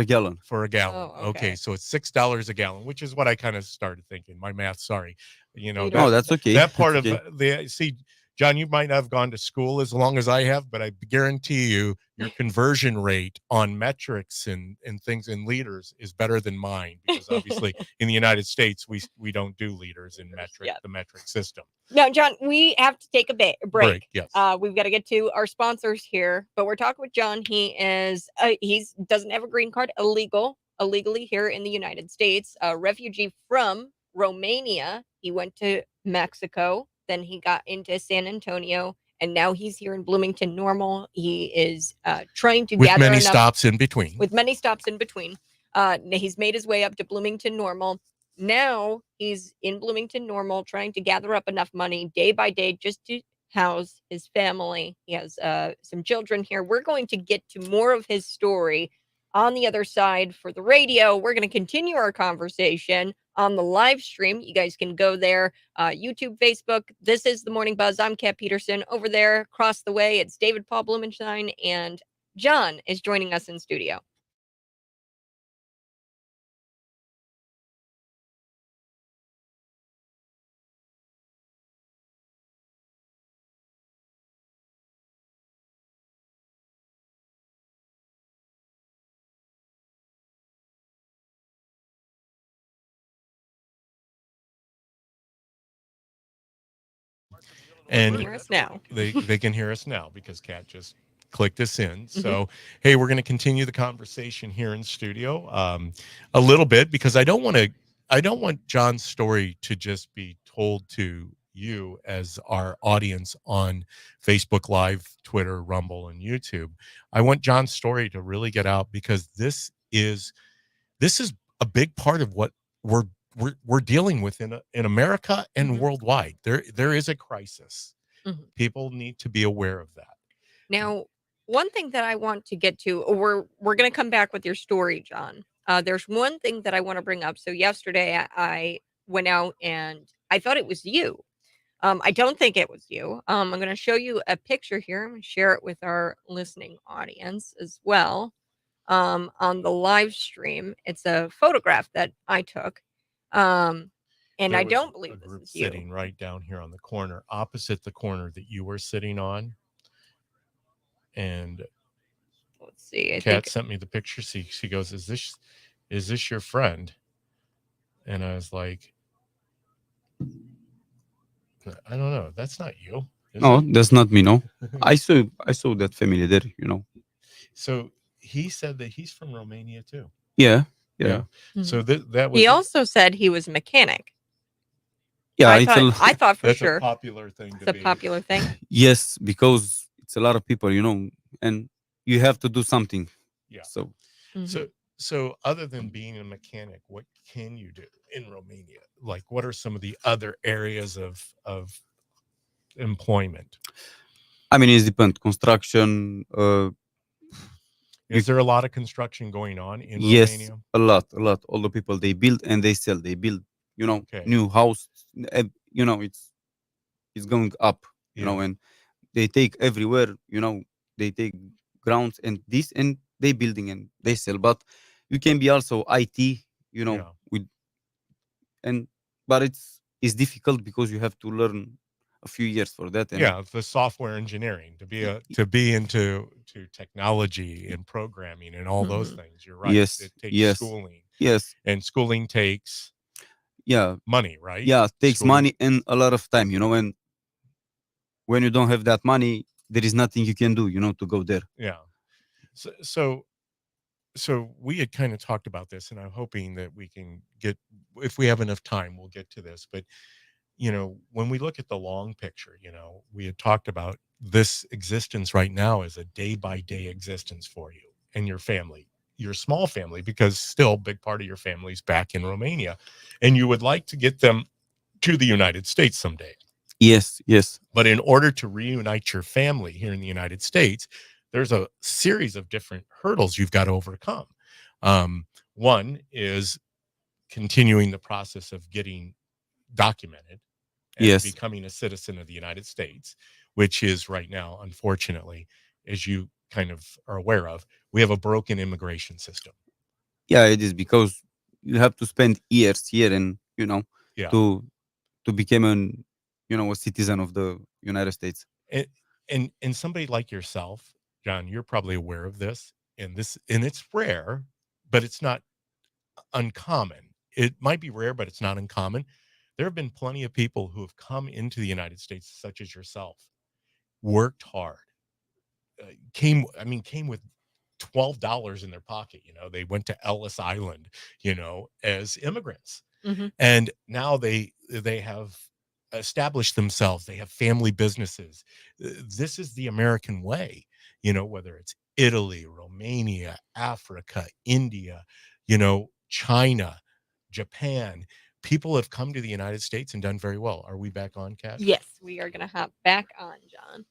a gallon. for a gallon. Oh, okay. Okay, so it's $6 a gallon, which is what I kind of started thinking. My math, sorry. Liters. That, that's okay. that part That's of okay. see, John, you might not have gone to school as long as I have, but I guarantee you your conversion rate on metrics and things in liters is better than mine, because obviously in the United States we don't do liters in metric, Yeah. the metric system. Now, John, we have to take a break. Yes. We've got to get to our sponsors here, but we're talking with John. He is doesn't have a green card, illegally here in the United States, a refugee from Romania. He went to Mexico, then he got into San Antonio, and now he's here in Bloomington Normal. He is trying to With gather many enough stops in between. with many stops in between. He's made his way up to Bloomington Normal. Now he's in Bloomington Normal trying to gather up enough money day by day just to house his family. He has some children here. We're going to get to more of his story on the other side. For the radio, we're going to continue our conversation on the live stream. You guys can go there, YouTube, Facebook. This is The Morning Buzz. I'm Kat Peterson. Over there across the way, it's David Paul Blumenstein, and John is joining us in studio. And hear us now. They can hear us now because Kat just clicked us in. So, hey, we're going to continue the conversation here in studio a little bit because I don't want John's story to just be told to you as our audience on Facebook Live, Twitter, Rumble, and YouTube. I want John's story to really get out because this is a big part of what we're dealing with in America and worldwide. There is a crisis. People need to be aware of that. Now, one thing that I want to get to, we're going to come back with your story, John. There's one thing that I want to bring up. So yesterday I went out and I thought it was you. I don't think it was you. I'm going to show you a picture here. I'm going to share it with our listening audience as well. On the live stream, it's a photograph that I took. And I don't believe this is you. Sitting right down here on the corner, opposite the corner that you were sitting on. And let's see. Kat sent me the picture. She goes, "Is this your friend?" And I was like, "I don't know. That's not you." No, that's not me. No, I saw that family there. So he said that he's from Romania too. Yeah. So that was. He also said he was a mechanic. Yeah, I thought for that's sure a popular thing. It's a popular thing. Yes, because it's a lot of people, and you have to do something. Yeah. So So other than being a mechanic, what can you do in Romania? Like, what are some of the other areas of employment? I mean, it depends. Construction. Is there a lot of construction going on in Yes, Romania? a lot. All the people, they build and they sell. They build, new house. It's going up. And they take everywhere. They take grounds and this, and they building and they sell. But you can be also IT. But it's difficult because you have to learn a few years for that. And the software engineering to be into technology and programming and all those things. You're right. Yes, It takes schooling. Yes. And schooling takes money, right? Yeah, it takes money and a lot of time, and when you don't have that money, there is nothing you can do, to go there. Yeah. So we had kind of talked about this, and I'm hoping that we can get, if we have enough time, we'll get to this. But, when we look at the long picture, we had talked about this existence right now is a day-by-day existence for you and your family, your small family, because still a big part of your family is back in Romania, and you would like to get them to the United States someday. Yes. But in order to reunite your family here in the United States, there's a series of different hurdles you've got to overcome. One is continuing the process of getting documented and becoming a citizen of the United States, which is right now, unfortunately, as you kind of are aware of, we have a broken immigration system. Yeah, it is, because you have to spend years here and, to become a citizen of the United States. And somebody like yourself, John, you're probably aware of this, and it's rare, but it's not uncommon. It might be rare, but it's not uncommon. There have been plenty of people who have come into the United States, such as yourself, worked hard, came with $12 in their pocket. They went to Ellis Island, as immigrants, and now they have established themselves. They have family businesses. This is the American way, whether it's Italy, Romania, Africa, India, China, Japan. People have come to the United States and done very well. Are we back on, Kat? Yes, we are going to hop back on, John.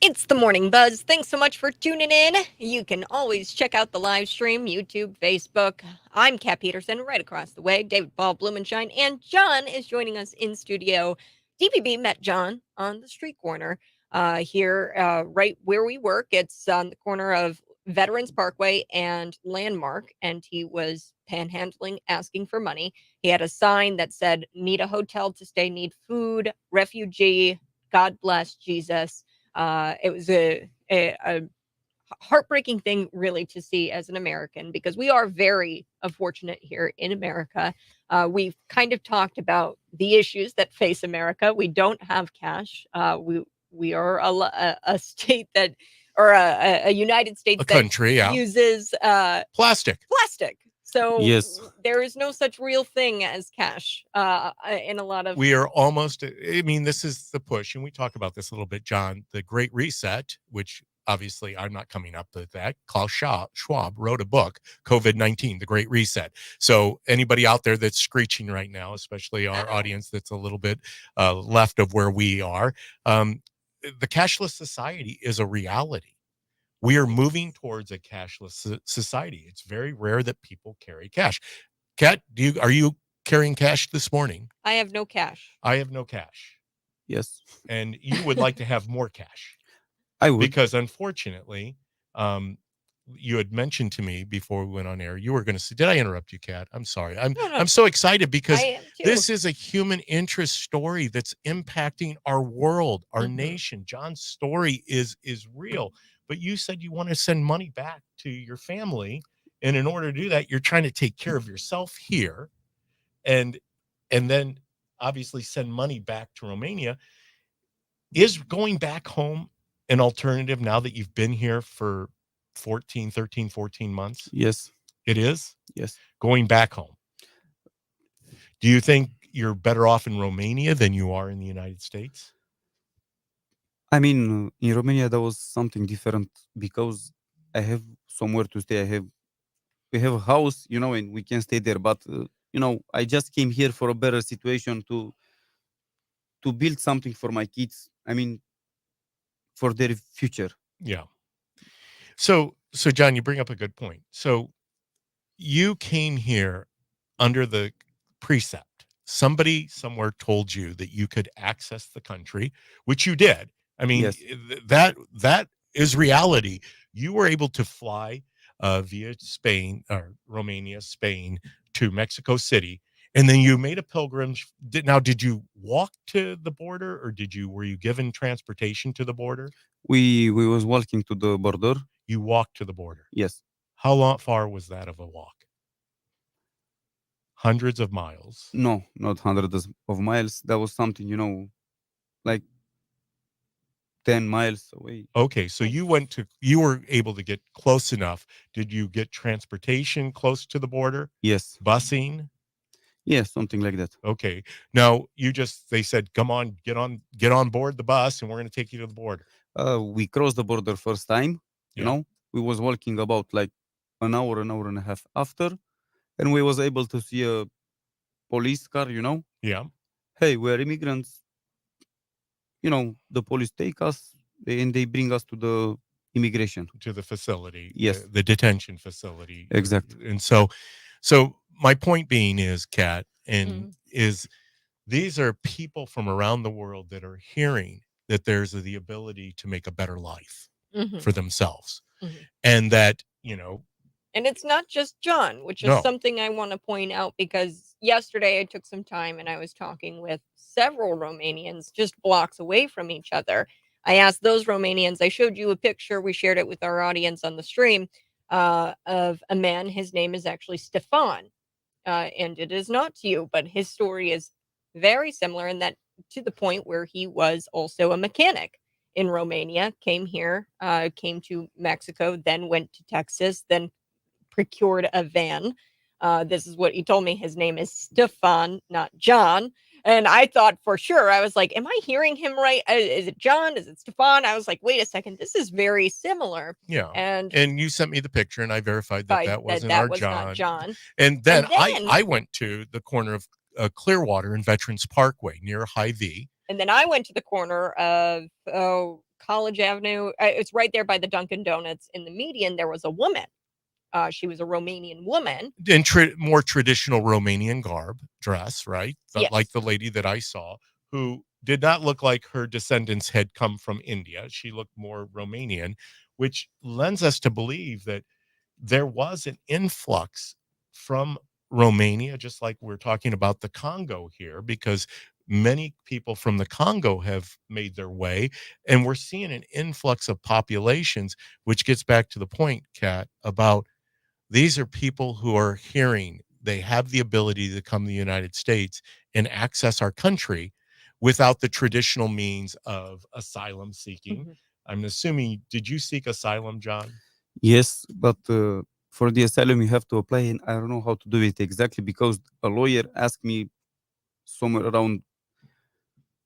It's the Morning Buzz. Thanks so much for tuning in. You can always check out the live stream, YouTube, Facebook. I'm Kat Peterson, right across the way. David Paul Blumenshine, and John is joining us in studio. DPB met John on the street corner here, right where we work. It's on the corner of Veterans Parkway and Landmark, and he was panhandling, asking for money. He had a sign that said, "Need a hotel to stay, need food, refugee, God bless Jesus." It was a heartbreaking thing, really, to see as an American, because we are very fortunate here in America. We've kind of talked about the issues that face America. We don't have cash. We are a state that, or a United States A country, that yeah. uses Plastic. So Yes. there is no such real thing as cash in a lot of. We are almost, I mean, this is the push, and we talk about this a little bit, John, the Great Reset, which obviously I'm not coming up with that. Klaus Schwab wrote a book, COVID-19, the Great Reset. So anybody out there that's screeching right now, especially our audience that's a little bit left of where we are, the cashless society is a reality. We are moving towards a cashless society. It's very rare that people carry cash. Kat, are you carrying cash this morning? I have no cash. I have no cash. Yes. And you would like to have more cash. I would. Because unfortunately, you had mentioned to me before we went on air, you were going to say, did I interrupt you, Kat? I'm sorry. No. I'm so excited because I am too. this is a human interest story that's impacting our world, our Mhm. nation. John's story is real. But you said you want to send money back to your family. And in order to do that, you're trying to take care of yourself here and then obviously send money back to Romania. Is going back home an alternative now that you've been here for 13, 14 months? Yes. It is? Yes. Going back home. Do you think you're better off in Romania than you are in the United States? I mean, in Romania, there was something different because I have somewhere to stay. We have a house, and we can stay there. But, I just came here for a better situation to build something for my kids. I mean, for their future. Yeah. So John, you bring up a good point. So you came here under the precept. Somebody somewhere told you that you could access the country, which you did. I mean, Yes. that is reality. You were able to fly via Spain or Romania, Spain to Mexico City, and then you made a pilgrimage. Did you walk to the border, or were you given transportation to the border? We was walking to the border. You walked to the border. Yes. How far was that of a walk? Hundreds of miles. No, not hundreds of miles. That was something, like 10 miles away. Okay, so you were able to get close enough. Did you get transportation close to the border? Yes. Busing? Yeah, something like that. Okay. Now they said, come on, get on board the bus and we're going to take you to the border. We crossed the border first time, we was walking about like an hour and a half after, and we was able to see a police car, Yeah. Hey, we're immigrants. The police take us and they bring us to the immigration. To the facility. Yes. The detention facility. Exactly. And so my point being is, Kat, is these are people from around the world that are hearing that there's the ability to make a better life for themselves. And that, And it's not just John, which is something I want to point out, because yesterday I took some time and I was talking with several Romanians just blocks away from each other. I asked those Romanians, I showed you a picture, we shared it with our audience on the stream, of a man. His name is actually Stefan. And it is not to you, but his story is very similar in that, to the point where he was also a mechanic in Romania, came here, came to Mexico, then went to Texas, then procured a van. This is what he told me. His name is Stefan, not John. And I thought for sure, I was like, am I hearing him right? Is it John? Is it Stefan? I was like, wait a second, this is very similar. Yeah. And you sent me the picture and I verified that wasn't that our was John. not John. And then I went to the corner of Clearwater and Veterans Parkway near Hy-Vee. And then I went to the corner of College Avenue. It's right there by the Dunkin' Donuts. In the median, there was a woman. She was a Romanian woman. In more traditional Romanian dress, right? Yes. Like the lady that I saw, who did not look like her descendants had come from India. She looked more Romanian, which lends us to believe that there was an influx from Romania, just like we're talking about the Congo here, because many people from the Congo have made their way, and we're seeing an influx of populations, which gets back to the point, Kat, about These are people who are hearing they have the ability to come to the United States and access our country without the traditional means of asylum seeking. Mhm. I'm assuming, did you seek asylum, John? Yes, but for the asylum you have to apply, and I don't know how to do it exactly because a lawyer asked me somewhere around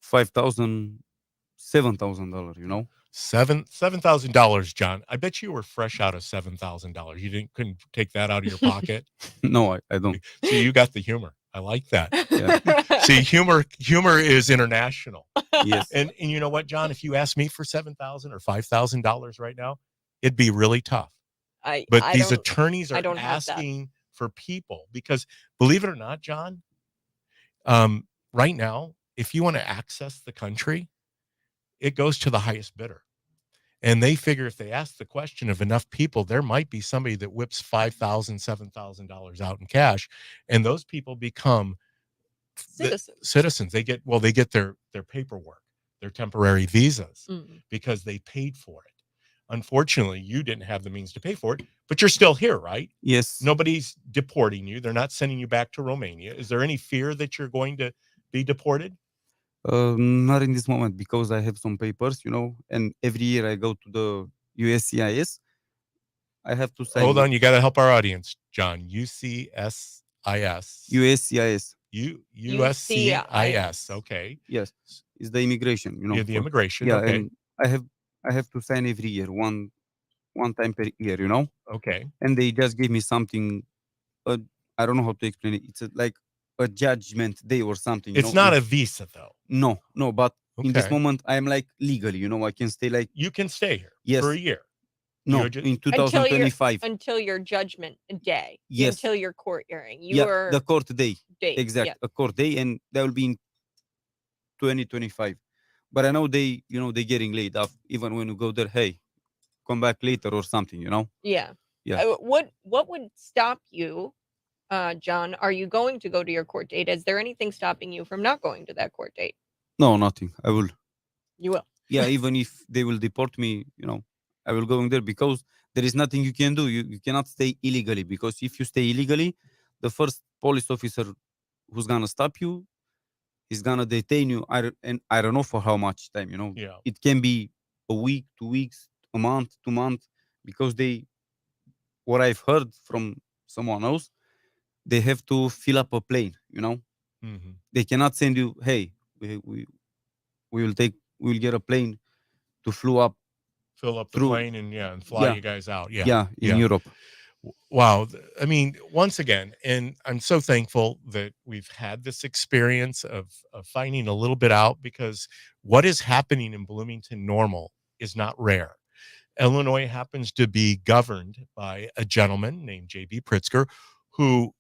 $5,000, $7,000. You know. $7,000, John. I bet you were fresh out of $7,000. You couldn't take that out of your pocket. No, I don't. See, you got the humor. I like that. Yeah. See, humor is international. Yes. And you know what, John? If you asked me for $7,000 or $5,000 right now, it'd be really tough. But these attorneys are asking for people because, believe it or not, John, right now, if you want to access the country, it goes to the highest bidder. And they figure if they ask the question of enough people, there might be somebody that whips $5,000, $7,000 out in cash, and those people become citizens. They get their paperwork, their temporary visas, because they paid for it. Unfortunately, you didn't have the means to pay for it, but you're still here, right? Yes. Nobody's deporting you. They're not sending you back to Romania. Is there any fear that you're going to be deported? Not in this moment because I have some papers, you know, and every year I go to the USCIS. I have to sign. Hold on, you got to help our audience, John. USCIS. USCIS. USCIS. Okay. Yes, it's the immigration. You know. Yeah, the immigration. Yeah, okay. and I have to sign every year, one time per year. You know. Okay. And they just gave me something. I don't know how to explain it. It's like a judgment day or something. It's not a visa though. No, but in this Okay. moment I am like legally, you know, I can stay like. You can stay here Yes. for a year. No, You're in 2025. Until your judgment day. Yes. Until your court hearing. The court day. Date. Exact. Yeah. A court day, and that will be in 2025. But I know they, you know, they're getting laid off even when you go there. Hey, come back later or something, you know. Yeah. Yeah. What would stop you, John? Are you going to go to your court date? Is there anything stopping you from not going to that court date? No, nothing. I will. You will. Yeah, even if they will deport me, you know, I will go in there because there is nothing you can do. You cannot stay illegally, because if you stay illegally, the first police officer who's gonna stop you, he's gonna detain you. And I don't know for how much time. You know, Yeah. it can be a week, 2 weeks, a month, 2 months, because what I've heard from someone else, they have to fill up a plane. You know, they cannot send you. Hey, we will get a plane to fill up the plane and fly you guys out. Yeah, in Europe. Wow. I mean, once again, and I'm so thankful that we've had this experience of finding a little bit out, because what is happening in Bloomington Normal is not rare. Illinois happens to be governed by a gentleman named J.B. Pritzker, who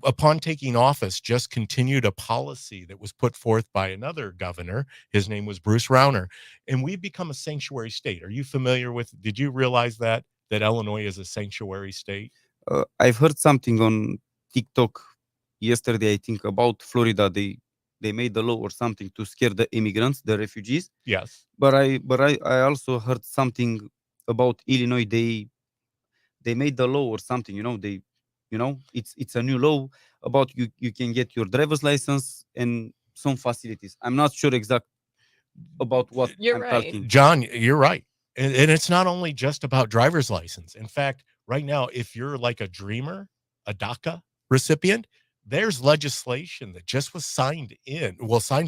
upon taking office just continued a policy that was put forth by another governor. His name was Bruce Rauner, and we've become a sanctuary state. Are you familiar with, did you realize that Illinois is a sanctuary state? I've heard something on TikTok yesterday, I think, about Florida. They made a law or something to scare the immigrants, the refugees. Yes. But I also heard something about Illinois. They made the law or something, it's a new law about you can get your driver's license and some facilities. I'm not sure exact about what I'm talking. John, you're right. And it's not only just about driver's license. In fact, right now, if you're like a dreamer, a DACA recipient, there's legislation that just was signed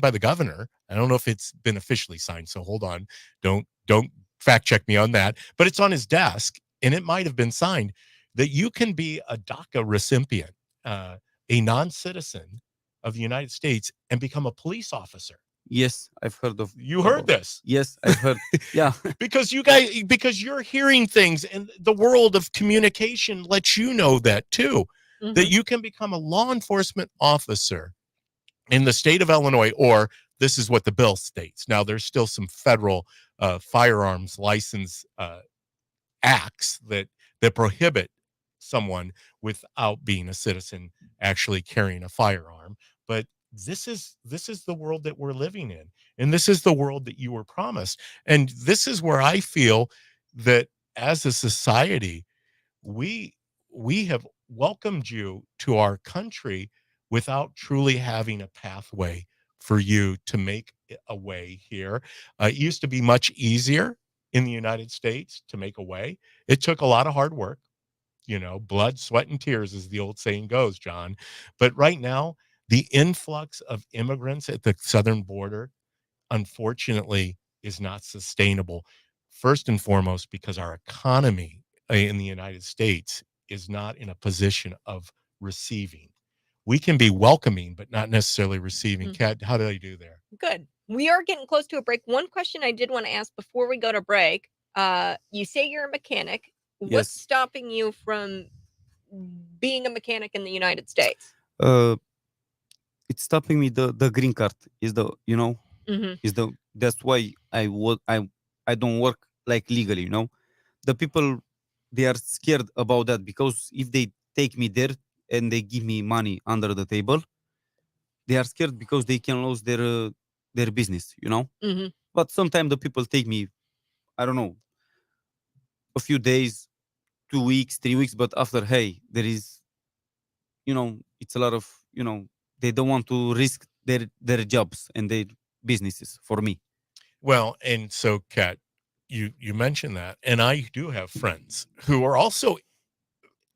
by the governor. I don't know if it's been officially signed, so hold on. Don't fact check me on that. But it's on his desk, and it might have been signed, that you can be a DACA recipient, a non-citizen of the United States, and become a police officer. Yes, I've heard of. You heard this? Yes, I've heard. Yeah, because you're hearing things, and the world of communication lets you know that too, that you can become a law enforcement officer in the state of Illinois, or this is what the bill states. Now, there's still some federal firearms license acts that prohibit someone without being a citizen actually carrying a firearm, but this is the world that we're living in, and this is the world that you were promised. And this is where I feel that as a society, we we have welcomed you to our country without truly having a pathway for you to make a way here. It used to be much easier in the United States to make a way. It took a lot of hard work, blood, sweat, and tears, as the old saying goes, John. But right now, the influx of immigrants at the southern border, unfortunately, is not sustainable. First and foremost, because our economy in the United States is not in a position of receiving. We can be welcoming, but not necessarily receiving. Kat, how did I do there? Good. We are getting close to a break. One question I did want to ask before we go to break. You say you're a mechanic. What's Yes. stopping you from being a mechanic in the United States? It's stopping me. The green card is the is the that's why I don't work like legally. The people, they are scared about that, because if they take me there and they give me money under the table, they are scared because they can lose their business. But sometimes the people take me, I don't know, a few days, 2 weeks, 3 weeks, but after, hey, there is, it's a lot of, they don't want to risk their jobs and their businesses for me. Well, and so, Kat, you mentioned that, and I do have friends who are also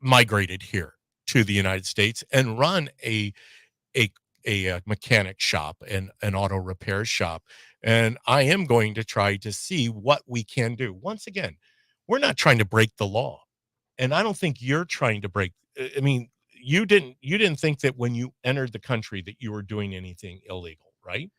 migrated here to the United States and run a mechanic shop and an auto repair shop. And I am going to try to see what we can do. Once again, we're not trying to break the law. And I don't think you're trying to break. I mean, you didn't think that when you entered the country that you were doing anything illegal, right?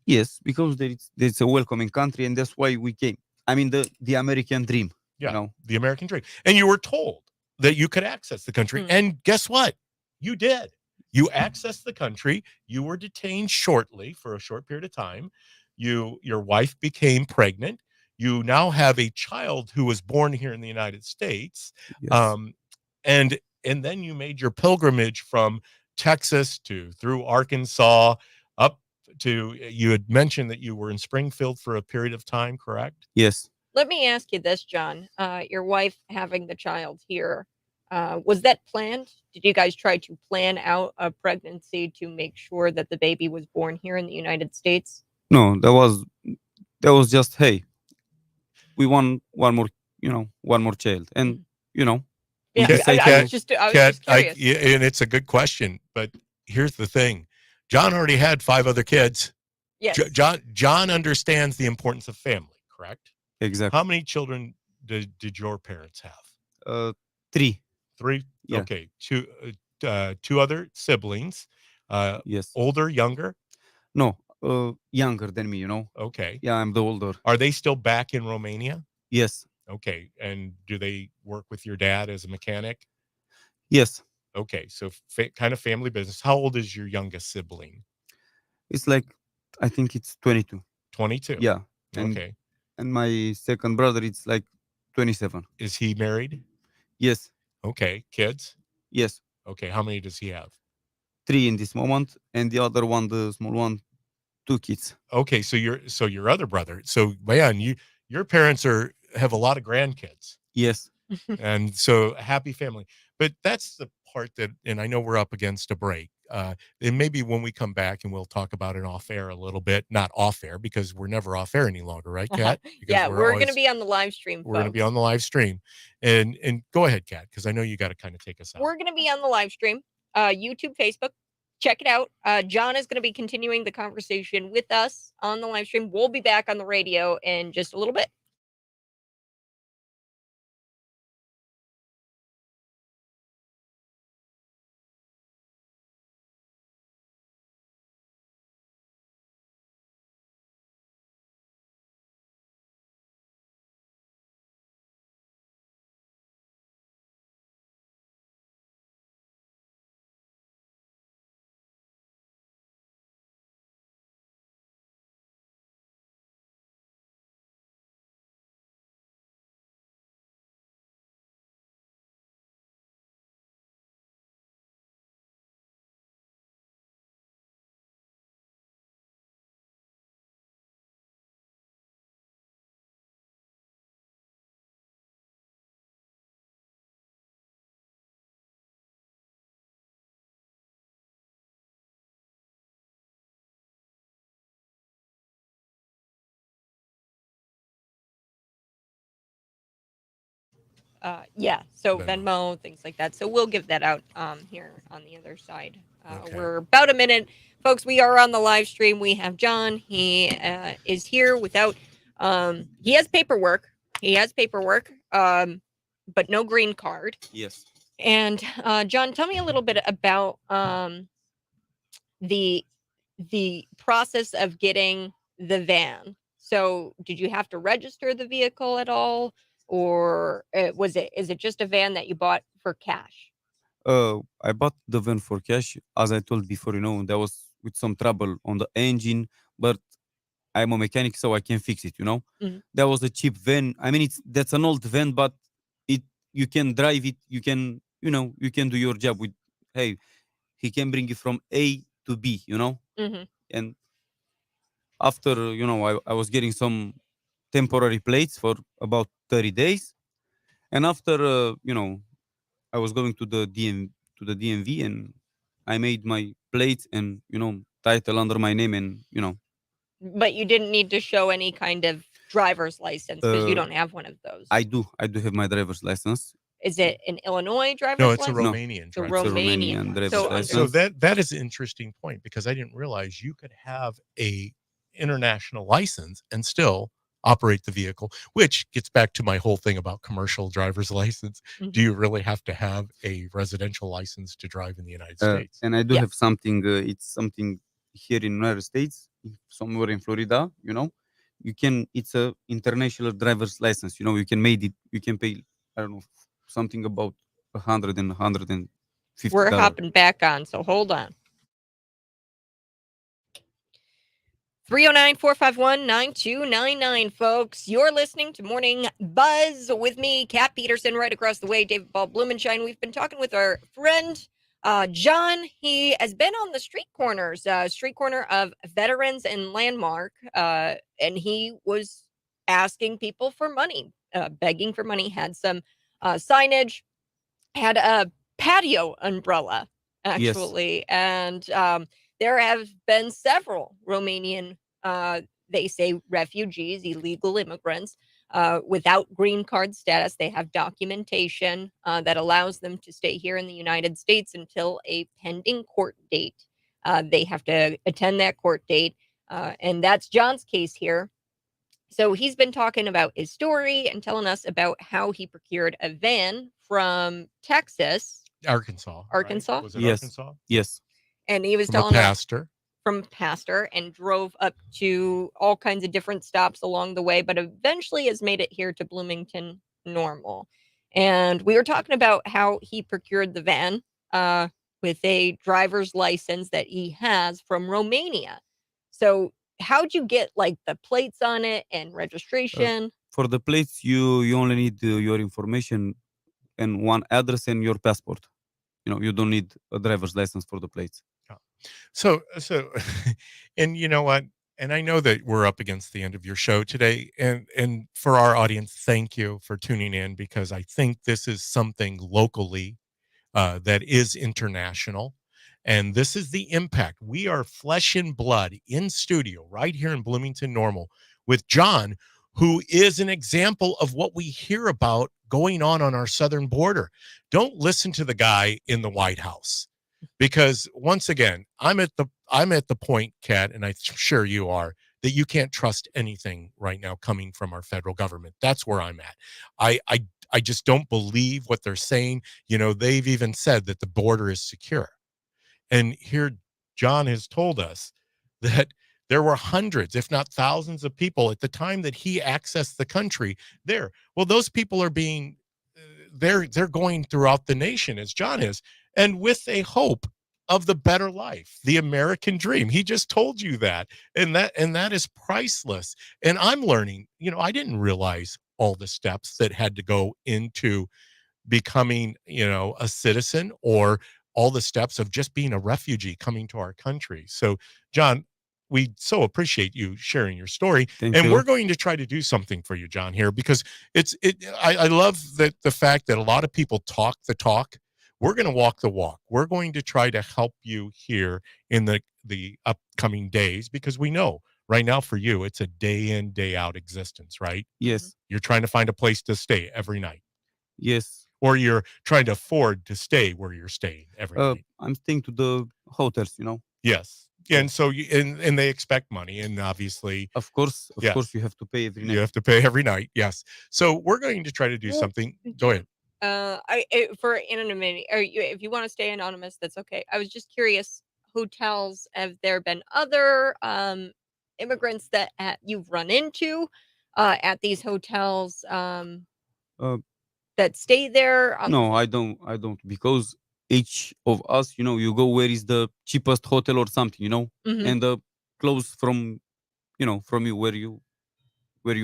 Yes, because there's a welcoming country, and that's why we came. I mean, the American dream. Yeah, the American dream. And you were told that you could access the country. And guess what? You did. You accessed the country. You were detained shortly for a short period of time. Your wife became pregnant. You now have a child who was born here in the United States. Yes. And then you made your pilgrimage from Texas through Arkansas up to, you had mentioned that you were in Springfield for a period of time, correct? Yes. Let me ask you this, John. Your wife having the child here, was that planned? Did you guys try to plan out a pregnancy to make sure that the baby was born here in the United States? No, that was just, hey, we want one more child, and we Yeah, decide I to. was just curious. And it's a good question, but here's the thing. John already had 5 other kids. Yes. John understands the importance of family, correct? Exactly. How many children did your parents have? 3. 3? Yeah. Okay. 2 other siblings. Yes. Older, younger? No, younger than me. Okay. Yeah, I'm the older. Are they still back in Romania? Yes. Okay. And do they work with your dad as a mechanic? Yes. Okay. So kind of family business. How old is your youngest sibling? It's like, I think it's 22. 22. Yeah. Okay. And my second brother, it's like 27. Is he married? Yes. Okay. Kids? Yes. Okay. How many does he have? 3 in this moment, and the other one, the small one, 2 kids. Okay. So your other brother. So man, your parents have a lot of grandkids. Yes. And so happy family. But that's the part that, and I know we're up against a break. And maybe when we come back and we'll talk about it off air a little bit, not off air because we're never off air any longer, right, Kat? Yeah, we're going to be on the live stream. We're going to be on the live stream, and go ahead, Kat, because I know you got to kind of take us out. We're going to be on the live stream, YouTube, Facebook. Check it out. John is going to be continuing the conversation with us on the live stream. We'll be back on the radio in just a little bit. Yeah, so Venmo. Venmo, things like that. So we'll give that out here on the other side. Okay. We're about a minute, folks. We are on the live stream. We have John. He is here without. He has paperwork. But no green card. Yes. And John, tell me a little bit about the process of getting the van. So, did you have to register the vehicle at all, or is it just a van that you bought for cash? I bought the van for cash, as I told before. There was with some trouble on the engine, but I'm a mechanic, so I can fix it. Mhm. That was a cheap van. I mean, that's an old van, but you can drive it. You can do your job with. Hey, he can bring you from A to B. Mm-hmm. And after I was getting some temporary plates for about 30 days, and after I was going to the DMV, and I made my plates and title under my name, and But you didn't need to show any kind of driver's license because you Uh, don't have one of those. I do have my driver's license. Is it an Illinois driver's No, license? it's a Romanian It's a driver's Romanian Romanian one. driver's So, license. So that is an interesting point, because I didn't realize you could have a international license and still operate the vehicle, which gets back to my whole thing about commercial driver's license. Mhm. Do you really have to have a residential license to drive in the United States? And I do Yeah. have something. It's something here in United States, somewhere in Florida. It's a international driver's license. You can made it. You can pay. I don't know, something about $150. we're hopping back on, so hold on. 309-451-9299, folks. You're listening to Morning Buzz with me, Kat Peterson, right across the way, David Ball Blumenshine. We've been talking with our friend, John. He has been on the street corner of Veterans and Landmark, and he was asking people for money, begging for money, had some signage, had a patio umbrella, actually, and there have been several Romanian, they say, refugees, illegal immigrants, without green card status. They have documentation that allows them to stay here in the United States until a pending court date. They have to attend that court date, and that's John's case here. So he's been talking about his story and telling us about how he procured a van from Texas. Arkansas. Arkansas? Right? Was it Yes. Arkansas? Yes. And he was From a telling us pastor. from pastor and drove up to all kinds of different stops along the way, but eventually has made it here to Bloomington Normal. And we were talking about how he procured the van with a driver's license that he has from Romania. So how'd you get like the plates on it and registration? For the plates, you only need your information and one address and your passport. You don't need a driver's license for the plates. So, and you know what? And I know that we're up against the end of your show today, and for our audience, thank you for tuning in, because I think this is something locally that is international, and this is the impact. We are flesh and blood in studio right here in Bloomington Normal with John, who is an example of what we hear about going on our southern border. Don't listen to the guy in the White House, because once again, I'm at the point, Kat, and I'm sure you are, that you can't trust anything right now coming from our federal government. That's where I'm at. I just don't believe what they're saying. They've even said that the border is secure. And here John has told us that there were hundreds, if not thousands of people at the time that he accessed the country there. Well, those people are being, they're going throughout the nation, as John is, and with a hope of the better life, the American dream. He just told you that, and that is priceless. And I'm learning, I didn't realize all the steps that had to go into becoming, a citizen, or all the steps of just being a refugee coming to our country. So, John, we so appreciate you sharing your story. Thank and you. We're going to try to do something for you, John, here, because I love that the fact that a lot of people talk the talk. We're going to walk the walk. We're going to try to help you here in the upcoming days, because we know right now for you, it's a day in, day out existence, right? Yes. You're trying to find a place to stay every night. Yes. Or you're trying to afford to stay where you're staying every night? I'm staying to the hotels, you know. Yes. And so and they expect money, and obviously, Of course, yes, you have to pay every you night. have to pay every night. Yes. So we're going to try to do something. Go ahead. For anonymity, or if you want to stay anonymous, that's okay. I was just curious, hotels, have there been other immigrants that you've run into at these hotels Uh, that stay there? no, I don't, because each of us, you know, you go where is the cheapest hotel or something, you know, Mhm. and close from, you know, from you where you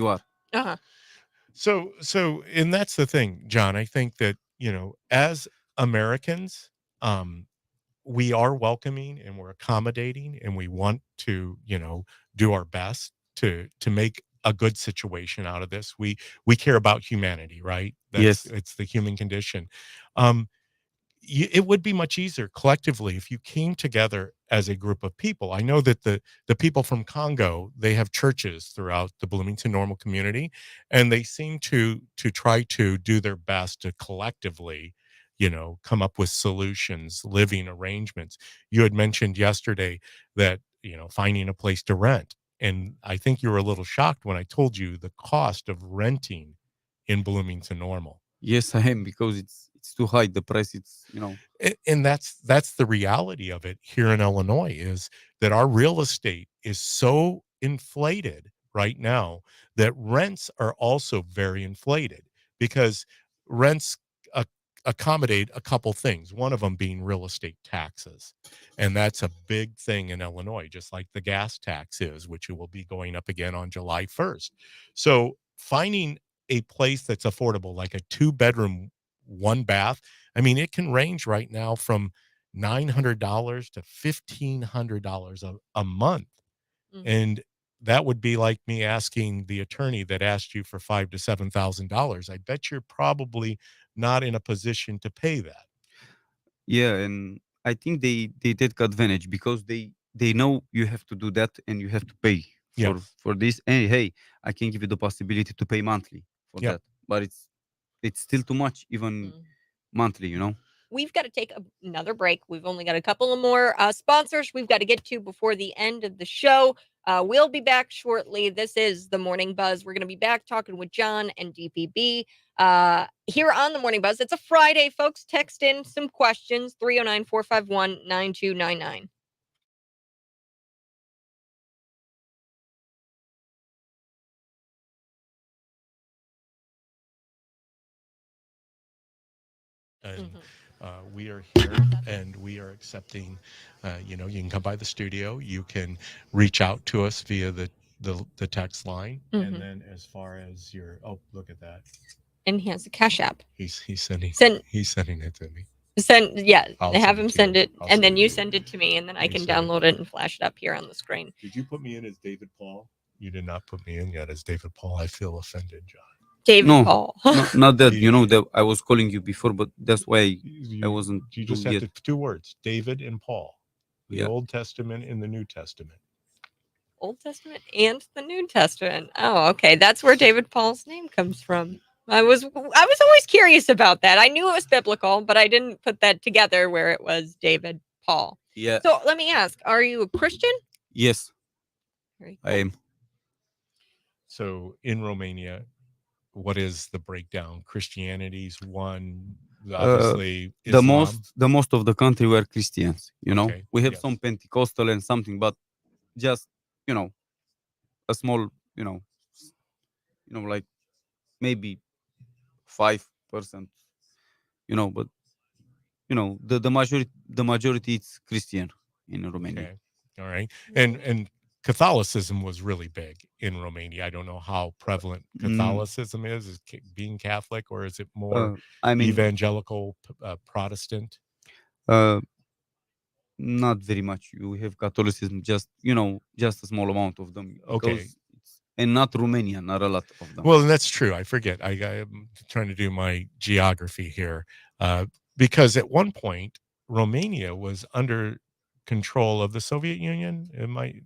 are. Uh-huh. So, and that's the thing, John. I think that, as Americans, we are welcoming and we're accommodating, and we want to, do our best to make a good situation out of this. We care about humanity, right? Yes. It's the human condition. Um, it would be much easier collectively if you came together as a group of people. I know that the people from Congo, they have churches throughout the Bloomington Normal community, and they seem to try to do their best to collectively, come up with solutions, living arrangements. You had mentioned yesterday that, finding a place to rent. And I think you were a little shocked when I told you the cost of renting in Bloomington Normal. Yes, I am, because it's too high. The price, it's, you know. And that's the reality of it here in Illinois, is that our real estate is so inflated right now that rents are also very inflated, because rents accommodate a couple things, one of them being real estate taxes. And that's a big thing in Illinois, just like the gas tax is, which will be going up again on July 1st. So finding a place that's affordable, like a 2-bedroom, 1-bath, I mean, it can range right now from $900 to $1,500 a month. Mhm. And that would be like me asking the attorney that asked you for $5,000 to $7,000. I bet you're probably not in a position to pay that. Yeah, and I think they take advantage, because they know you have to do that and you have to pay Yeah. for this. And hey, I can give you the possibility to pay monthly for Yeah. that, but it's still too much, even Mm. monthly, you know. We've got to take another break. We've only got a couple of more sponsors we've got to get to before the end of the show. We'll be back shortly. This is the Morning Buzz. We're going to be back talking with John and DPB here on the Morning Buzz. It's a Friday, folks. Text in some questions, 309-451-9299. And Mhm. we are here, and we are accepting, you can come by the studio. You can reach out to us via the text line. Mhm. And then as far as look at that. And he has a Cash App. He's sending it to me. Have send him it to send you. it, I'll and send then it you to you. send it to me, and then I You can send it. download it and flash it up here on the screen. Did you put me in as David Paul? You did not put me in yet as David Paul. I feel offended, John. David No, Paul. not that. You know that I was calling you before, but that's why I wasn't. You just doing have it. 2 words: David and Paul. The Yeah. Old Testament and the New Testament. Old Testament and the New Testament. Oh, okay. That's where David Paul's name comes from. I was always curious about that. I knew it was biblical, but I didn't put that together where it was David Paul. Yeah. So let me ask, are you a Christian? Yes, Very I cool. am. So in Romania, what is the breakdown? Christianity's one, obviously. Islam. The most of the country were Christians. You know, Okay, we have yes. some Pentecostal and something, but just, you know, a small, like maybe 5%. You know, but the majority is Christian in Romania. Okay. All right. And Catholicism was really big in Romania. I don't know how prevalent Catholicism is. Is being Catholic, or is it more I mean, evangelical Protestant? Not very much. You have Catholicism, just just a small amount of them. Okay. And not Romania, not a lot of them. Well, and that's true. I forget. I'm trying to do my geography here, because at one point Romania was under control of the Soviet Union.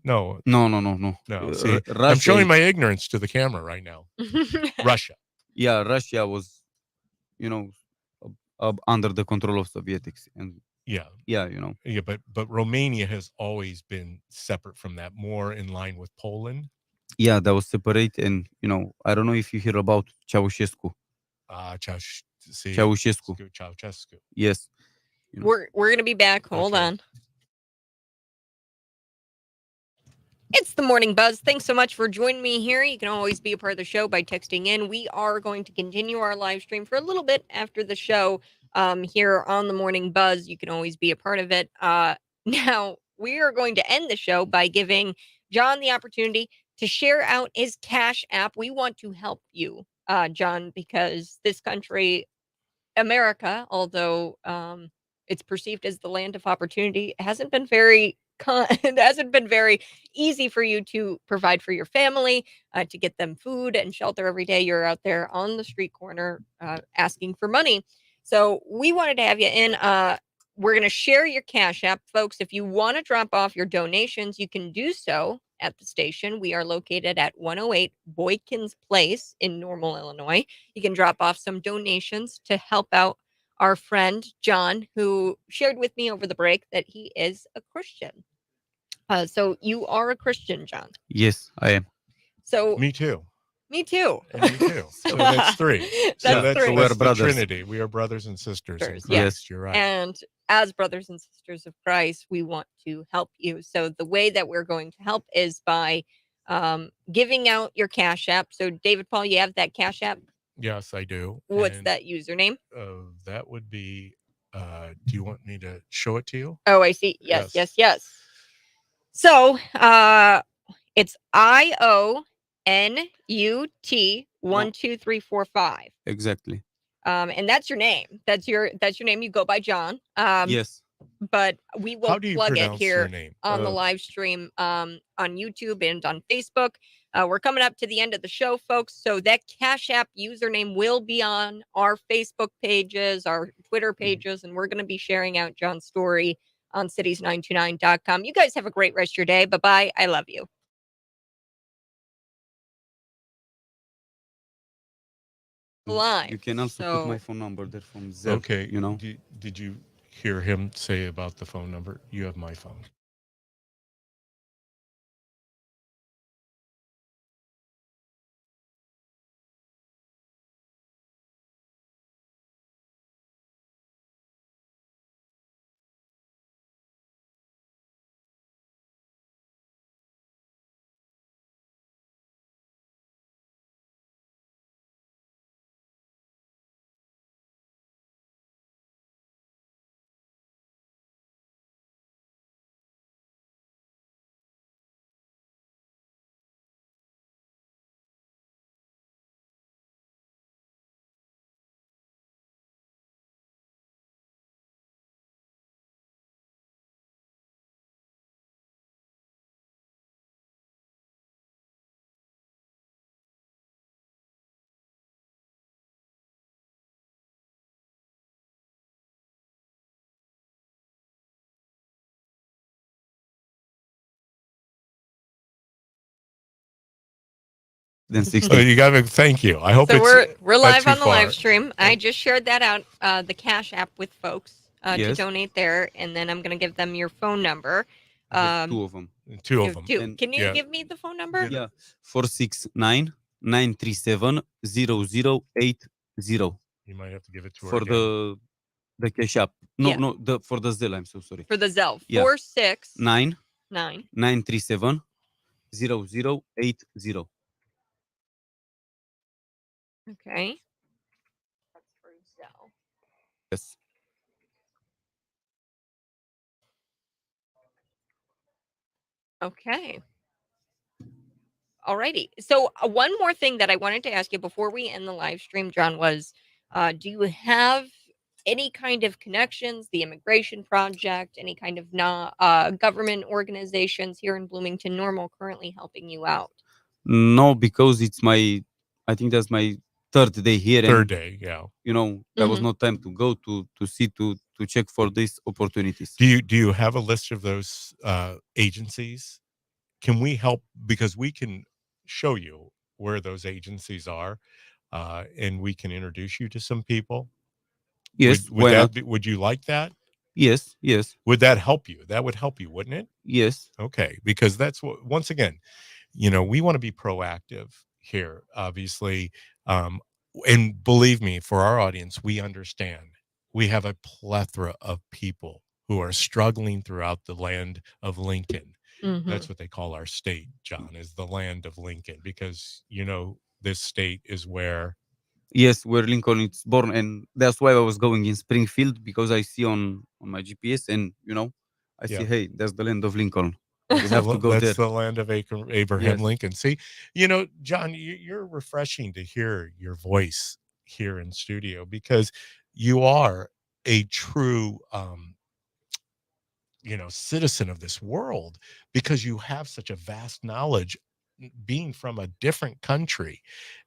No. See, I'm showing my ignorance to the camera right now. Russia. Yeah, Russia was you know, under the control of Sovietics. And Yeah. yeah, you know. Yeah, but Romania has always been separate from that, more in line with Poland. Yeah, that was separate. And, you know, I don't know if you hear about Ceausescu. Ceausescu. Yes. You know. We're going to be back. Hold on. It's the Morning Buzz. Thanks so much for joining me here. You can always be a part of the show by texting in. We are going to continue our live stream for a little bit after the show here on the Morning Buzz. You can always be a part of it. Now, we are going to end the show by giving John the opportunity to share out his Cash App. We want to help you, John, because this country, America, although it's perceived as the land of opportunity, hasn't been very it hasn't been very easy for you to provide for your family, to get them food and shelter every day. You're out there on the street corner asking for money. So we wanted to have you in. We're going to share your Cash App, folks. If you want to drop off your donations, you can do so at the station. We are located at 108 Boykins Place in Normal, Illinois. You can drop off some donations to help out our friend John, who shared with me over the break that he is a Christian. So you are a Christian, John? Yes, I am. So me too. Me too. And me too. So that's three. That's three. We're brothers. Trinity. We are brothers and sisters in Christ. Yes, you're right. And as brothers and sisters of Christ, we want to help you. So the way that we're going to help is by giving out your Cash App. So David Paul, you have that Cash App? Yes, I do. What's that username? That would be, do you want me to show it to you? Oh, I see. Yes. So it's IONUT12345. Exactly. And that's your name. That's your name. You go by John. Yes. But we will plug it here on the live stream on YouTube and on Facebook. We're coming up to the end of the show, folks. So that Cash App username will be on our Facebook pages, our Twitter pages, and we're going to be sharing out John's story on cities929.com. You guys have a great rest of your day. Bye-bye. I love you. Live. You can also put my phone number there from Zelle. Okay. You know. Did you hear him say about the phone number? You have my phone. Then 16. Oh, you got to thank you. I hope so it's we're live on the live stream. I just shared that out, the Cash App with folks to donate there, and then I'm going to give them your phone number. Two of them. Two of them. And Can you give me the phone number? Yeah, 469-937-0080. You might have to give it to her for again. the Cash App. No, for the Zelle. I'm so sorry. For the Zelle. Yeah. 469-937-0080. Okay. That's for Zelle. Yes. Okay. Alrighty. So one more thing that I wanted to ask you before we end the live stream, John, was do you have any kind of connections, the Immigration Project, any kind of government organizations here in Bloomington Normal currently helping you out? No, because I think that's my third day here. Third day, yeah. You know, there was no time to go to see to check for these opportunities. Do you have a list of those agencies? Can we help? Because we can show you where those agencies are. and we can introduce you to some people. Yes, Would why that not? be, would you like that? Yes, yes, Would that help you? That would help you, wouldn't it? yes, Okay, because that's what, once again, you know, we want to be proactive here, obviously. Um, and believe me, for our audience, we understand. We have a plethora of people who are struggling throughout the land of Lincoln. Mm-hmm. That's what they call our state, John, is the land of Lincoln, because, you know, this state is where. yes. Where Lincoln is born, and that's why I was going in Springfield, because I see on my GPS, and I see, Yeah. hey, that's the land of Lincoln. We have to go That's there. the land of Abraham Yes. Lincoln. See, you know, John, you're refreshing to hear your voice here in studio, because you are a true, you know, citizen of this world, because you have such a vast knowledge, being from a different country.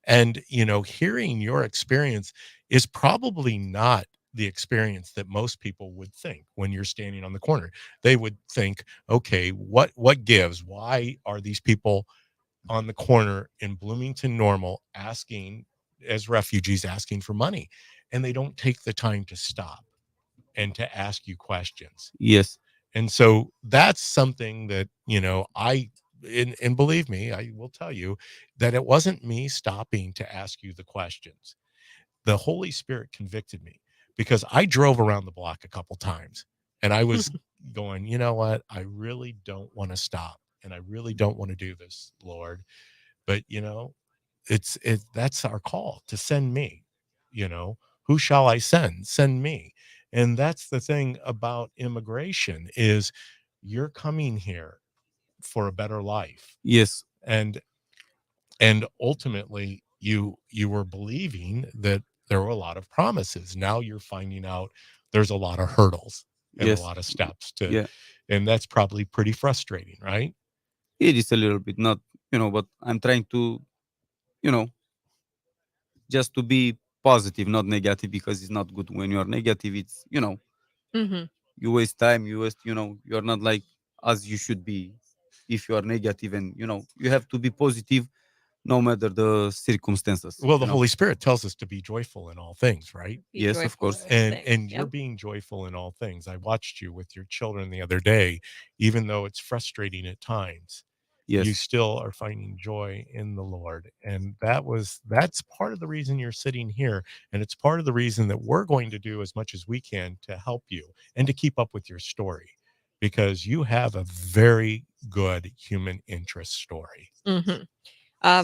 And, you know, hearing your experience is probably not the experience that most people would think when you're standing on the corner. They would think, okay, what gives? Why are these people on the corner in Bloomington Normal asking, as refugees, asking for money? And they don't take the time to stop and to ask you questions. Yes. And so that's something that, you know, and believe me, I will tell you that it wasn't me stopping to ask you the questions. The Holy Spirit convicted me, because I drove around the block a couple times and I was going, you know what? I really don't want to stop, and I really don't want to do this, Lord. But, you know, that's our call, to send me. You know, who shall I send? Send me. And that's the thing about immigration, is you're coming here for a better life. Yes. And ultimately you were believing that there were a lot of promises. Now you're finding out there's a lot of hurdles and a Yes. lot of steps to, Yeah. and that's probably pretty frustrating, right? It is a little bit, not, but I'm trying to, you know, just to be positive, not negative, because it's not good when you are negative. It's, Mm-hmm. you waste time, you waste, you're not like as you should be if you are negative, and, you have to be positive no matter the circumstances. Well, the Holy Spirit tells us to be joyful in all things, right? Be Yes, of joyful course. in all And things. you're Yep. being joyful in all things. I watched you with your children the other day, even though it's frustrating at times. You Yes. still are finding joy in the Lord. And that's part of the reason you're sitting here. And it's part of the reason that we're going to do as much as we can to help you and to keep up with your story, because you have a very good human interest story. Mm-hmm.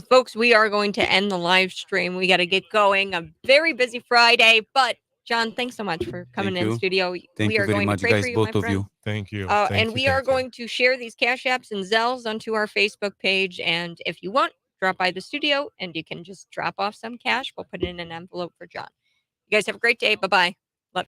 Folks, we are going to end the live stream. We got to get going. A very busy Friday, but John, thanks so much for coming Thank in you. studio. Thank We you are very going to much, pray for guys, you, my both of friend. you. Thank you. And we are going to share these Cash Apps and Zells onto our Facebook page. And if you want, drop by the studio and you can just drop off some cash. We'll put it in an envelope for John. You guys have a great day. Bye-bye.